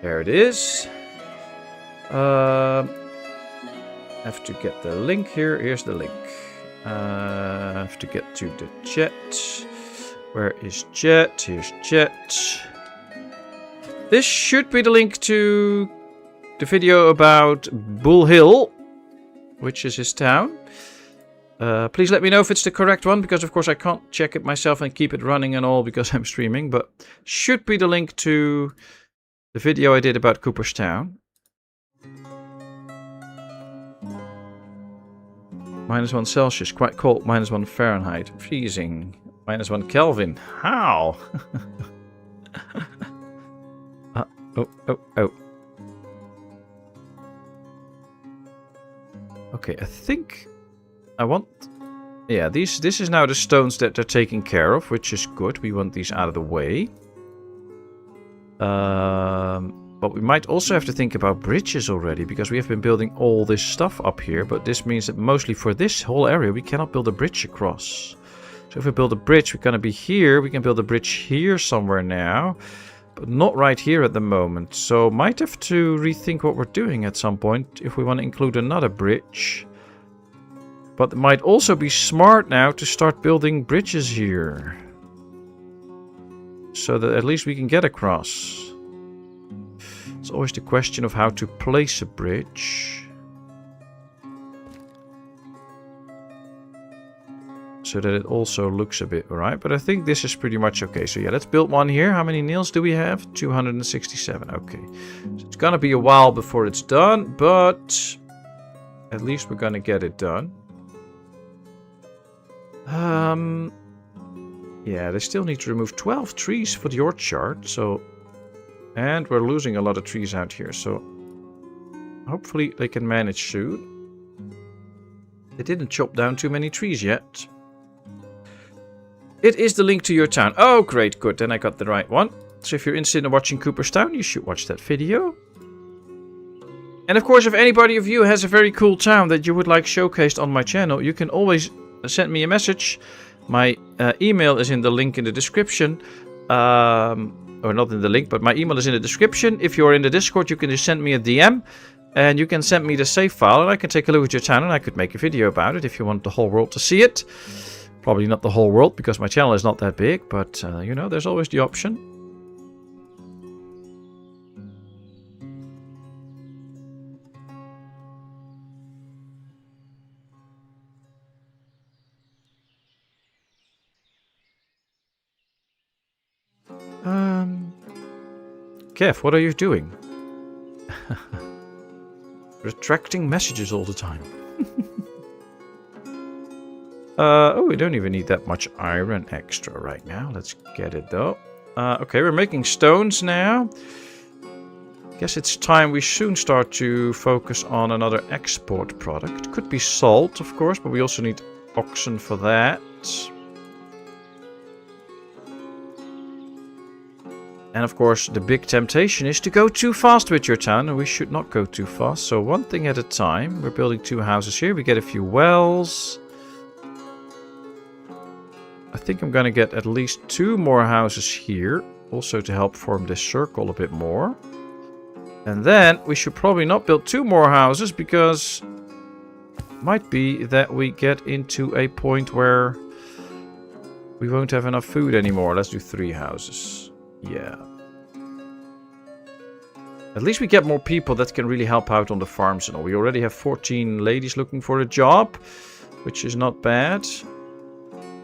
There it is. Have to get the link here. Here's the link. Have to get to the chat. Where is chat? Here's chat. This should be the link to the video about Bull Hill, which is his town. Please let me know if it's the correct one, because of course I can't check it myself and keep it running and all because I'm streaming, but should be the link to the video I did about Cooper's town. -1 Celsius, quite cold. -1 Fahrenheit, freezing. -1 Kelvin. How? Oh. Okay, I think I want... Yeah, this is now the stones that they're taking care of, which is good. We want these out of the way. But we might also have to think about bridges already, because we have been building all this stuff up here. But this means that mostly for this whole area, we cannot build a bridge across. So if we build a bridge, we're going to be here. We can build a bridge here somewhere now, but not right here at the moment. So might have to rethink what we're doing at some point if we want to include another bridge. But it might also be smart now to start building bridges here, so that at least we can get across. It's always the question of how to place a bridge, so that it also looks a bit right. But I think this is pretty much okay. So yeah, let's build one here. How many nails do we have? 267. Okay. So it's gonna be a while before it's done, but at least we're gonna get it done. Yeah, they still need to remove 12 trees for the orchard, so... And we're losing a lot of trees out here, so... Hopefully they can manage soon. They didn't chop down too many trees yet. It is the link to your town. Oh, great, good, then I got the right one. So if you're interested in watching Cooper's town, you should watch that video. And of course, if anybody of you has a very cool town that you would like showcased on my channel, you can always send me a message. My email is in the link in the description. Or not in the link, but my email is in the description. If you're in the Discord, you can just send me a DM. And you can send me the save file, and I can take a look at your town, and I could make a video about it if you want the whole world to see it. Probably not the whole world, because my channel is not that big, but you know, there's always the option. Kev, what are you doing? Retracting messages all the time. Oh, we don't even need that much iron extra right now. Let's get it though. Okay, we're making stones now. Guess it's time we soon start to focus on another export product. Could be salt, of course, but we also need oxen for that. And of course, the big temptation is to go too fast with your town, and we should not go too fast. So one thing at a time. We're building 2 houses here. We get a few wells. I think I'm going to get at least 2 more houses here. Also to help form this circle a bit more. And then we should probably not build 2 more houses because it might be that we get into a point where we won't have enough food anymore. Let's do 3 houses. Yeah. At least we get more people that can really help out on the farms and all. We already have 14 ladies looking for a job, which is not bad.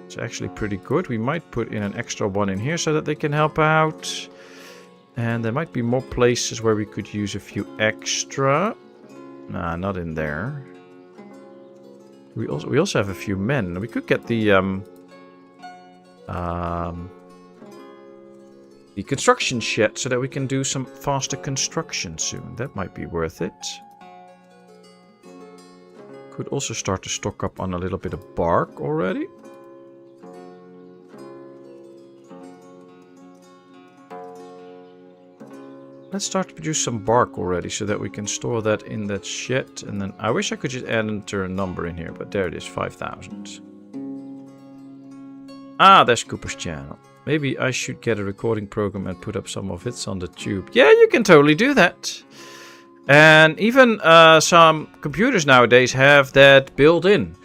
It's actually pretty good. We might put in an extra one in here so that they can help out. And there might be more places where we could use a few extra. Nah, not in there. We also have a few men. We could get the construction shed so that we can do some faster construction soon. That might be worth it. Could also start to stock up on a little bit of bark already. Let's start to produce some bark already so that we can store that in that shed. And then I wish I could just enter a number in here, but there it is, 5,000. Ah, there's Cooper's channel. Maybe I should get a recording program and put up some of it on the tube. Yeah, you can totally do that. And even some computers nowadays have that built in.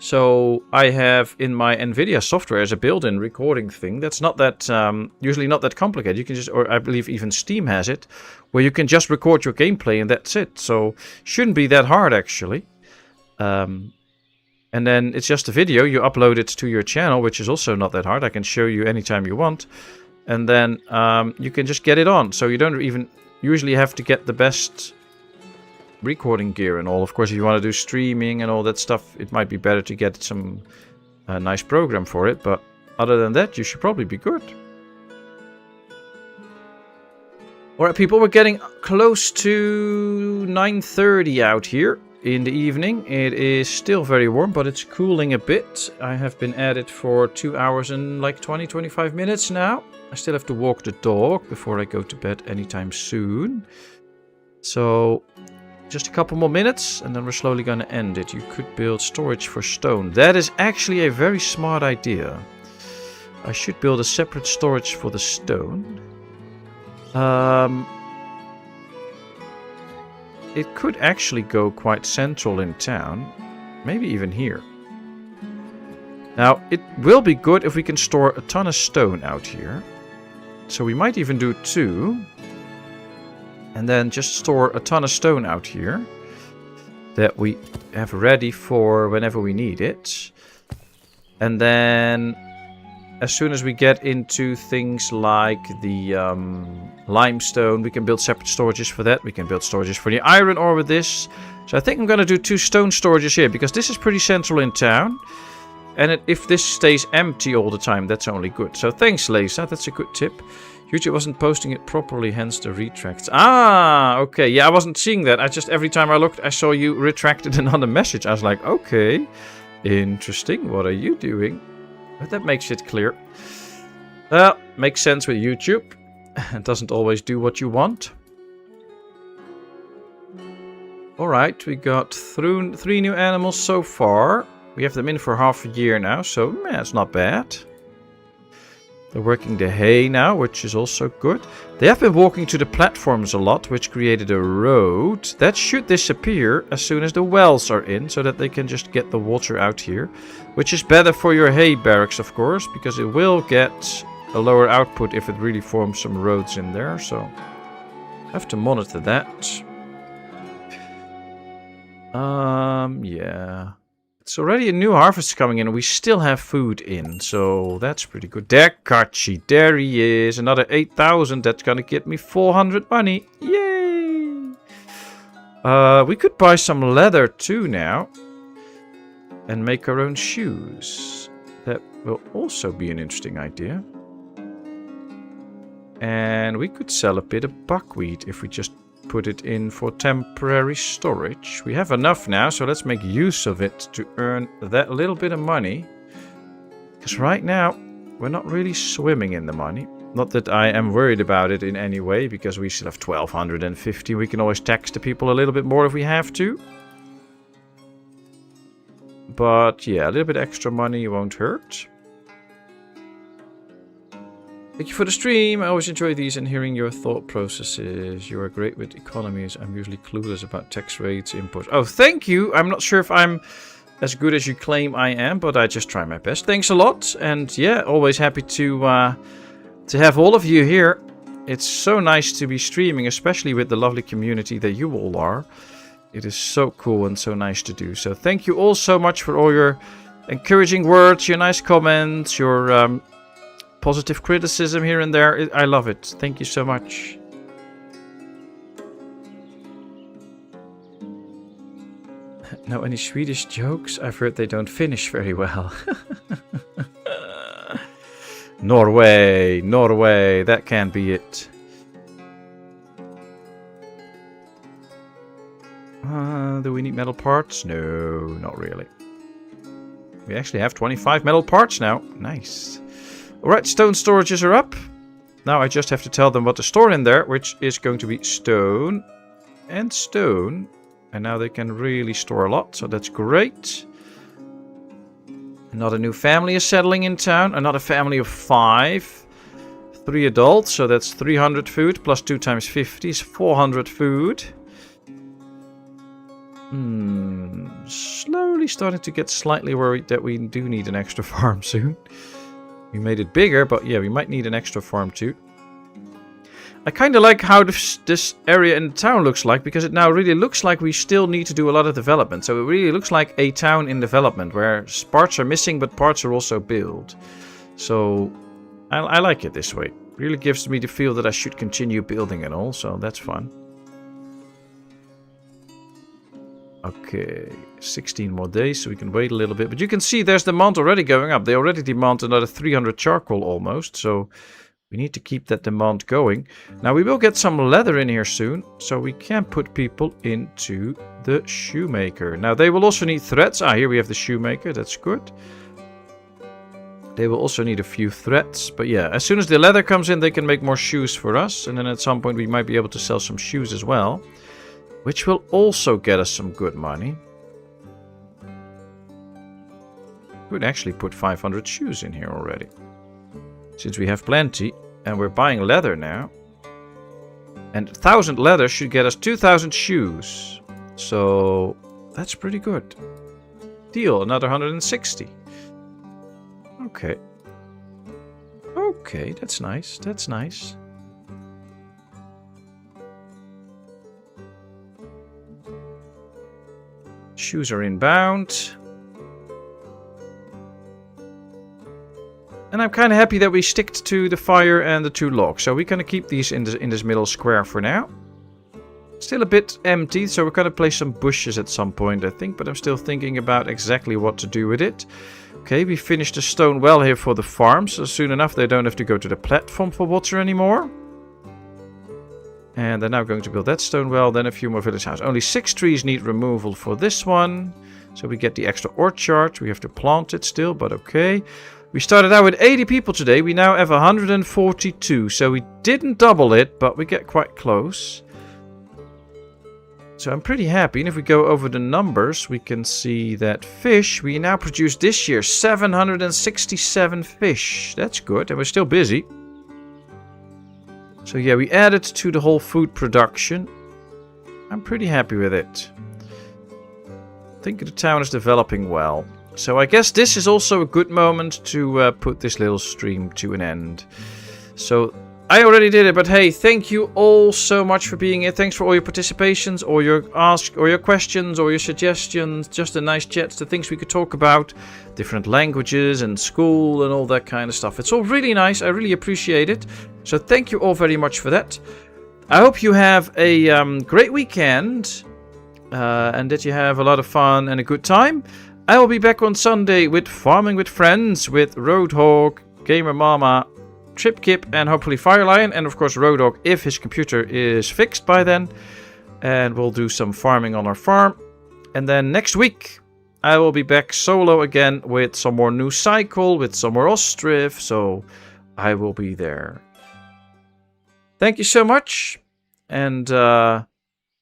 So I have in my NVIDIA software as a built-in recording thing. That's not that, usually not that complicated. You can just, or I believe even Steam has it, where you can just record your gameplay and that's it. So shouldn't be that hard actually. And then it's just a video. You upload it to your channel, which is also not that hard. I can show you anytime you want. And then you can just get it on. So you don't even usually have to get the best recording gear and all. Of course, if you want to do streaming and all that stuff, it might be better to get some nice program for it. But other than that, you should probably be good. Alright, people, we're getting close to 9:30 out here in the evening. It is still very warm, but it's cooling a bit. I have been at it for 2 hours and like 20-25 minutes now. I still have to walk the dog before I go to bed anytime soon. So just a couple more minutes and then we're slowly going to end it. You could build storage for stone. That is actually a very smart idea. I should build a separate storage for the stone. It could actually go quite central in town. Maybe even here. Now, it will be good if we can store a ton of stone out here. So we might even do 2. And then just store a ton of stone out here that we have ready for whenever we need it. And then as soon as we get into things like the limestone, we can build separate storages for that. We can build storages for the iron ore with this. So I think I'm going to do 2 stone storages here because this is pretty central in town. And if this stays empty all the time, that's only good. So thanks, Lisa. That's a good tip. YouTube wasn't posting it properly, hence the retracts. Ah, okay. Yeah, I wasn't seeing that. I just, every time I looked, I saw you retracted another message. I was like, okay, interesting. What are you doing? But that makes it clear. Well, makes sense with YouTube. It doesn't always do what you want. Alright, we got 3 new animals so far. We have them in for half a year now, so yeah, it's not bad. They're working the hay now, which is also good. They have been walking to the platforms a lot, which created a road. That should disappear as soon as the wells are in, so that they can just get the water out here. Which is better for your hay barracks, of course, because it will get a lower output if it really forms some roads in there. So I have to monitor that. Yeah. It's already a new harvest coming in. We still have food in, so that's pretty good. There, Kachi, there he is. Another 8,000. That's gonna get me 400 money. Yay! We could buy some leather too now. And make our own shoes. That will also be an interesting idea. And we could sell a bit of buckwheat if we just put it in for temporary storage. We have enough now, so let's make use of it to earn that little bit of money. Because right now, we're not really swimming in the money. Not that I am worried about it in any way, because we still have 1,250. We can always tax the people a little bit more if we have to. But yeah, a little bit extra money won't hurt. Thank you for the stream. I always enjoy these and hearing your thought processes. You are great with economies. I'm usually clueless about tax rates, imports. Oh, thank you. I'm not sure if I'm as good as you claim I am, but I just try my best. Thanks a lot. And yeah, always happy to have all of you here. It's so nice to be streaming, especially with the lovely community that you all are. It is so cool and so nice to do. So thank you all so much for all your encouraging words, your nice comments, your positive criticism here and there. I love it. Thank you so much. Know any Swedish jokes? I've heard they don't finish very well. Norway, Norway, that can't be it. Do we need metal parts? No, not really. We actually have 25 metal parts now. Nice. Alright, stone storages are up. Now I just have to tell them what to store in there, which is going to be stone and stone. And now they can really store a lot, so that's great. Another new family is settling in town. Another family of 5. 3 adults, so that's 300 food, plus 2 times 50 is 400 food. Slowly starting to get slightly worried that we do need an extra farm soon. We made it bigger, but yeah, we might need an extra farm too. I kind of like how this area in the town looks like, because it now really looks like we still need to do a lot of development. So it really looks like a town in development, where parts are missing, but parts are also built. So I like it this way. It really gives me the feel that I should continue building and all, so that's fun. Okay, 16 more days, so we can wait a little bit. But you can see there's demand already going up. They already demand another 300 charcoal almost, so we need to keep that demand going. Now we will get some leather in here soon, so we can put people into the shoemaker. Now they will also need threads. Ah, here we have the shoemaker, that's good. They will also need a few threads, but yeah, as soon as the leather comes in, they can make more shoes for us. And then at some point we might be able to sell some shoes as well, which will also get us some good money. Could actually put 500 shoes in here already, since we have plenty, and we're buying leather now. And 1,000 leather should get us 2,000 shoes. So that's pretty good. Deal, another 160. Okay. Okay, that's nice, that's nice. Shoes are inbound. And I'm kind of happy that we stick to the fire and the 2 logs. So we're going to keep these in this middle square for now. Still a bit empty, so we're going to place some bushes at some point, I think. But I'm still thinking about exactly what to do with it. Okay, we finished the stone well here for the farm. So soon enough they don't have to go to the platform for water anymore. And they're now going to build that stone well, then a few more village houses. Only 6 trees need removal for this one. So we get the extra orchard. We have to plant it still, but okay. We started out with 80 people today. We now have 142. So we didn't double it, but we get quite close. So I'm pretty happy. And if we go over the numbers, we can see that fish, we now produce this year 767 fish. That's good, and we're still busy. So yeah, we added to the whole food production. I'm pretty happy with it. I think the town is developing well. So I guess this is also a good moment to put this little stream to an end. So I already did it, but hey, thank you all so much for being here. Thanks for all your participations, or your asks, or your questions, or your suggestions. Just a nice chat, the things we could talk about, different languages and school and all that kind of stuff. It's all really nice. I really appreciate it. So thank you all very much for that. I hope you have a great weekend and that you have a lot of fun and a good time. I will be back on Sunday with Farming with Friends with Roadhog, Gamer Mama, Tripkip, and hopefully Firelion, and of course Roadhog if his computer is fixed by then. And we'll do some farming on our farm. And then next week I will be back solo again with some more new cycle, with some more Ostriv, so I will be there. Thank you so much, and I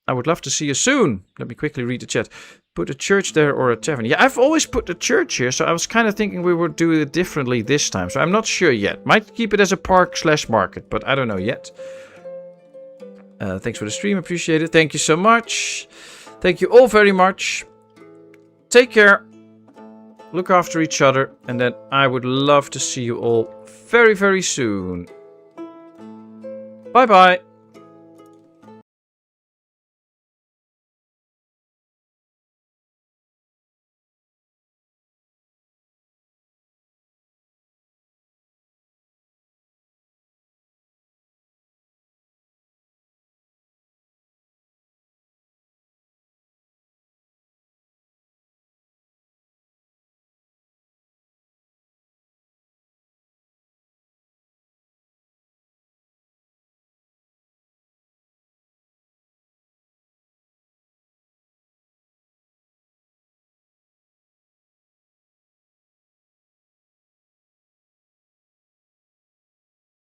would love to see you soon. Let me quickly read the chat. Put a church there or a tavern. Yeah, I've always put the church here, so I was kind of thinking we would do it differently this time. So I'm not sure yet. Might keep it as a park/market, but I don't know yet. Thanks for the stream. Appreciate it. Thank you so much. Thank you all very much. Take care. Look after each other. And then I would love to see you all very, very soon. Bye-bye.